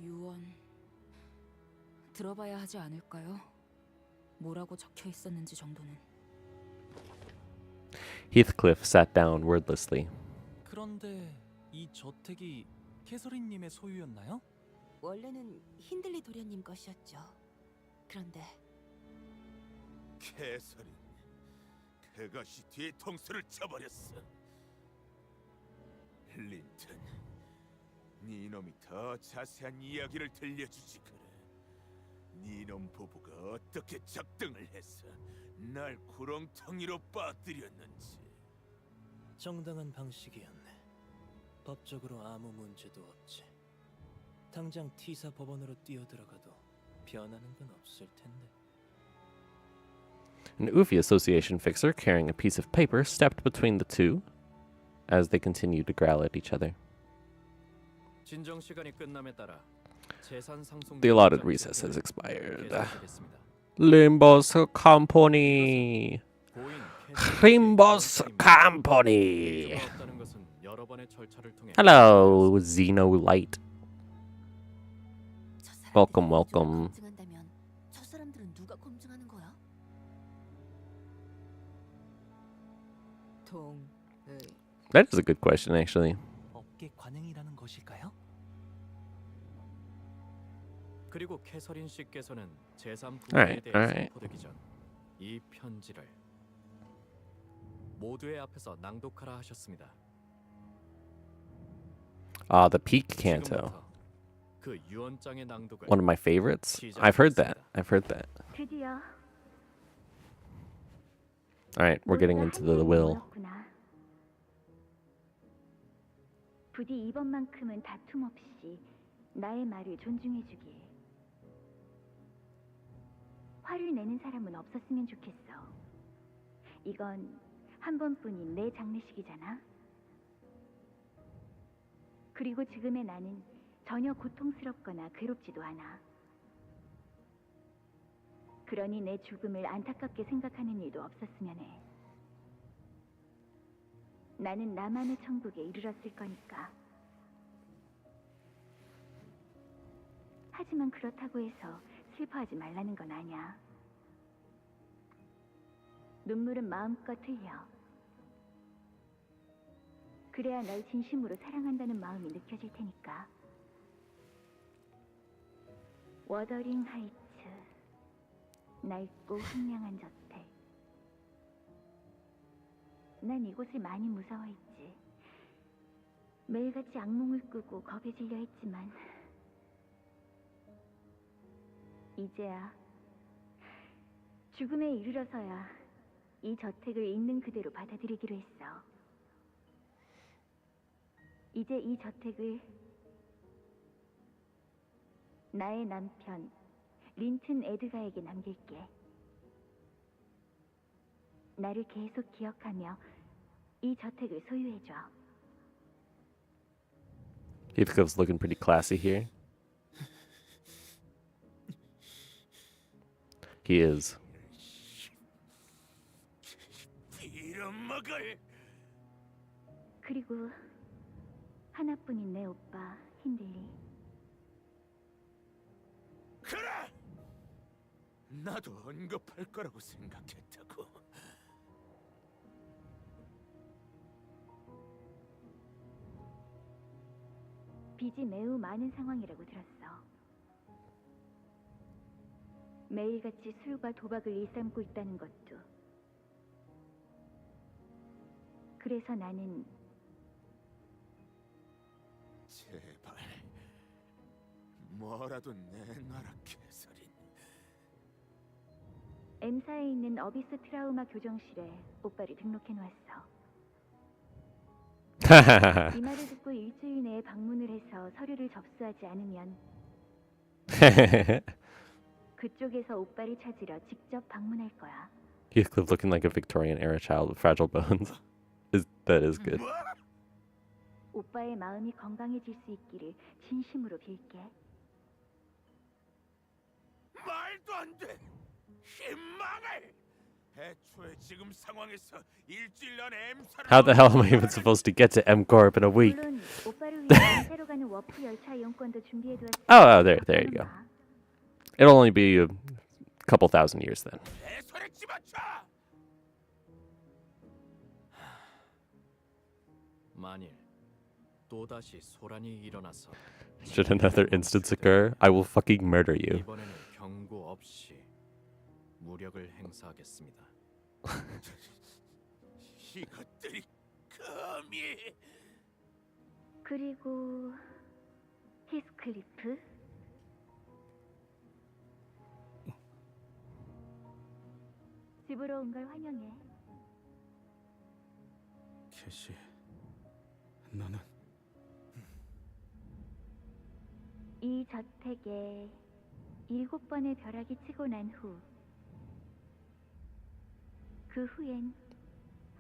유언 들어봐야 하지 않을까요? 뭐라고 적혀 있었는지 정도는. Heathcliff sat down wordlessly. 그런데 이 저택이 캐서린님의 소유였나요? 원래는 힌들리 도련님 것이었죠. 그런데 캐서린, 그것이 뒤통수를 쳐버렸어. 린튼, 네 놈이 더 자세한 이야기를 들려주지 그래. 네 놈 부부가 어떻게 작등을 해서 날 구렁텅이로 빠뜨렸는지. 정당한 방식이었네. 법적으로 아무 문제도 없지. 당장 T사 법원으로 뛰어들어가도 변하는 건 없을 텐데. An Ufi Association fixer carrying a piece of paper stepped between the two as they continued to growl at each other. 진정 시간이 끝남에 따라 재산 상속 The allotted recess has expired. Limbus Company. Limbus Company. Hello, Xenolite. Welcome, welcome. 검증한다면 저 사람들은 누가 검증하는 거야? That is a good question, actually. 업계 관행이라는 것일까요? 그리고 캐서린 씨께서는 제3부에 Alright, 대해 alright. 선포되기 전 이 편지를 모두의 앞에서 낭독하라 하셨습니다. The Peak Canto. 지금부터 그 유언장의 낭독을 One of my favorites. I've heard that. I've heard that. 드디어 Alright, we're getting into the will. 모였구나. 부디 이번만큼은 다툼 없이 나의 말을 존중해주길. 화를 내는 사람은 없었으면 좋겠어. 이건 한 번뿐인 내 장례식이잖아. 그리고 지금의 나는 전혀 고통스럽거나 괴롭지도 않아. 그러니 내 죽음을 안타깝게 생각하는 일도 없었으면 해. 나는 나만의 천국에 이르렀을 거니까. 하지만 그렇다고 해서 슬퍼하지 말라는 건 아니야. 눈물은 마음껏 흘려. 그래야 널 진심으로 사랑한다는 마음이 느껴질 테니까. 워더링 하이츠, 낡고 황량한 저택. 난 이곳을 많이 무서워했지. 매일같이 악몽을 꾸고 겁에 질려 했지만 이제야 죽음에 이르러서야 이 저택을 있는 그대로 받아들이기로 했어. 이제 이 저택을 나의 남편 린튼 에드가에게 남길게. 나를 계속 기억하며 이 저택을 소유해줘. Heathcliff's looking pretty classy here. He is. 빌어먹을. 그리고 하나뿐인 내 오빠 힌들리. 그래. 나도 언급할 거라고 생각했다고. 빚이 매우 많은 상황이라고 들었어. 매일같이 술과 도박을 일삼고 있다는 것도. 그래서 나는 제발 뭐라도 내놔라 캐서린. M사에 있는 어비스 트라우마 교정실에 오빠를 등록해놓았어. 이 말을 듣고 일주일 내에 방문을 해서 서류를 접수하지 않으면 그쪽에서 오빠를 찾으러 직접 방문할 거야. Heathcliff looking like a Victorian era child with fragile bones. That is good. 오빠의 마음이 건강해질 수 있기를 진심으로 빌게. 말도 안 돼. 희망을. 애초에 지금 상황에서 일주일 안에 M사를 How the hell am I even supposed to get to M Corp in a week? 물론 오빠를 위해 M사로 가는 워프 열차 이용권도 준비해두었어. Oh, there you go. It'll only be a couple thousand years then. 내 손에 집어쳐. 만일 또다시 소란이 일어나서 Should another instance occur, I will fucking murder you. 이번에는 경고 없이 무력을 행사하겠습니다. 이것들이 감히. 그리고 히스클리프? 집으로 온 걸 환영해. 캐시, 너는 이 저택에 7번의 벼락이 치고 난 후, 그 후엔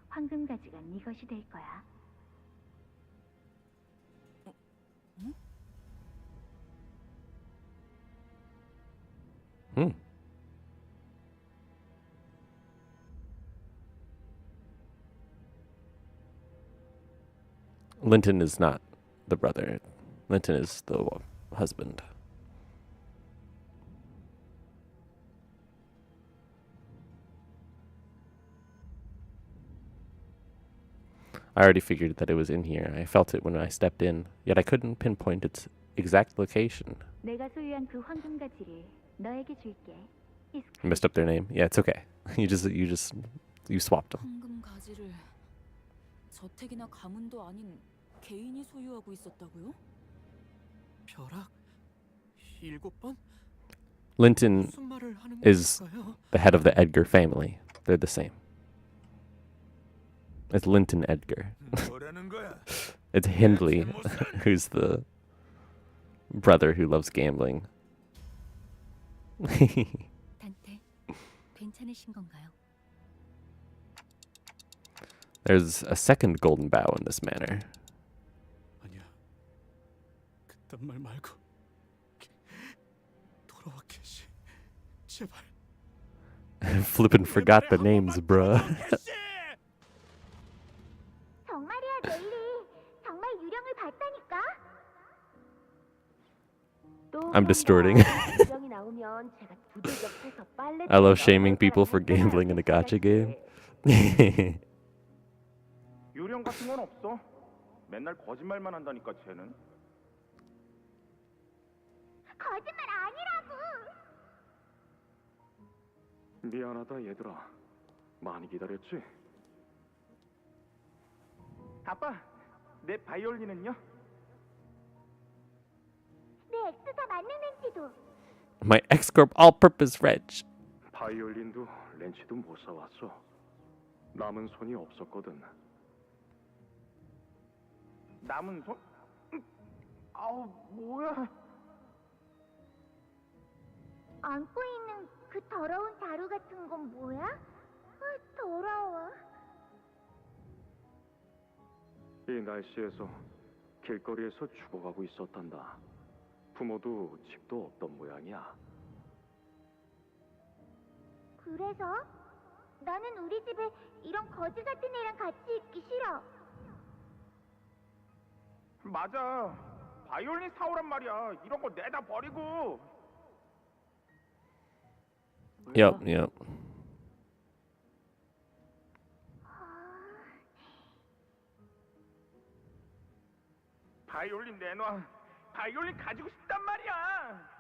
황금가지가 네 것이 될 거야. Linton is not the brother. Linton is the husband. I already figured that it was in here. I felt it when I stepped in, yet I couldn't pinpoint its exact location. 내가 소유한 그 황금 가지를 너에게 줄게. I messed up their name. Yeah, it's okay. You swapped them. 황금 가지를 저택이나 가문도 아닌 개인이 소유하고 있었다고요? 벼락 7번? Linton is the head of the Edgar family. They're the same. It's Linton Edgar. It's Hindley, who's the brother who loves gambling. 단테, 괜찮으신 건가요? There's a second golden bow in this manor. 아니야. 그딴 말 말고 돌아와 캐시. 제발. Flippin' forgot the names, bruh. 정말이야, 넬리. 정말 유령을 봤다니까. I'm distorting. 유령이 나오면 제가 두들 옆에서 빨래 I love shaming people for gambling in a gacha game. 유령 같은 건 없어. 맨날 거짓말만 한다니까 쟤는. 거짓말 아니라고. 미안하다 얘들아. 많이 기다렸지? 아빠, 내 바이올린은요? 내 엑스사 맞는 렌치도. My X-Corp all-purpose wrench. 바이올린도 렌치도 못 사왔어. 남은 손이 없었거든. 남은 손? 아우 뭐야? 안고 있는 그 더러운 자루 같은 건 뭐야? 아, 더러워. 이 날씨에서 길거리에서 죽어가고 있었단다. 부모도 집도 없던 모양이야. 그래서 나는 우리 집에 이런 거지 같은 애랑 같이 있기 싫어. 맞아. 바이올린 사오란 말이야. 이런 거 내다 버리고. Yep. 바이올린 내놔. 바이올린 가지고 싶단 말이야.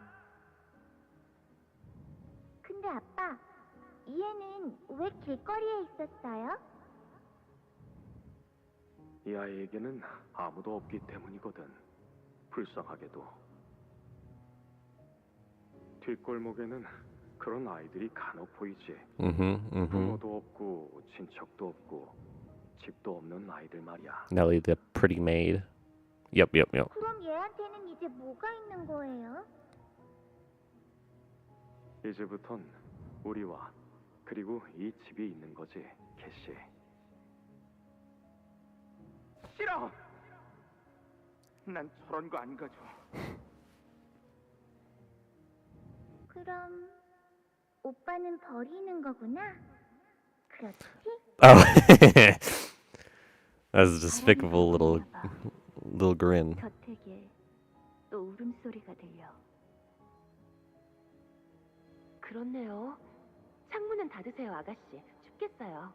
근데 아빠, 이 애는 왜 길거리에 있었어요? 이 아이에게는 아무도 없기 때문이거든. 불쌍하게도. 뒷골목에는 그런 아이들이 간혹 보이지. 부모도 없고 친척도 없고 집도 없는 아이들 말이야. Nelly the pretty maid. Yep. 그럼 얘한테는 이제 뭐가 있는 거예요? 이제부턴 우리와 그리고 이 집이 있는 거지, 캐시. 싫어. 난 저런 거 안 가져. 그럼 오빠는 버리는 거구나. 그렇지? Oh. That's a despicable little grin. 저택에 또 울음소리가 들려. 그렇네요. 창문은 닫으세요, 아가씨. 춥겠어요.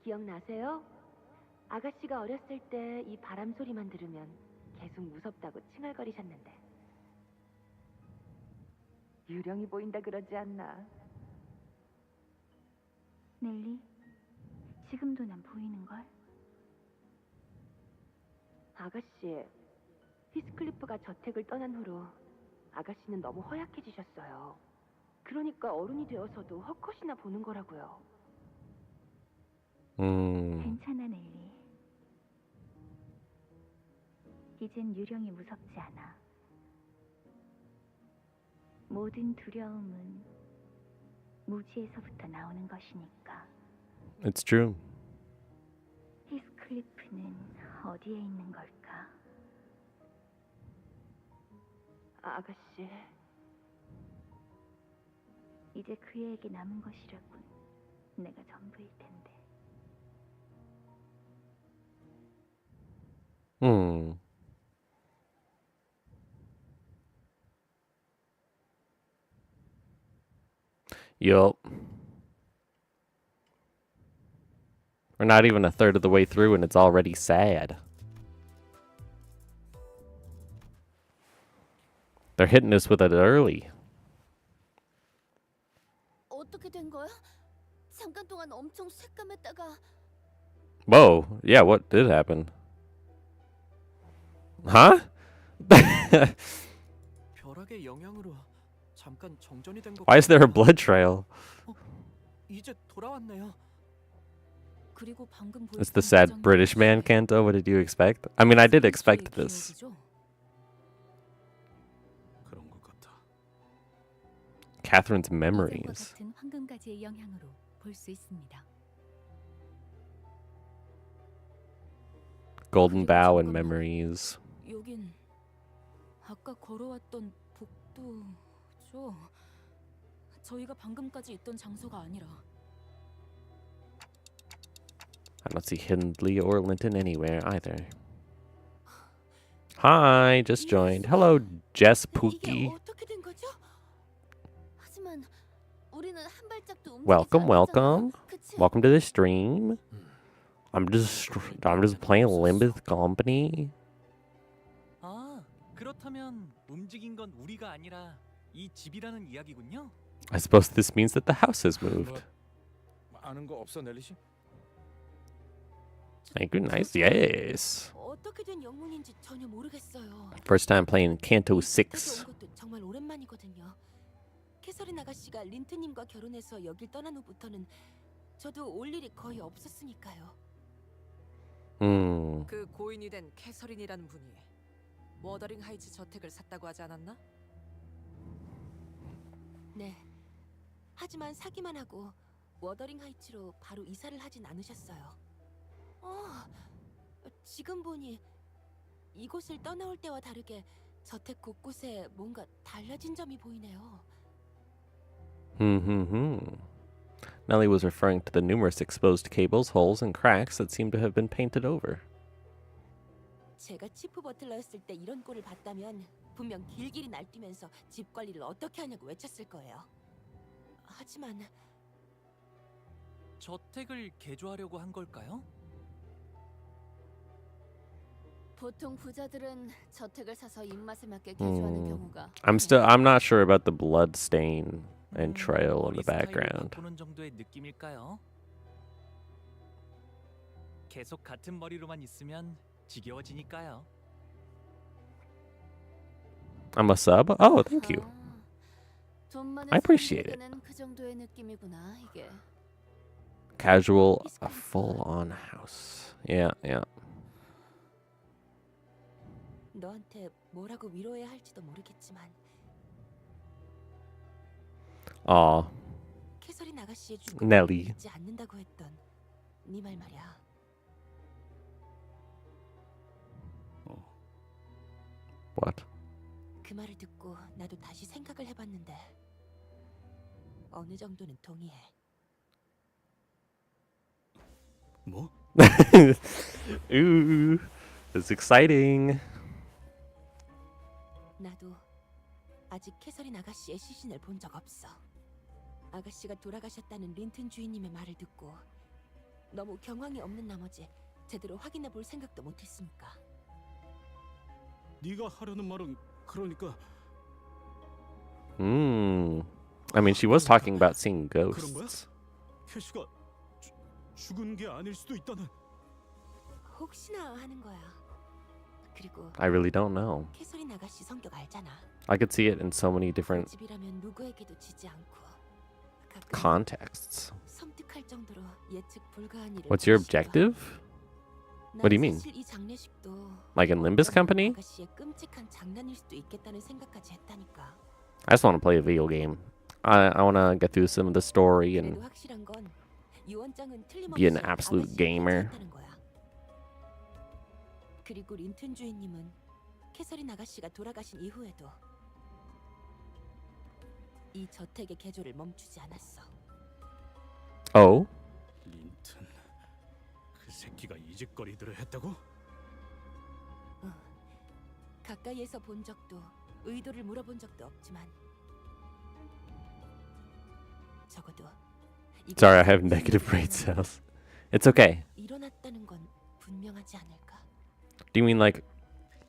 기억나세요? 아가씨가 어렸을 때 이 바람 소리만 들으면 계속 무섭다고 칭얼거리셨는데. 유령이 보인다 그러지 않나? 넬리, 지금도 난 보이는걸? 아가씨, 히스클리프가 저택을 떠난 후로 아가씨는 너무 허약해지셨어요. 그러니까 어른이 되어서도 헛것이나 보는 거라고요. 괜찮아, 넬리. 이젠 유령이 무섭지 않아. 모든 두려움은 무지에서부터 나오는 것이니까. It's true. 히스클리프는 어디에 있는 걸까? 아가씨, 이제 그애에게 남은 것이라곤 내가 전부일 텐데. Yup. We're not even a third of the way through and it's already sad. They're hitting us with it early. 어떻게 된 거야? 잠깐 동안 엄청 새까맸다가 Whoa, yeah, what did happen? Huh? 벼락의 영향으로 잠깐 정전이 된 것. Why is there a blood trail? 이제 돌아왔네요. 그리고 방금 It's the sad British man, Canto. What did you expect? I mean, I did expect this. Catherine's memories. 같은 황금가지의 영향으로 볼 수 있습니다. Golden Bow and memories. 여긴 아까 걸어왔던 복도죠. 저희가 방금까지 있던 장소가 아니라. I don't see Hindley or Linton anywhere either. Hi, just joined. Hello, Jess Pookie. 어떻게 된 거죠? 하지만 우리는 한 발짝도 Welcome, welcome. Welcome to the stream. I'm just playing Limbus Company. 아, 그렇다면 움직인 건 우리가 아니라 이 집이라는 이야기군요. I suppose this means that the house has moved. 아는 거 없어, 넬리 씨? Thank you, nice, yes. 어떻게 된 영문인지 전혀 모르겠어요. First time playing Canto VI. 온 것도 정말 오랜만이거든요. 캐서린 아가씨가 린트님과 결혼해서 여길 떠난 후부터는 저도 올 일이 거의 없었으니까요. 그 고인이 된 캐서린이라는 분이 워더링 하이츠 저택을 샀다고 하지 않았나? 네. 하지만 사기만 하고 워더링 하이츠로 바로 이사를 하진 않으셨어요. 지금 보니 이곳을 떠나올 때와 다르게 저택 곳곳에 뭔가 달라진 점이 보이네요. Nellie was referring to the numerous exposed cables, holes, and cracks that seemed to have been painted over. 제가 치프 버틀러였을 때 이런 꼴을 봤다면 분명 길길이 날뛰면서 집 관리를 어떻게 하냐고 외쳤을 거예요. 하지만 저택을 개조하려고 한 걸까요? 보통 부자들은 저택을 사서 입맛에 맞게 개조하는 경우가. I'm not sure about the blood stain and trail in the background. 바꾸는 정도의 느낌일까요? 계속 같은 머리로만 있으면 지겨워지니까요. I'm a sub? Oh, thank you. 돈 많은 I appreciate it. 사람들에게는 그 정도의 느낌이구나 이게. Casual, a full-on house. Yeah, yeah. 너한테 뭐라고 위로해야 할지도 모르겠지만 Aw. 캐서린 아가씨의 죽음을 Nelly. 믿지 않는다고 했던 네 말 말이야. What? 그 말을 듣고 나도 다시 생각을 해봤는데 어느 정도는 동의해. 뭐? Ooh, it's exciting. 나도 아직 캐서린 아가씨의 시신을 본 적 없어. 아가씨가 돌아가셨다는 린튼 주인님의 말을 듣고 너무 경황이 없는 나머지 제대로 확인해 볼 생각도 못했으니까. 네가 하려는 말은 그러니까 I mean, she was talking about seeing 그런 거야? ghosts. 캐시가 죽은 게 아닐 수도 있다는. 혹시나 하는 거야. 그리고 I really don't know. 캐서린 아가씨 성격 알잖아. I could see it in so many different 집이라면 누구에게도 지지 않고 contexts. 섬뜩할 정도로 예측 불가한 일을. What's your objective? What do you mean? 사실 이 장례식도 Like in Limbus Company? 아가씨의 끔찍한 장난일 수도 있겠다는 생각까지 했다니까. I just want to play a video game. I want to get through some of the story 그래도 and 확실한 건 유언장은 틀림없이 be an absolute 아가씨의 gamer. 편지였다는 거야. 그리고 린튼 주인님은 캐서린 아가씨가 돌아가신 이후에도 이 저택의 개조를 멈추지 않았어. Oh? 린튼 그 새끼가 이 짓거리들을 했다고? 가까이에서 본 적도 의도를 물어본 적도 없지만 적어도 Sorry, I have negative brain cells. It's okay. 일어났다는 건 분명하지 않을까? Do you mean like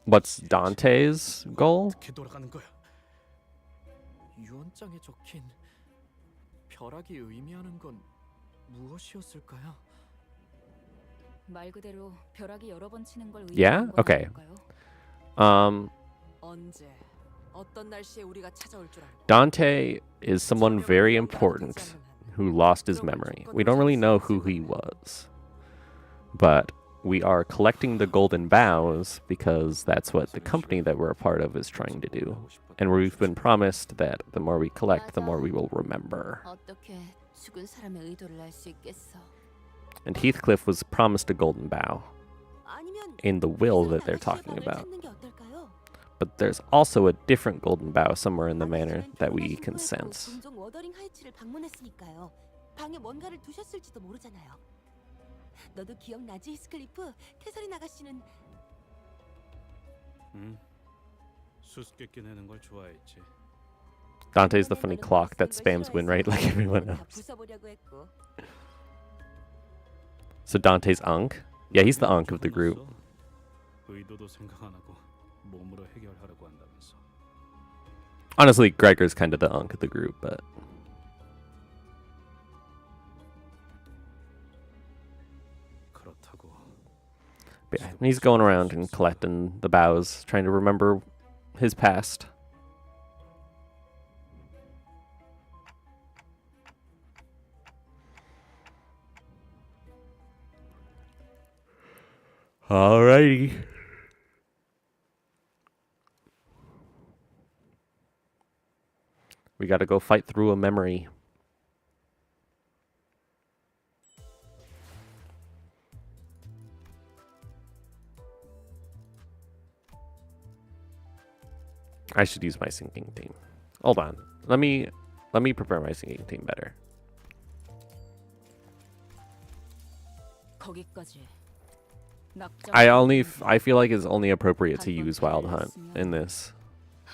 what's Dante's goal? 어떻게 돌아가는 거야? 유언장에 적힌 벼락이 의미하는 건 무엇이었을까요? 말 그대로 벼락이 여러 번 치는 걸 Yeah? 의미하는 건 Okay. 아닐까요? 언제 어떤 날씨에 우리가 찾아올 줄 알고. Dante is someone very important who lost his memory. We don't really know who he was. But we are collecting the golden boughs because that's what the company that we're a part of is trying to do. And we've been promised that the more we collect, the more we will remember. 어떻게 죽은 사람의 의도를 알 수 있겠어? And Heathcliff was promised a golden bough in the will that they're talking about. But there's also a different golden bough somewhere in the manor that we can sense. 종종 워더링 하이츠를 방문했으니까요. 방에 뭔가를 두셨을지도 모르잖아요. 너도 기억나지, 히스클리프? 캐서린 아가씨는 수수께끼 내는 걸 좋아했지. Dante's the funny clock that spams win rate like everyone else. 부숴보려고 했고. So Dante's Ankh? Yeah, he's the Ankh of the group. 의도도 생각 안 하고 몸으로 해결하려고 한다면서. Honestly, Gregor's kind of the Ankh of the group, but... But yeah, he's going around and collecting the boughs, trying to remember his past. Alrighty. We gotta go fight through a memory. I should use my sinking team. Hold on. Let me prepare my sinking team better. 거기까지. I feel like it's only appropriate to use Wild Hunt in this.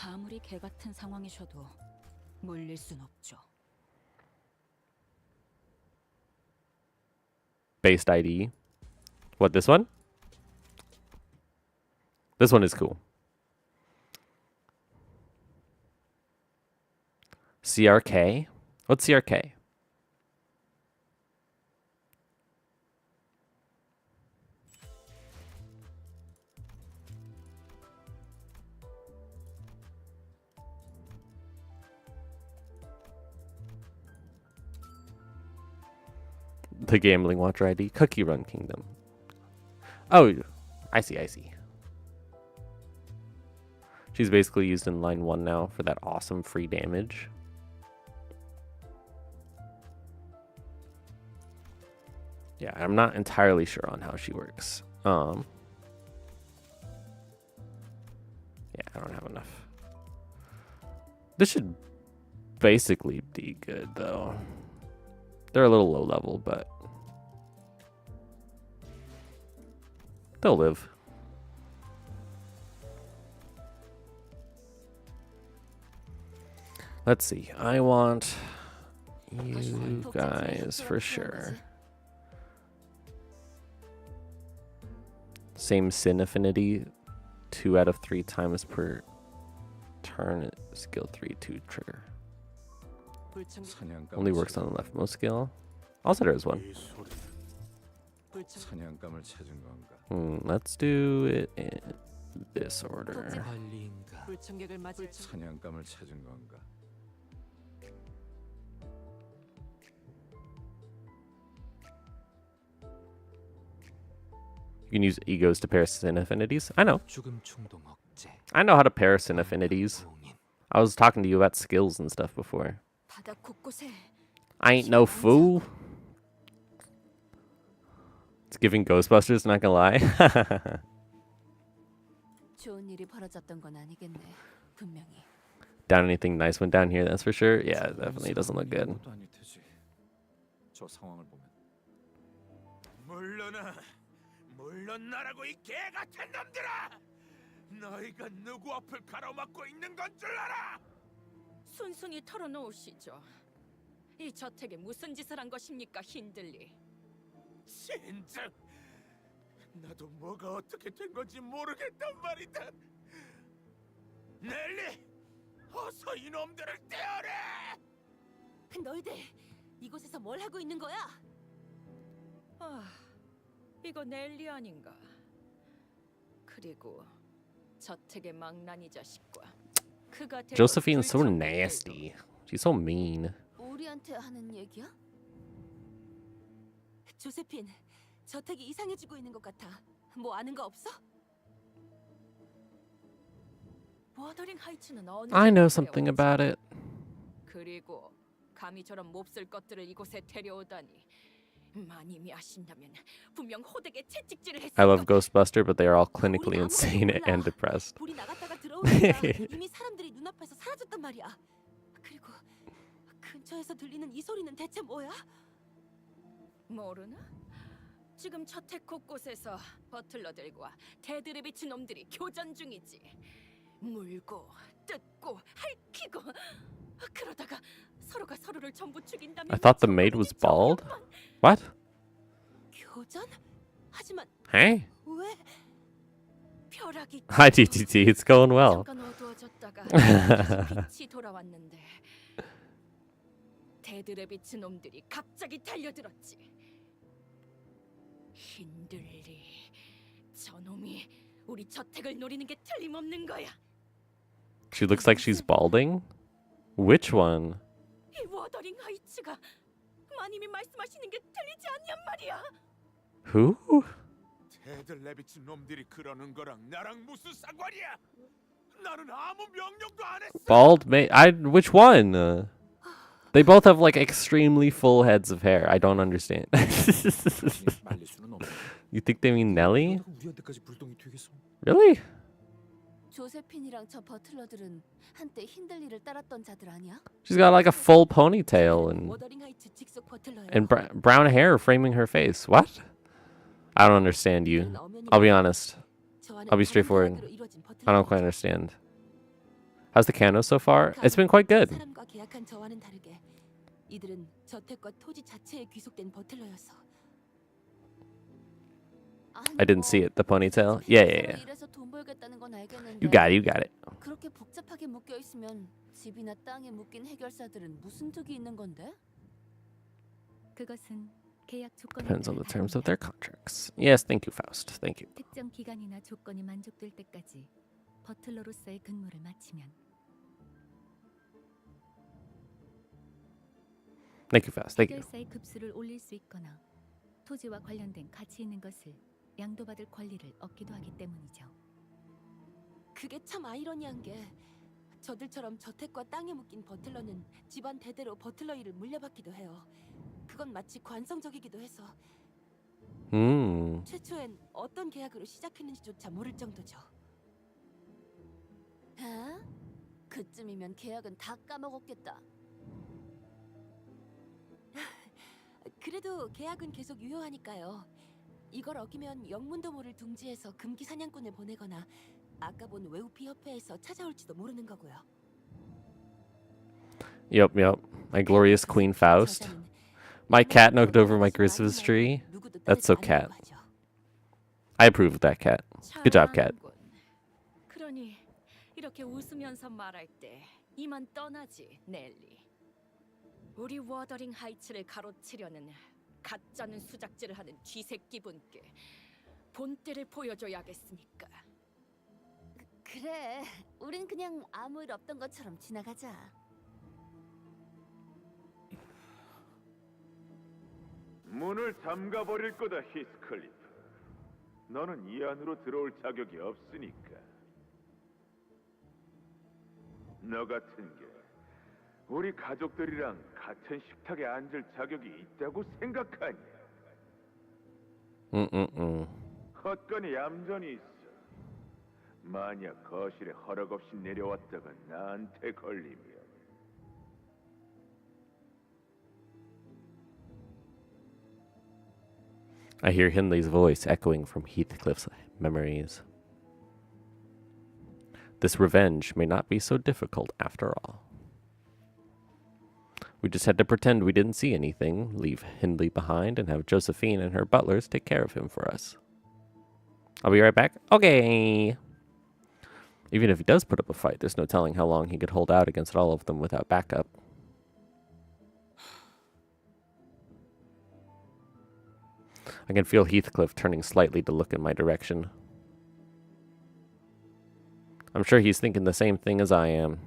아무리 개 같은 상황이셔도 물릴 순 없죠. Based ID. What, this one? This one is cool. CRK? What's CRK? The Gambling Watcher ID. Cookie Run Kingdom. Oh, I see. She's basically used in line 1 now for that awesome free damage. Yeah, I'm not entirely sure on how she works. Yeah, I don't have enough. This should basically be good, though. They're a little low level, but they'll live. Let's see. I want you guys for sure. Same sin affinity, 2 out of 3 times per turn. Skill 3/2 trigger. Only works on the leftmost skill. Also, there's one. Let's do it in this order. 사냥감을 찾은 건가? You can use egos to pair sin affinities. I know. I know how to pair sin affinities. I was talking to you about skills and stuff before. I ain't no fool. It's giving Ghostbusters, not gonna lie. 좋은 일이 벌어졌던 건 아니겠네. 분명히. Down anything nice went down here, that's for sure. Yeah, it definitely doesn't look good. 저 상황을 보면 물러나라고 이 개 같은 놈들아! 너희가 누구 앞을 가로막고 있는 건 줄 알아? 순순히 털어놓으시죠. 이 저택에 무슨 짓을 한 것입니까, 힌들리? 진짜 나도 뭐가 어떻게 된 건지 모르겠단 말이다. 넬리, 어서 이놈들을 떼어라! 너희들 이곳에서 뭘 하고 있는 거야? 아, 이거 넬리 아닌가? 그리고 저택의 망나니 자식과 그가 Josephine's so nasty. She's so mean. 우리한테 하는 얘기야? 조세핀, 저택이 이상해지고 있는 것 같아. 뭐 아는 거 없어? 워더링 하이츠는 어느 I know 집에 something 데려왔지? about it. 그리고 감히처럼 몹쓸 것들을 이곳에 데려오다니 마님이 아신다면 분명 호되게 채찍질을 했을 I love 거다. Ghostbuster, but they are all clinically insane and depressed. 불이 나갔다가 들어오니까 이미 사람들이 눈앞에서 사라졌단 말이야. 그리고 근처에서 들리는 이 소리는 대체 뭐야? 모르나? 지금 저택 곳곳에서 버틀러들과 대들에 비친 놈들이 교전 중이지. 물고 뜯고 핥히고 그러다가 서로가 서로를 전부 죽인다면 I thought the maid was bald. What? 교전? 하지만 Hey? 왜? 벼락이 Hi, TTT. It's going well. 잠깐 어두워졌다가 다시 빛이 돌아왔는데 대들에 비친 놈들이 갑자기 달려들었지. 힌들리, 저놈이 우리 저택을 노리는 게 틀림없는 거야. She looks like she's balding. Which one? 이 워더링 하이츠가 마님이 말씀하시는 게 틀리지 않냔 말이야. Who? 애들 내비친 놈들이 그러는 거랑 나랑 무슨 상관이야? 나는 아무 명령도 안 했어. Bald maid? Which one? They both have like extremely full heads of hair. I don't understand. You think they mean Nelly? Really? 조세핀이랑 저 버틀러들은 한때 힌들리를 따랐던 자들 아니야? She's got like a full ponytail 워더링 하이츠 직속 버틀러야. and brown hair framing her face. What? I don't understand you. I'll be honest. I'll be straightforward. I don't quite understand. How's the Canto so far? It's been quite good. 사람과 계약한 저와는 다르게 이들은 저택과 토지 자체에 귀속된 버틀러였어. I didn't see it. The ponytail. Yeah. 이래서 돈 벌겠다는 건 알겠는데. You got it. You got it. 그렇게 복잡하게 묶여 있으면 집이나 땅에 묶인 해결사들은 무슨 득이 있는 건데? 그것은 계약 조건에 Depends on 따라 the terms of 다릅니다. their contracts. Yes, thank you, Faust. Thank you. 특정 기간이나 조건이 만족될 때까지 버틀러로서의 근무를 마치면 Thank you, Faust. Thank you. 해결사의 급수를 올릴 수 있거나 토지와 관련된 가치 있는 것을 양도받을 권리를 얻기도 하기 때문이죠. 그게 참 아이러니한 게 저들처럼 저택과 땅에 묶인 버틀러는 집안 대대로 버틀러 일을 물려받기도 해요. 그건 마치 관성적이기도 해서 최초엔 어떤 계약으로 시작했는지조차 모를 정도죠. 아? 그쯤이면 계약은 다 까먹었겠다. 그래도 계약은 계속 유효하니까요. 이걸 어기면 영문도 모를 둥지에서 금기 사냥꾼을 보내거나 아까 본 외우피 협회에서 찾아올지도 모르는 거고요. Yep. My glorious Queen Faust. My cat knocked over my Christmas tree. That's so cat. I approve of that cat. Good job, cat. 그러니 이렇게 웃으면서 말할 때 이만 떠나지, 넬리. 우리 워더링 하이츠를 가로치려는 가짜는 수작질을 하는 쥐새끼분께 본때를 보여줘야겠으니까. 그래, 우린 그냥 아무 일 없던 것처럼 지나가자. 문을 잠가 버릴 거다, 히스클리프. 너는 이 안으로 들어올 자격이 없으니까. 너 같은 게 우리 가족들이랑 같은 식탁에 앉을 자격이 있다고 생각하냐? 헛건이 얌전히 있어. 만약 거실에 허락 없이 내려왔다가 나한테 걸리면 I hear Hindley's voice echoing from Heathcliff's memories. This revenge may not be so difficult after all. We just had to pretend we didn't see anything, leave Hindley behind, and have Josephine and her butlers take care of him for us. I'll be right back. Okay. Even if he does put up a fight, there's no telling how long he could hold out against all of them without backup. I can feel Heathcliff turning slightly to look in my direction. I'm sure he's thinking the same thing as I am.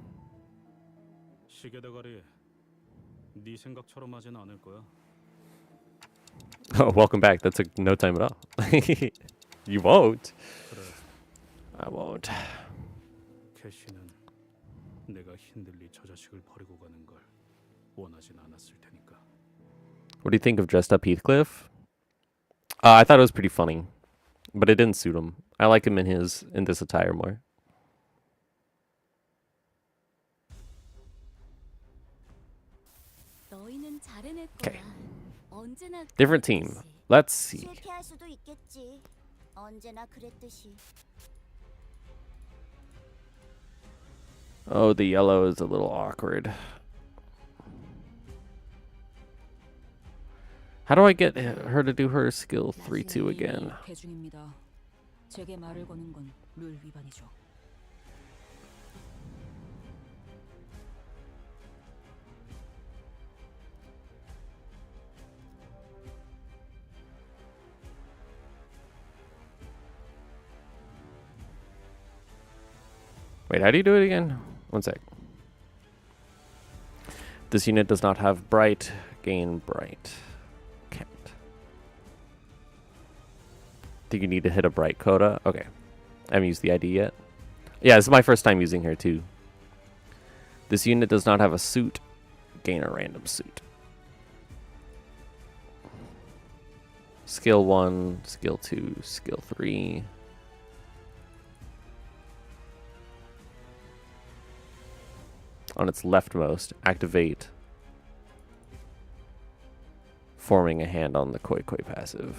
시계대가리, 네 생각처럼 하진 않을 거야. Oh, welcome back. That took no time at all. You won't. 그래. I won't. 캐시는 내가 힌들리 저 자식을 버리고 가는 걸 원하진 않았을 테니까. What do you think of dressed up Heathcliff? I thought it was pretty funny, but it didn't suit him. I like him in this attire more. Okay. Different team. Let's see. 실패할 수도 있겠지. 언제나 그랬듯이. Oh, the yellow is a little awkward. How do I get her to do her skill 3-2 again? 개중입니다. 제게 말을 거는 건 룰 위반이죠. Wait, how do you do it again? One sec. This unit does not have bright. Gain bright. Can't. Think you need to hit a bright quota? Okay. I haven't used the ID yet. Yeah, this is my first time using her too. This unit does not have a suit. Gain a random suit. Skill 1, skill 2, skill 3. On its leftmost, activate forming a hand on the Koi Koi passive.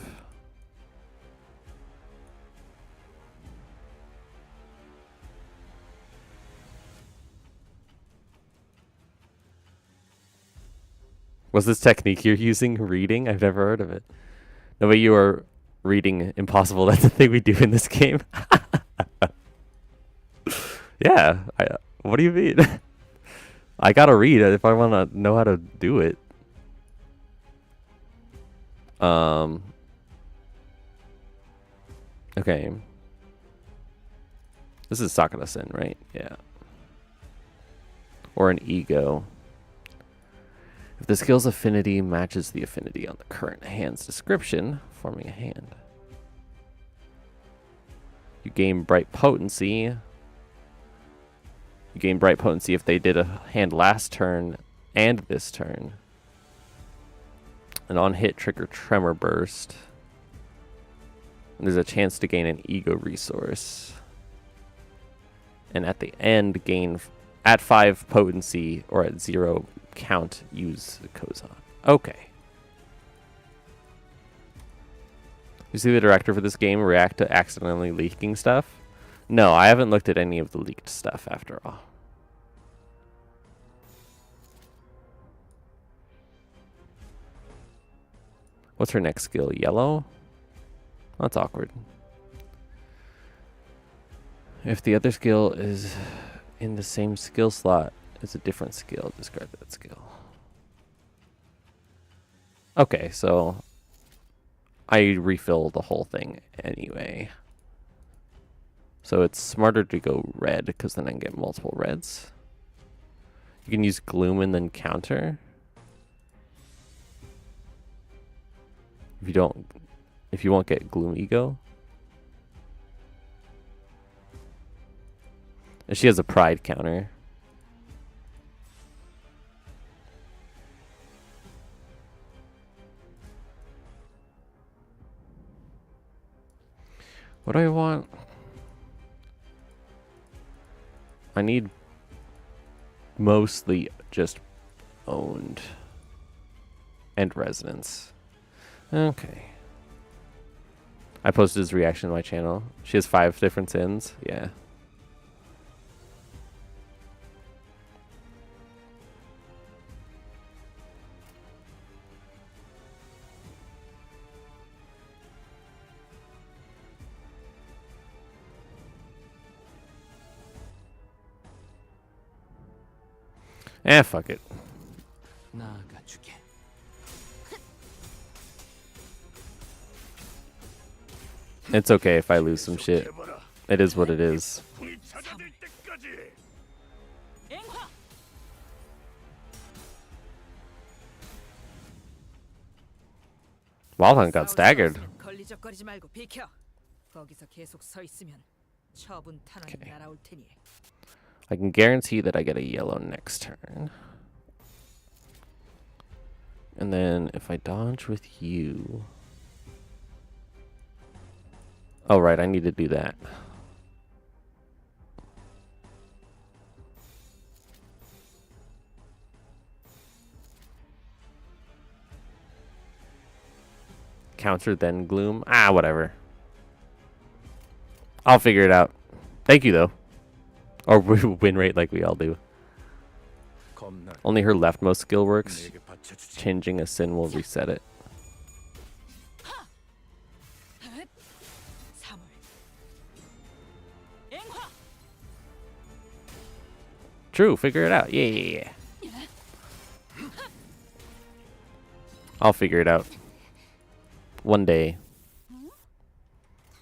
Was this technique you're using reading? I've never heard of it. No way you are reading impossible. That's the thing we do in this game. Yeah. What do you mean? I gotta read it if I want to know how to do it. Okay. This is Sakura-sen, right? Yeah. Or an ego. If the skill's affinity matches the affinity on the current hand's description, forming a hand. You gain bright potency. You gain bright potency if they did a hand last turn and this turn. And on hit, trigger Tremor Burst. And there's a chance to gain an ego resource. And at the end, gain at 5 potency or at 0 count, use Kozan. Okay. You see the director for this game react to accidentally leaking stuff? No, I haven't looked at any of the leaked stuff after all. What's her next skill? Yellow? That's awkward. If the other skill is in the same skill slot as a different skill, discard that skill. Okay, so I refill the whole thing anyway. So it's smarter to go red because then I can get multiple reds. You can use Gloom and then counter. If you won't get Gloom Ego. And she has a Pride counter. What do I want? I need mostly just owned and residence. Okay. I posted his reaction to my channel. She has 5 different sins. Yeah. Fuck it. 나아가주게. It's okay if I lose some shit. It is what it is. Wildhunt got staggered. 걸리적거리지 말고 비켜. 거기서 계속 서 있으면 처분 탄환이 날아올 테니. I can guarantee that I get a yellow next turn. And then if I dodge with you... Oh, right, I need to do that. Counter, then gloom. Ah, whatever. I'll figure it out. Thank you, though. Or win rate like we all do. Only her leftmost skill works. Changing a sin will reset it. True, figure it out. Yeah. I'll figure it out. One day.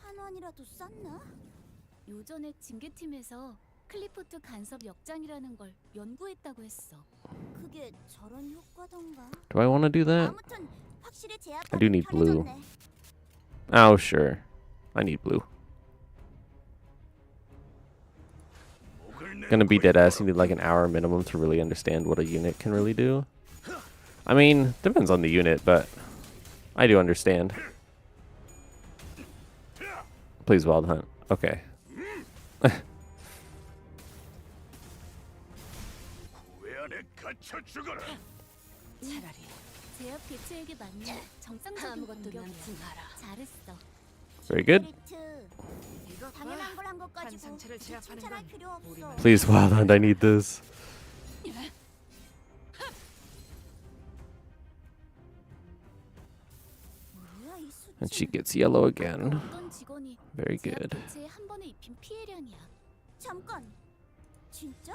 탄원이라도 쌌나? 요전에 징계팀에서 클리포트 간섭 역장이라는 걸 연구했다고 했어. 그게 저런 효과던가? Do I want to do that? 아무튼 확실히 I do need blue. 편해졌네. Oh, sure. I need blue. Gonna be dead ass. You need like an hour minimum to really understand what a unit can really do. I mean, depends on the unit, but I do understand. Please, Wild Hunt. Okay. 차라리 제압 개체에게 맞는 정상적인 공격이야. 잘했어. Very good. 이거 당연한 걸 한 것 가지고 칭찬할 필요 없어. Please, Wild Hunt. I need this. And she gets yellow again. Very good. 한 번에 입힌 피해량이야. 잠깐. 진짜?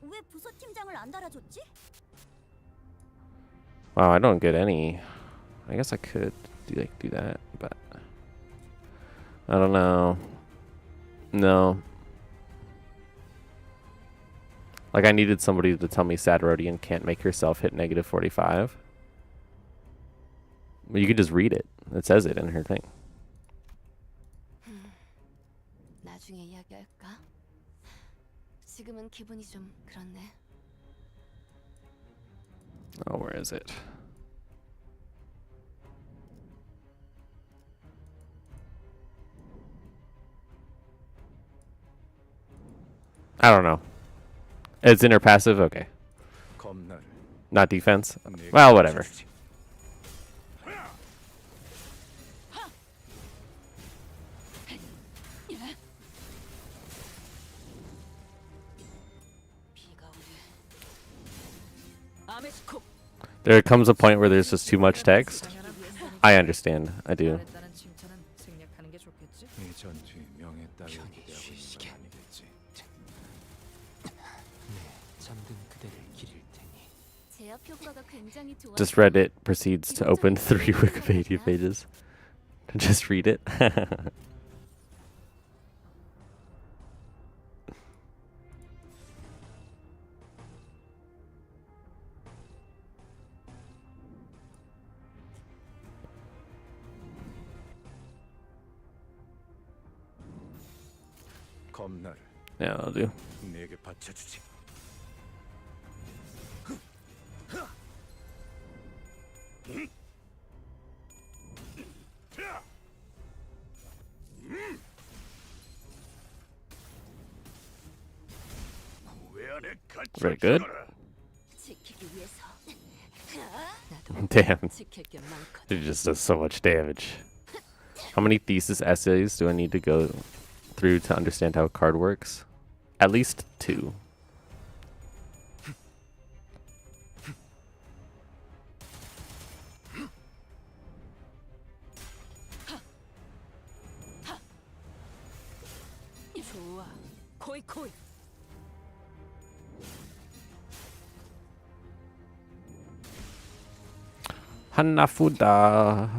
왜 부서 팀장을 안 달아줬지? Wow, I don't get any. I guess I could do that, but I don't know. No. Like I needed somebody to tell me Sad Rodian can't make herself hit negative 45. But you could just read it. It says it in her thing. 나중에 이야기할까? 지금은 기분이 좀 그렇네. Oh, where is it? I don't know. It's inner passive? Okay. Not defense? Well, whatever. There comes a point where there's just too much text. I understand. I do. Just Reddit proceeds to open 3 Wikipedia pages. Just read it. Yeah, I'll do. Very good. Damn. It just does so much damage. How many thesis essays do I need to go through to understand how a card works? At least 2. Hanafuda.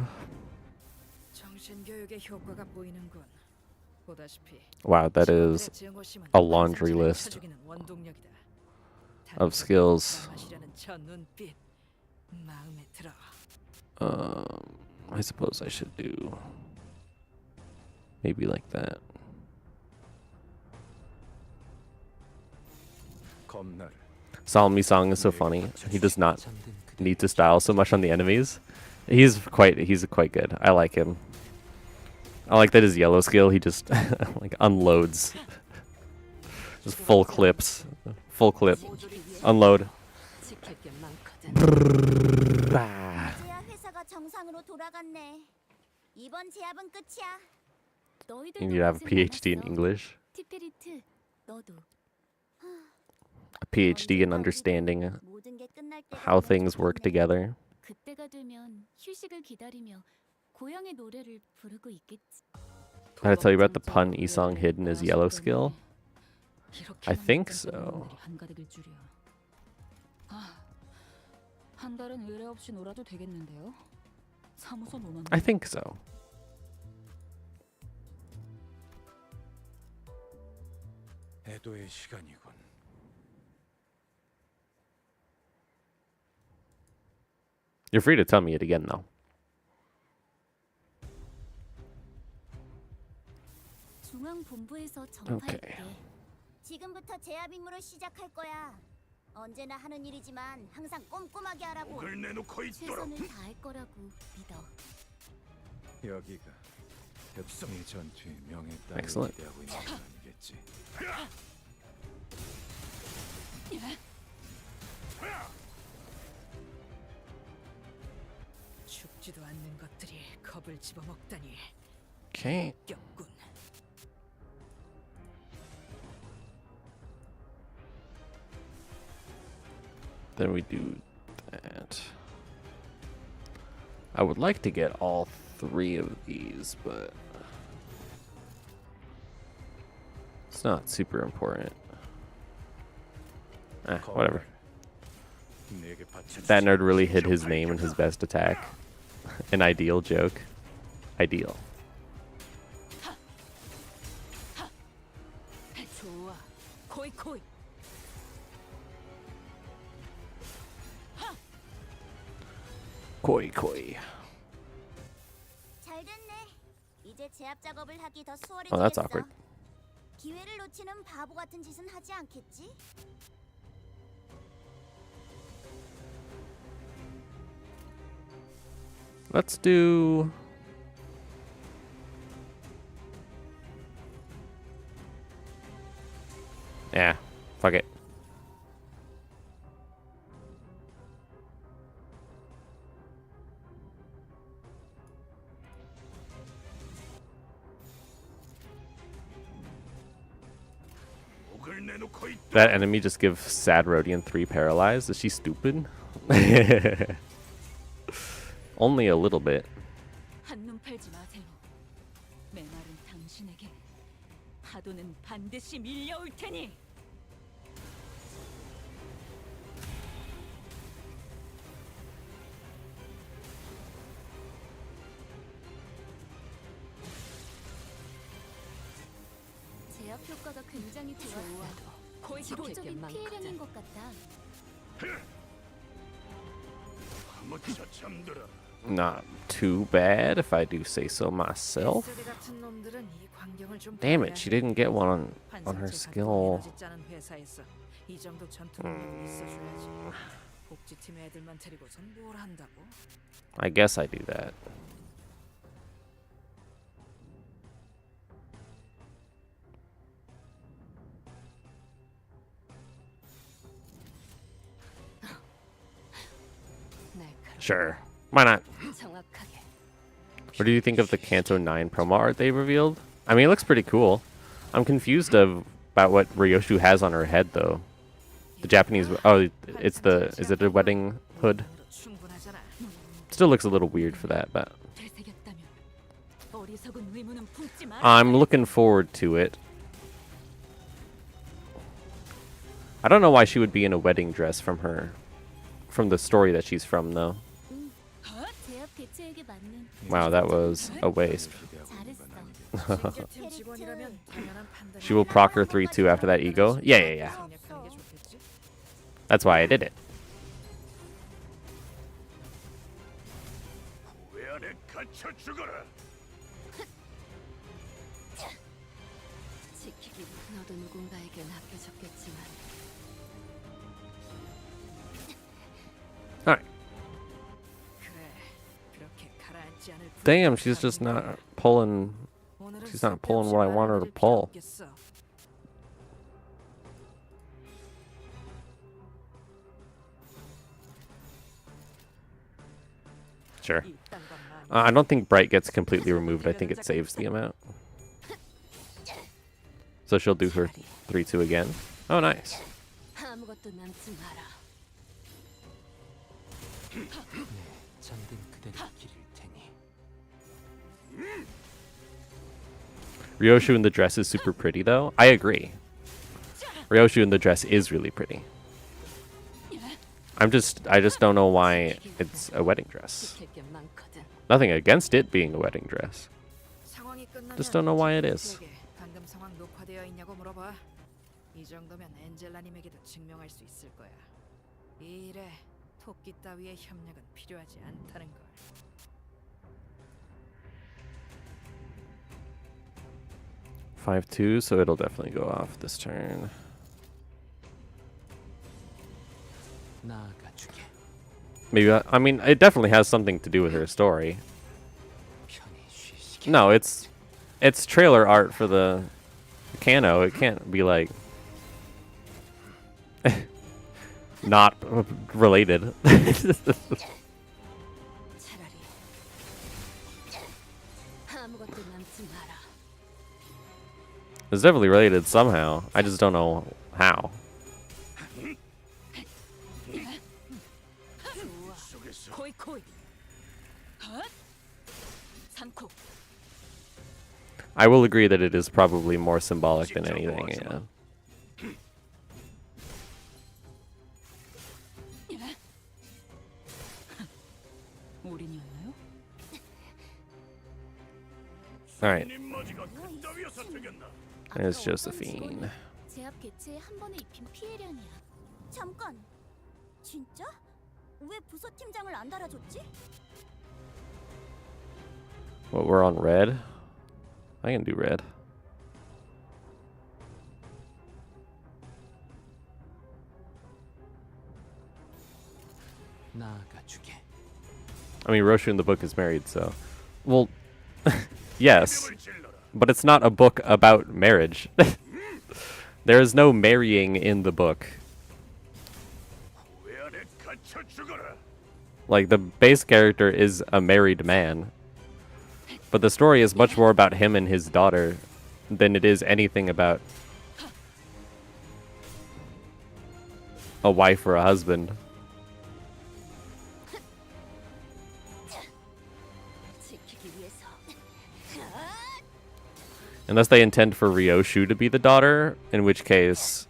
Wow, that is a laundry list of skills. I suppose I should do maybe like that. Salmi Song is so funny. He does not need to style so much on the enemies. He's quite good. I like him. I like that his yellow skill, he just like unloads. Just full clips. Full clip. Unload. You need to have a PhD in English. A PhD in understanding how things work together. Did I tell you about the pun Isong hid in his yellow skill? I think so. I think so. 애도의 시간이군. You're free to tell me it again, though. 중앙본부에서 Okay. 전파할게. 지금부터 제압 임무를 시작할 거야. 언제나 하는 일이지만 항상 꼼꼼하게 하라고. 목을 내놓고 있도록. 최선을 다할 거라고 믿어. 여기가 벽성의 전투의 명예 따위를 Excellent. 기대하고 있는 건 아니겠지. 죽지도 않는 것들이 겁을 집어먹다니. Okay. 역겹군. Then we do that. I would like to get all 3 of these, but it's not super important. Whatever. That nerd really hid his name in his best attack. An ideal joke. Ideal. 좋아. 코이. Koi. 잘 됐네. 이제 제압 작업을 하기 더 수월해지겠어. Oh, that's awkward. 기회를 놓치는 바보 같은 짓은 하지 않겠지? Let's do... Yeah, fuck it. That enemy just gives Sad Rodian 3 paralyzed. Is she stupid? Only a little bit. 한눈 팔지 마세요. 메마른 당신에게 파도는 반드시 밀려올 테니. 제압 효과가 굉장히 좋았어. 기본적인 피해량인 것 같다. Not too bad, if I do say so myself. Damn it, she didn't get one on her skill. 이 정도 전투 능력이 있어줘야지. 복지팀 애들만 데리고선 뭘 한다고? I guess I do that. Sure. Why not? What do you think of the Canto 9 promo art they revealed? I mean, it looks pretty cool. I'm confused about what Ryoshu has on her head, though. The Japanese... Oh, it's the... Is it a wedding hood? Still looks a little weird for that, but... I'm looking forward to it. I don't know why she would be in a wedding dress from the story that she's from, though. 개체에게 맞는 Wow, that was a waste. 잘했어. 직원이라면 당연한 판단이. She will proc her 3-2 after that ego. Yeah. That's why I did it. 왜 안에 갇혀 죽어라. 지키기 너도 누군가에겐 아껴졌겠지만 Alright. Damn, she's just not pulling. She's not pulling what I want her to pull. Sure. I don't think Bright gets completely removed. I think it saves the amount. So she'll do her 3-2 again. Oh, nice. 아무것도 남지 마라. 잠든 그대를 기릴 테니. Ryoshu in the dress is super pretty, though. I agree. Ryoshu in the dress is really pretty. I just don't know why it's a wedding dress. Nothing against it being a wedding dress. Just don't know why it is. 방금 상황 녹화되어 있냐고 물어봐. 이 정도면 엔젤라님에게도 증명할 수 있을 거야. 이 일에 토끼 따위의 협력은 필요하지 않다는 걸. Five two, so it'll definitely go off this turn. Maybe I mean it definitely has something to do with her story. No, it's trailer art for the Canto. It can't be like not related. It's definitely related somehow. I just don't know how. I will agree that it is probably more symbolic than anything, yeah. Alright. There's Josephine. 제압 개체에 한 번에 입힌 피해량이야. 잠깐. 진짜? 왜 부서 팀장을 안 달아줬지? What, we're on red? I can do red. I mean, Roshu in the book is married, so... Well, yes. But it's not a book about marriage. There is no marrying in the book. Like, the base character is a married man. But the story is much more about him and his daughter than it is anything about a wife or a husband. Unless they intend for Ryoshu to be the daughter, in which case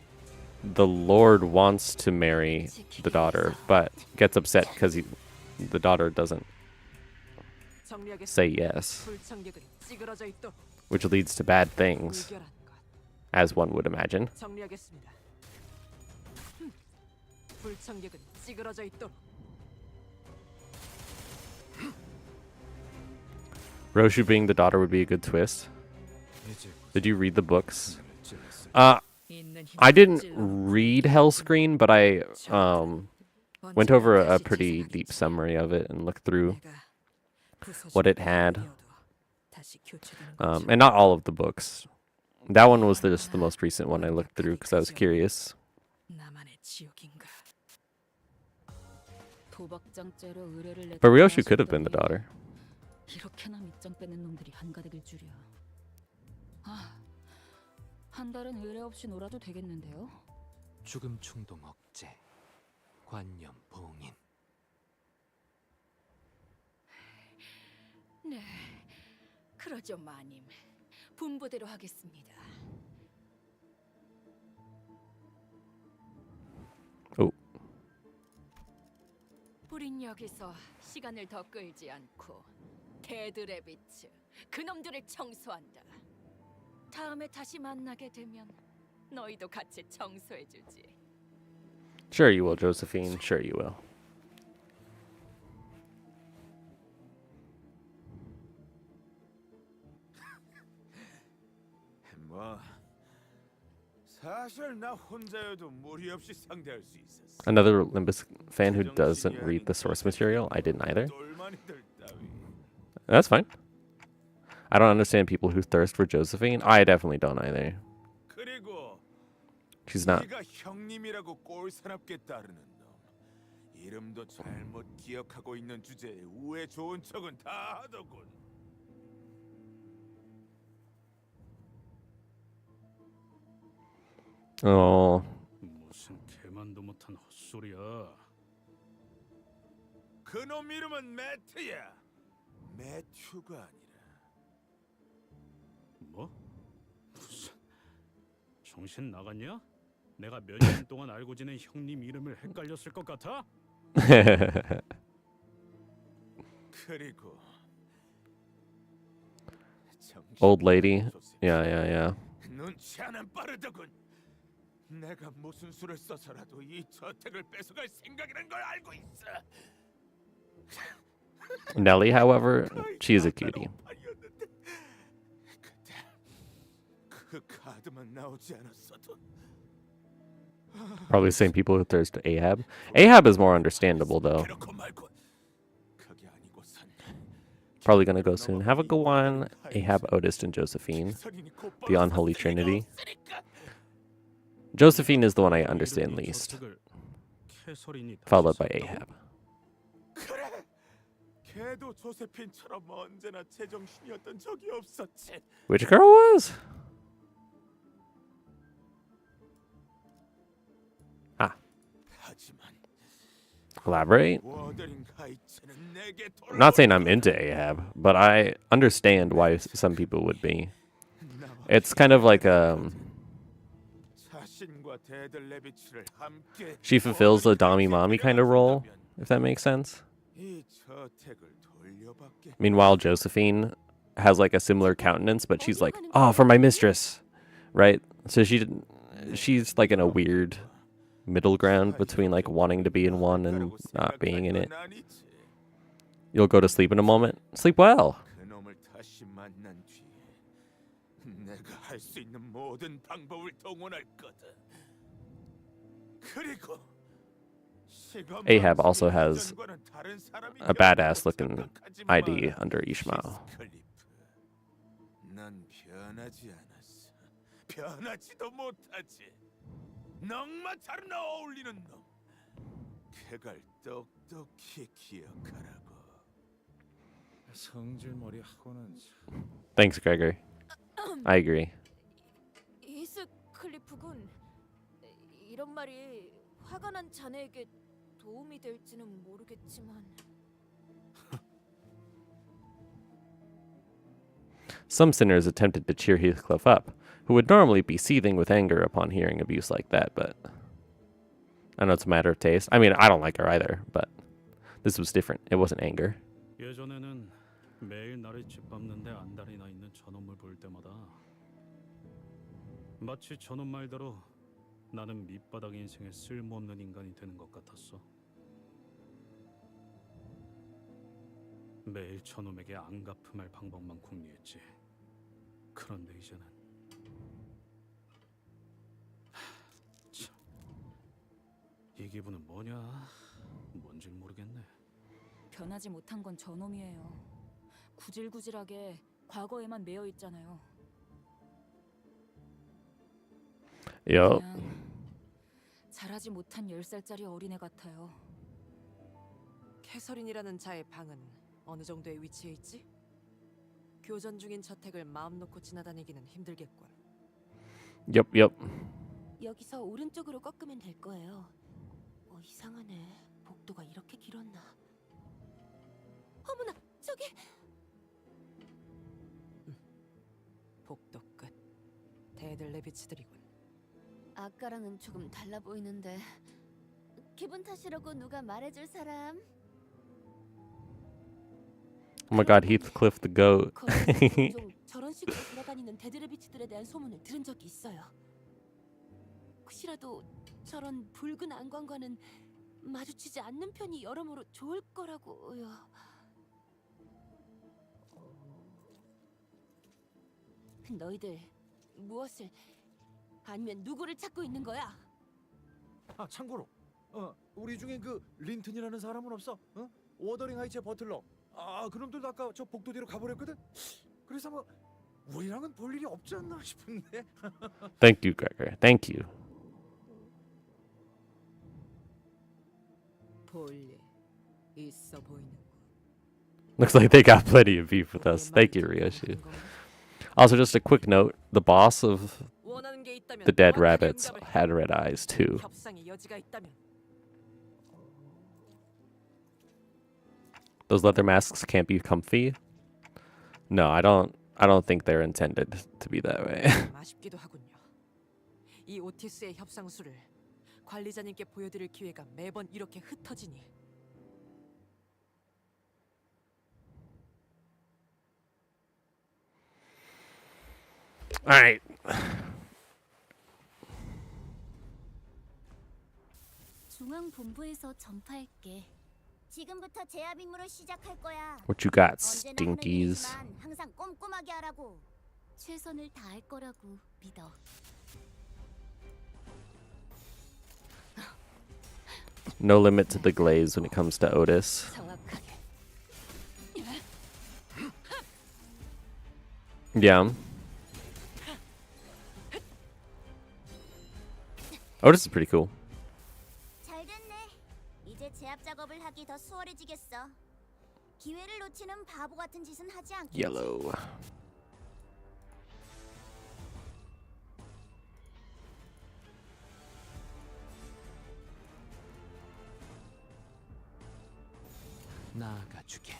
the Lord wants to marry the daughter, but gets upset because the daughter doesn't say yes, which leads to bad things, as one would imagine. Roshu being the daughter would be a good twist. Did you read the books? I didn't read Hellscreen, but I went over a pretty deep summary of it and looked through what it had. And not all of the books. That one was just the most recent one I looked through because I was curious. But Ryoshu could have been the daughter. 이렇게나 밑장 빼는 놈들이 한가득일 줄이야. 한 달은 의뢰 없이 놀아도 되겠는데요? 죽음 충동 억제, 관념 봉인. 네, 그러죠 마님. 분부대로 하겠습니다. Oh. 우린 여기서 시간을 더 끌지 않고 데드래비츠 그놈들을 청소한다. 다음에 다시 만나게 되면 너희도 같이 청소해주지. Sure you will, Josephine. Sure you will. 뭐 사실 나 혼자여도 무리 없이 상대할 수 있었어. Another Limbus fan who doesn't read the source material. I didn't either. 똘마니들 따위. That's fine. I don't understand people who thirst for Josephine. I definitely don't either. 그리고 She's not. 네가 형님이라고 꼴사납게 따르는 놈. 이름도 잘못 기억하고 있는 주제에 우애 좋은 척은 다 하더군. Oh. 무슨 개만도 못한 헛소리야. 그놈 이름은 매트야. 매튜가 아니라. 뭐? 무슨 정신 나갔냐? 내가 몇 년 동안 알고 지낸 형님 이름을 헷갈렸을 것 같아? 그리고 Old lady. Yeah. 눈치 하나 빠르더군. 내가 무슨 수를 써서라도 이 저택을 뺏어갈 생각이란 걸 알고 있어. Nellie, however, she's a cutie. 그 카드만 나오지 않았어도. Probably the same people who thirst to Ahab. Ahab is more understandable, though. Probably gonna go soon. Have a good one. Ahab, Otis, and Josephine. The unholy trinity. Josephine is the one I understand least. Followed by Ahab. 그래. 걔도 조세핀처럼 언제나 제정신이었던 적이 없었지. Which girl was? Ah. Elaborate? I'm not saying I'm into Ahab, but I understand why some people would be. It's kind of like she fulfills the Dami Mommy kind of role, if that makes sense. Meanwhile, Josephine has like a similar countenance, but she's like, "Oh, for my mistress," right? So she's like in a weird middle ground between like wanting to be in one and not being in it. You'll go to sleep in a moment. Sleep well. 그놈을 다시 만난 뒤 내가 할 수 있는 모든 방법을 동원할 거다. 그리고 Ahab also has a badass looking ID under Ishmael. 난 변하지 않았어. 변하지도 못하지. 넉마 잘 어울리는 놈. 그걸 똑똑히 기억하라고. 성질머리하고는 Thanks, Gregory. I agree. 이스 클리프군, 이런 말이 화가 난 자네에게 도움이 될지는 모르겠지만 Some sinners attempted to cheer Heathcliff up, who would normally be seething with anger upon hearing abuse like that, but I know it's a matter of taste. I mean, I don't like her either, but this was different. It wasn't anger. 예전에는 매일 나를 짓밟는데 안달이 나 있는 저놈을 볼 때마다 마치 저놈 말대로 나는 밑바닥 인생에 쓸모없는 인간이 되는 것 같았어. 매일 저놈에게 안 갚음할 방법만 궁리했지. 그런데 이제는 참, 이 기분은 뭐냐? 뭔지 모르겠네. 변하지 못한 건 저놈이에요. 구질구질하게 과거에만 매여 있잖아요. Yup. 그냥 자라지 못한 10살짜리 어린애 같아요. 캐서린이라는 자의 방은 어느 정도의 위치에 있지? 교전 중인 저택을 마음 놓고 지나다니기는 힘들겠군. Yup. 여기서 오른쪽으로 꺾으면 될 거예요. 이상하네. 복도가 이렇게 길었나? 어머나, 저기! 복도 끝. 데들레비치들이군. 아까랑은 조금 달라 보이는데 기분 탓이라고 누가 말해줄 사람? Oh my god, Heathcliff the goat. 거리에서 종종 저런 식으로 돌아다니는 데드레비치들에 대한 소문을 들은 적이 있어요. 혹시라도 저런 붉은 안광과는 마주치지 않는 편이 여러모로 좋을 거라고요. 너희들 무엇을 아니면 누구를 찾고 있는 거야? 아 참고로 우리 중에 그 린튼이라는 사람은 없어? 어? 워더링 하이츠의 버틀러. 아 그놈들도 아까 저 복도 뒤로 가버렸거든. 그래서 뭐 우리랑은 볼 일이 없지 않나 싶은데. Thank you, Gregor. Thank you. 볼 일 있어 보이는. Looks like they got plenty of beef with us. Thank you, Ryoshi. Also, just a quick note: the boss of the dead rabbits had red eyes too. 협상의 여지가 있다면 Those leather masks can't be comfy. No, I don't think they're intended to be that way. 아쉽기도 하군요. 이 오티스의 협상수를 관리자님께 보여드릴 기회가 매번 이렇게 흩어지니. All right. 중앙 본부에서 전파할게. 지금부터 제압 임무를 시작할 거야. What you got, 언제나 stinkies? 하는 일이지만 항상 꼼꼼하게 하라고. 최선을 다할 거라고 믿어. No limit to the glaze when it comes to Otis. Yeah. Otis is pretty cool. 잘 됐네. 이제 제압 작업을 하기 더 수월해지겠어. 기회를 놓치는 바보 같은 짓은 하지 않겠지. Yellow. 나아가 주게.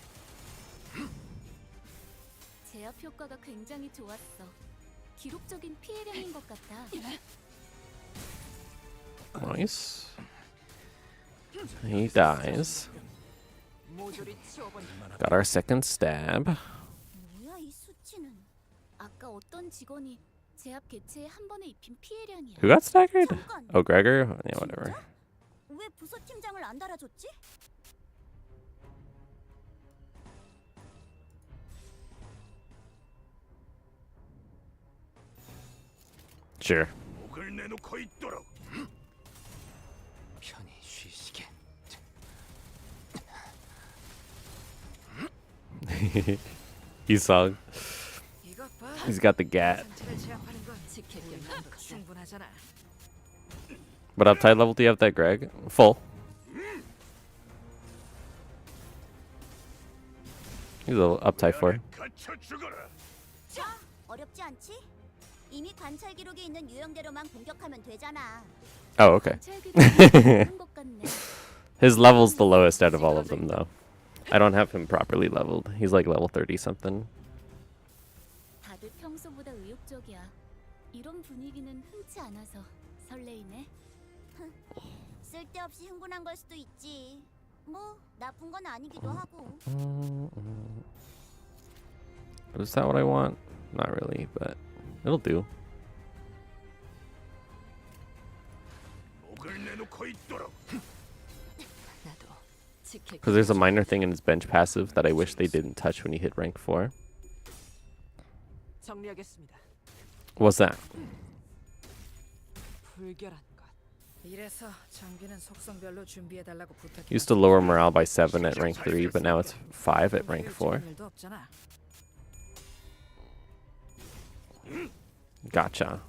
제압 효과가 굉장히 좋았어. 기록적인 피해량인 것 같다. Nice. He dies. Got our second stab. 뭐야 이 수치는? 아까 어떤 직원이 제압 개체에 한 번에 입힌 피해량이야. Who got staggered? Oh, Gregor? Yeah, whatever. 왜 부서 팀장을 안 달아줬지? Sure. 목을 내놓고 있도록. 편히 쉬시게. He's sung. He's got the gat. What uptide level do you have that, Greg? Full. He's a little uptide 4. 자, 어렵지 않지? 이미 관찰 기록에 있는 유형대로만 공격하면 되잖아. Oh, okay. His level's the lowest out of all of them, though. I don't have him properly leveled. He's like level 30 something. 다들 평소보다 의욕적이야. 이런 분위기는 흔치 않아서 설레이네. 쓸데없이 흥분한 걸 수도 있지. 뭐 나쁜 건 아니기도 하고. Is that what I want? Not really, but it'll do. 목을 내놓고 있도록. Because there's a minor thing in his bench passive that I wish they didn't touch when he hit rank 4. 정리하겠습니다. What's that? 불결한 것. 이래서 장비는 속성별로 준비해 달라고 부탁해. Used to lower morale by 7 at rank 3, but now it's 5 at rank 4. Gotcha.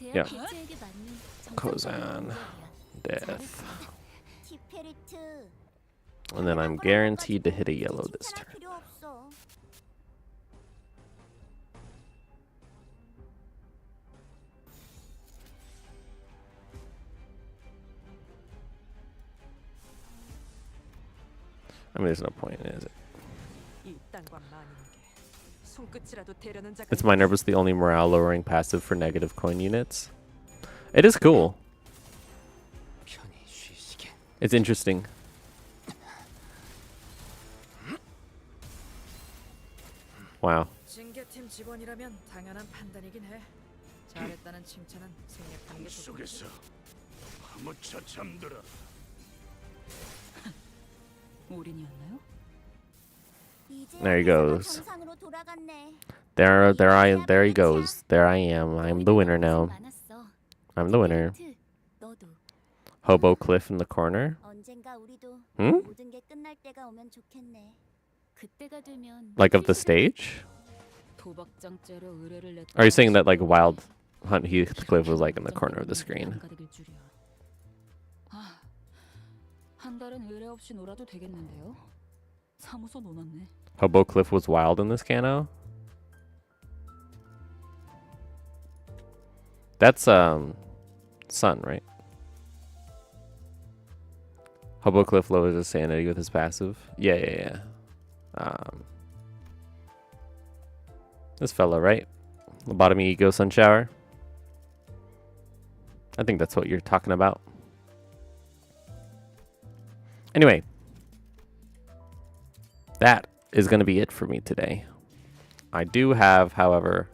Yeah. Kozan. Death. And then I'm guaranteed to hit a yellow this turn. I mean, there's no point, is it? 손끝이라도 대려는 자가 It's my nervous the only morale lowering passive for negative coin units. It is cool. It's interesting. Wow. 징계팀 직원이라면 당연한 판단이긴 해. 잘했다는 칭찬은 생략하는 게 좋겠지. 속에서 아무쳐 잠들어. 올인이었나요? There he goes. 정상으로 돌아갔네. There he goes. There I am. I'm the winner now. I'm the winner. 너도 Hobo Cliff in the corner. 언젠가 우리도 Hmm? 모든 게 끝날 때가 오면 좋겠네. 그때가 되면 Like of the stage? 도박장죄로 의뢰를 냈다. Are you saying that like Wild Hunt Heathcliff was like in the corner of the screen? 아, 한 달은 의뢰 없이 놀아도 되겠는데요? 사무소 노났네. Hobo Cliff was wild in this cano? That's Sun, right? Hobo Cliff lowers his sanity with his passive. Yeah. This fella, right? Lobotomy Ego Sun Shower. I think that's what you're talking about. Anyway, that is going to be it for me today. I do have, however,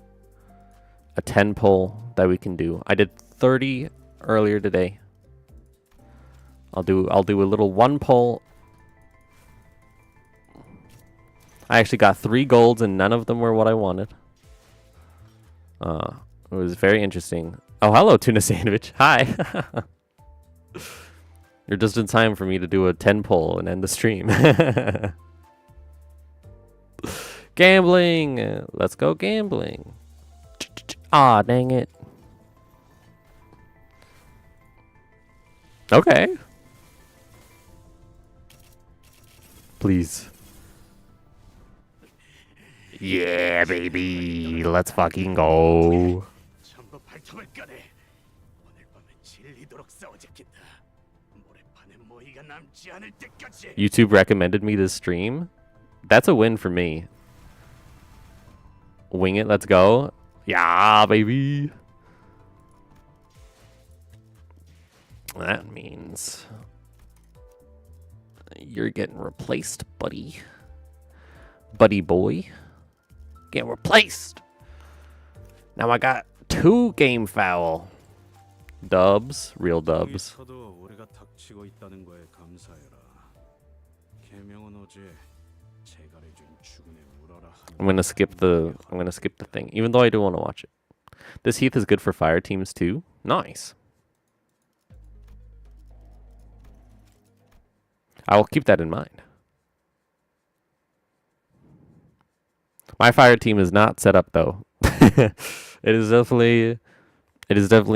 a 10 pull that we can do. I did 30 earlier today. I'll do a little 1 pull. I actually got 3 golds and none of them were what I wanted. It was very interesting. Oh, hello, Tuna Sandwich. Hi. You're just in time for me to do a 10 pull and end the stream. Gambling. Let's go gambling. Ah, dang it. Okay. Please. Yeah, baby. Let's fucking go. 전부 발톱을 까내. 오늘 밤은 질리도록 싸워잡겠다. 모래판에 모이가 남지 않을 때까지. YouTube recommended me this stream. That's a win for me. Wing it, let's go. Yeah, baby. That means you're getting replaced, buddy. Buddy boy. Get replaced. Now I got 2 game foul. Dubs, real dubs. 우리가 닥치고 있다는 거에 감사해라. 계명은 어제 제갈의 주인 죽은에 울어라. I'm gonna skip the thing, even though I do want to watch it. This Heath is good for fire teams too. Nice. I will keep that in mind. My fire team is not set up though. It is definitely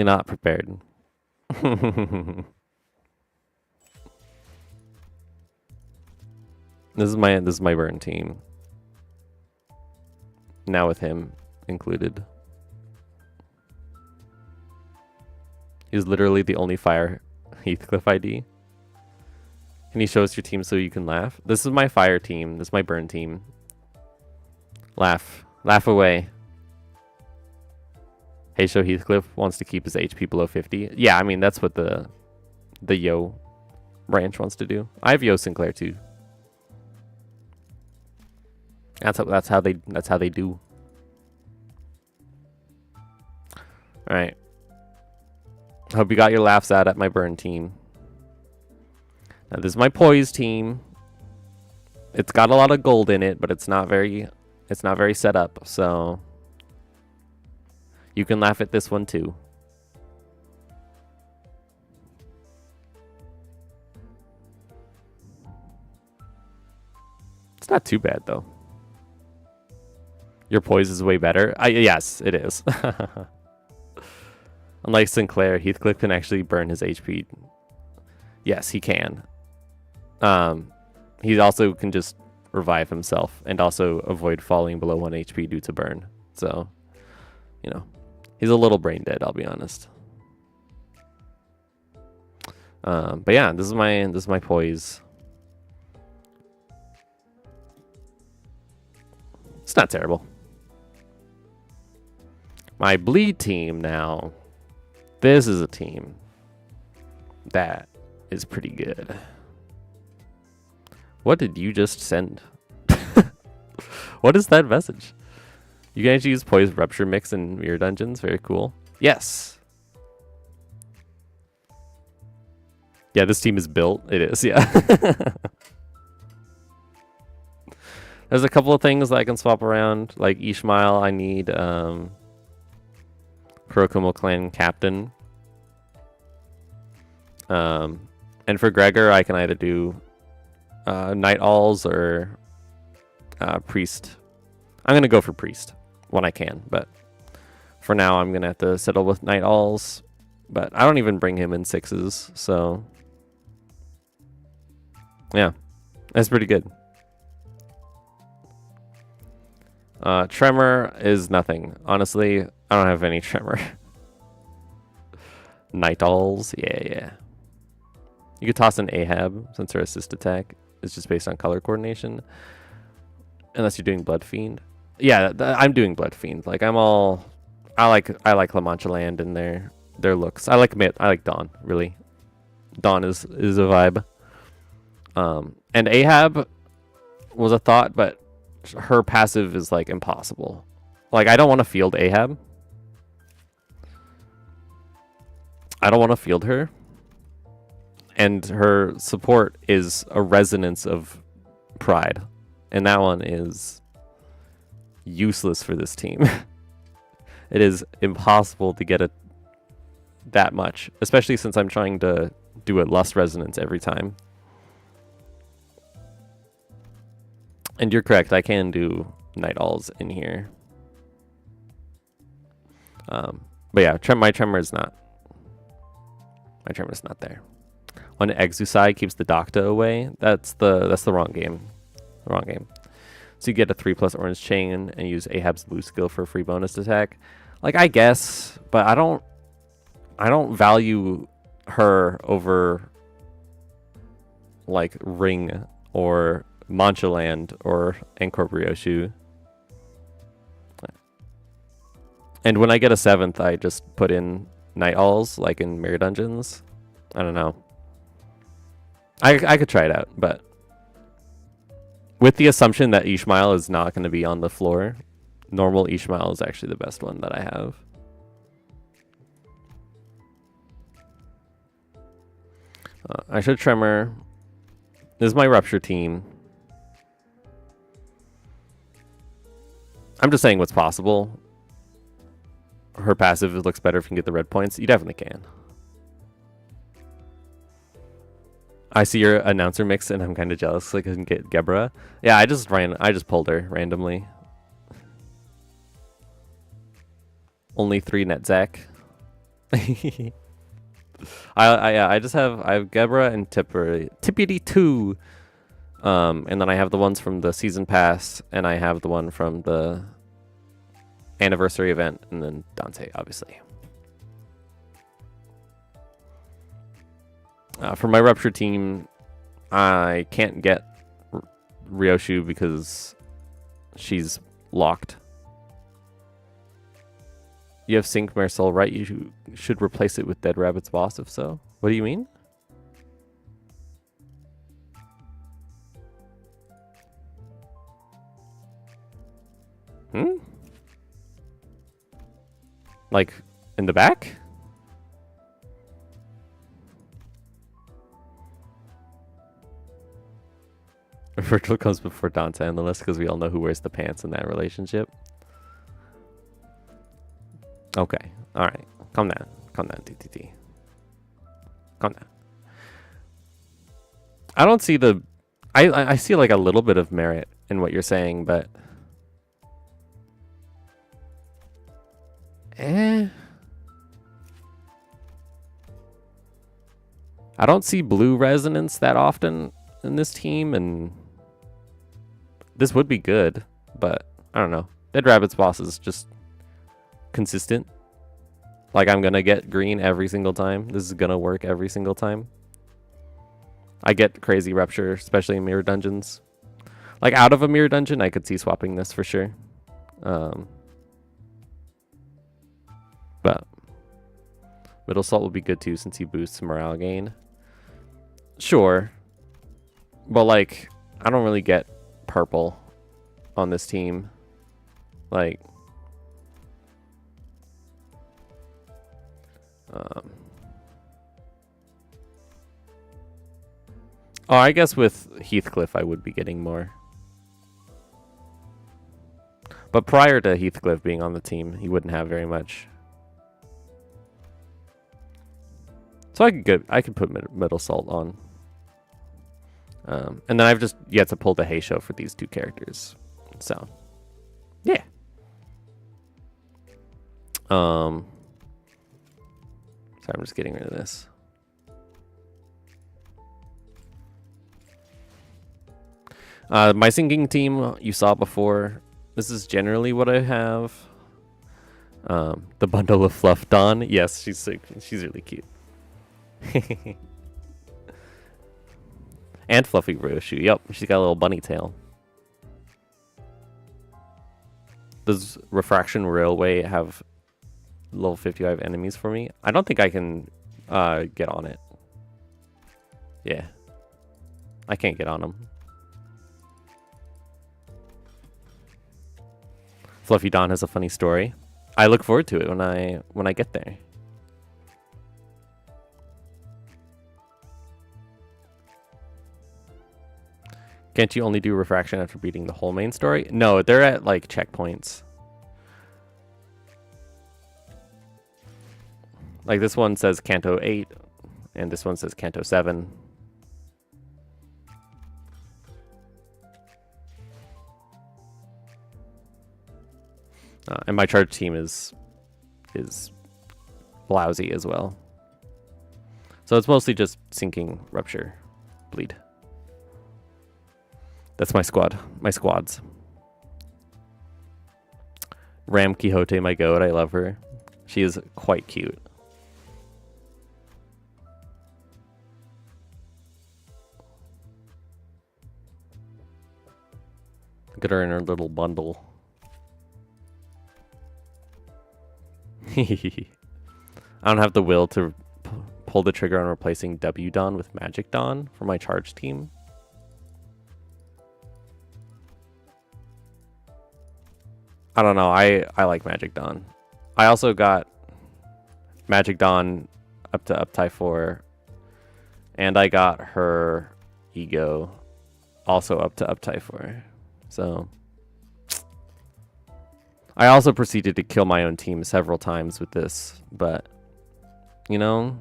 not prepared. This is my burn team. Now with him included. He's literally the only fire Heathcliff ID. Can you show us your team so you can laugh? This is my fire team. This is my burn team. Laugh. Laugh away. Hey, show Heathcliff wants to keep his HP below 50. Yeah, I mean, that's what the Yo branch wants to do. I have Yo Sinclair too. That's how they do. All right. Hope you got your laughs out at my burn team. Now this is my poise team. It's got a lot of gold in it, but it's not very set up, so you can laugh at this one too. It's not too bad though. Your poise is way better. Yes, it is. Unlike Sinclair, Heathcliff can actually burn his HP. Yes, he can. He also can just revive himself and also avoid falling below 1 HP due to burn. So, you know, he's a little brain dead, I'll be honest. But yeah, this is my poise. It's not terrible. My bleed team now. This is a team that is pretty good. What did you just send? What is that message? You can actually use Poise Rupture Mix in Mirror Dungeons. Very cool. Yes. Yeah, this team is built. It is, yeah. There's a couple of things that I can swap around. Like Ishmael, I need Kurokumo Clan Captain. And for Gregor, I can either do Night Owls or Priest. I'm going to go for Priest when I can, but for now I'm going to have to settle with Night Owls. But I don't even bring him in 6s, so yeah, that's pretty good. Tremor is nothing. Honestly, I don't have any Tremor. Night Owls, yeah. You could toss an Ahab since her assist attack is just based on color coordination. Unless you're doing Blood Fiend. Yeah, I'm doing Blood Fiend. Like I like La Mancha Land and their looks. I like Dawn, really. Dawn is a vibe. And Ahab was a thought, but her passive is like impossible. Like I don't want to field Ahab. I don't want to field her. And her support is a resonance of Pride. And that one is useless for this team. It is impossible to get it that much, especially since I'm trying to do a Lust Resonance every time. And you're correct, I can do Night Owls in here. But yeah, my Tremor is not. My Tremor is not there. When Exusai keeps the Docta away, that's the wrong game. Wrong game. So you get a 3+ orange chain and use Ahab's blue skill for a free bonus attack. Like I guess, but I don't value her over like Ring or Mancha Land or Angkor Ryoshu. And when I get a 7th, I just put in Night Owls like in Mirror Dungeons. I don't know. I could try it out, but with the assumption that Ishmael is not going to be on the floor, normal Ishmael is actually the best one that I have. I should Tremor. This is my Rupture team. I'm just saying what's possible. Her passive looks better if you can get the red points. You definitely can. I see your announcer mix and I'm kind of jealous like I can get Gebra. Yeah, I just pulled her randomly. Only 3 net Zach. I have Gebra and Tippity 2. And then I have the ones from the season pass and I have the one from the anniversary event and then Dante obviously. For my Rupture team, I can't get Ryoshu because she's locked. You have Sync Marisol, right? You should replace it with Dead Rabbit's boss, if so. What do you mean? Like, in the back? Virgil comes before Dante on the list because we all know who wears the pants in that relationship. Okay. Alright. Calm down. Calm down, TTT. Calm down. I don't see the... I see like a little bit of merit in what you're saying, but... I don't see blue resonance that often in this team, and this would be good, but I don't know. Dead Rabbit's boss is just consistent. Like I'm gonna get green every single time. This is gonna work every single time. I get crazy Rupture, especially in Mirror Dungeons. Like out of a Mirror Dungeon, I could see swapping this for sure. But middle salt would be good too since he boosts morale gain. Sure. But like, I don't really get purple on this team. Like, oh, I guess with Heathcliff I would be getting more. But prior to Heathcliff being on the team, he wouldn't have very much. So I could put middle salt on. And then I've just yet to pull the Hay Show for these two characters. So, yeah. So I'm just getting rid of this. My sinking team you saw before. This is generally what I have. The bundle of fluff Dawn. Yes, she's really cute. And Fluffy Roshu. Yep, she's got a little bunny tail. Does Refraction Railway have level 55 enemies for me? I don't think I can get on it. Yeah. I can't get on them. Fluffy Dawn has a funny story. I look forward to it when I get there. Can't you only do refraction after beating the whole main story? No, they're at like checkpoints. Like this one says Canto 8 and this one says Canto 7. And my charge team is lousy as well. So it's mostly just sinking, rupture, bleed. That's my squad. My squads. Ram Quixote, my goat. I love her. She is quite cute. Look at her in her little bundle. I don't have the will to pull the trigger on replacing W Dawn with Magic Dawn for my charge team. I don't know. I like Magic Dawn. I also got Magic Dawn up to Uptie 4. And I got her Ego also up to Uptie 4. So I also proceeded to kill my own team several times with this. But, you know,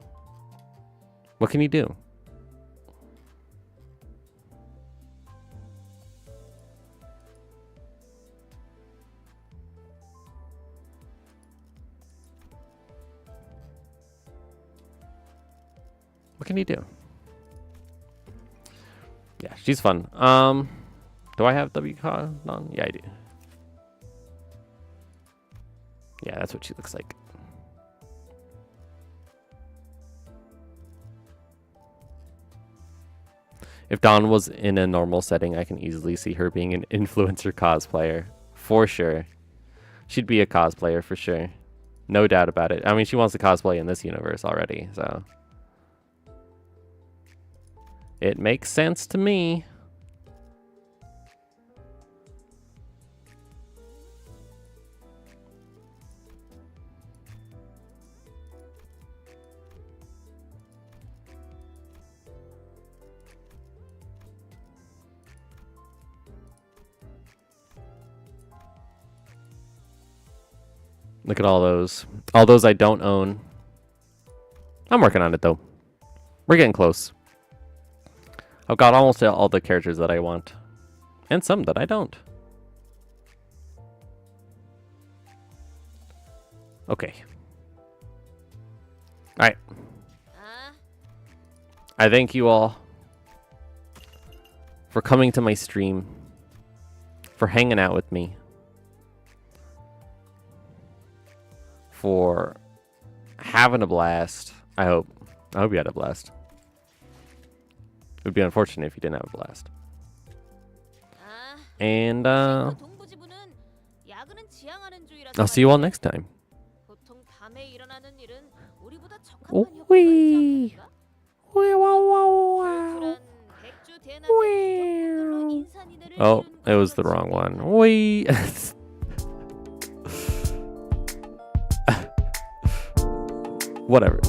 what can you do? What can you do? Yeah, she's fun. Do I have WCOD on? Yeah, I do. Yeah, that's what she looks like. If Dawn was in a normal setting, I can easily see her being an influencer cosplayer. For sure. She'd be a cosplayer for sure. No doubt about it. I mean, she wants to cosplay in this universe already, so it makes sense to me. Look at all those. All those I don't own. I'm working on it though. We're getting close. I've got almost all the characters that I want. And some that I don't. Okay. Alright. I thank you all for coming to my stream. For hanging out with me. For having a blast. I hope you had a blast. It would be unfortunate if you didn't have a blast. And I'll see you all next time. Wee. Wee, wow, wow, wow. Wee. Oh, it was the wrong one. Wee. Whatever.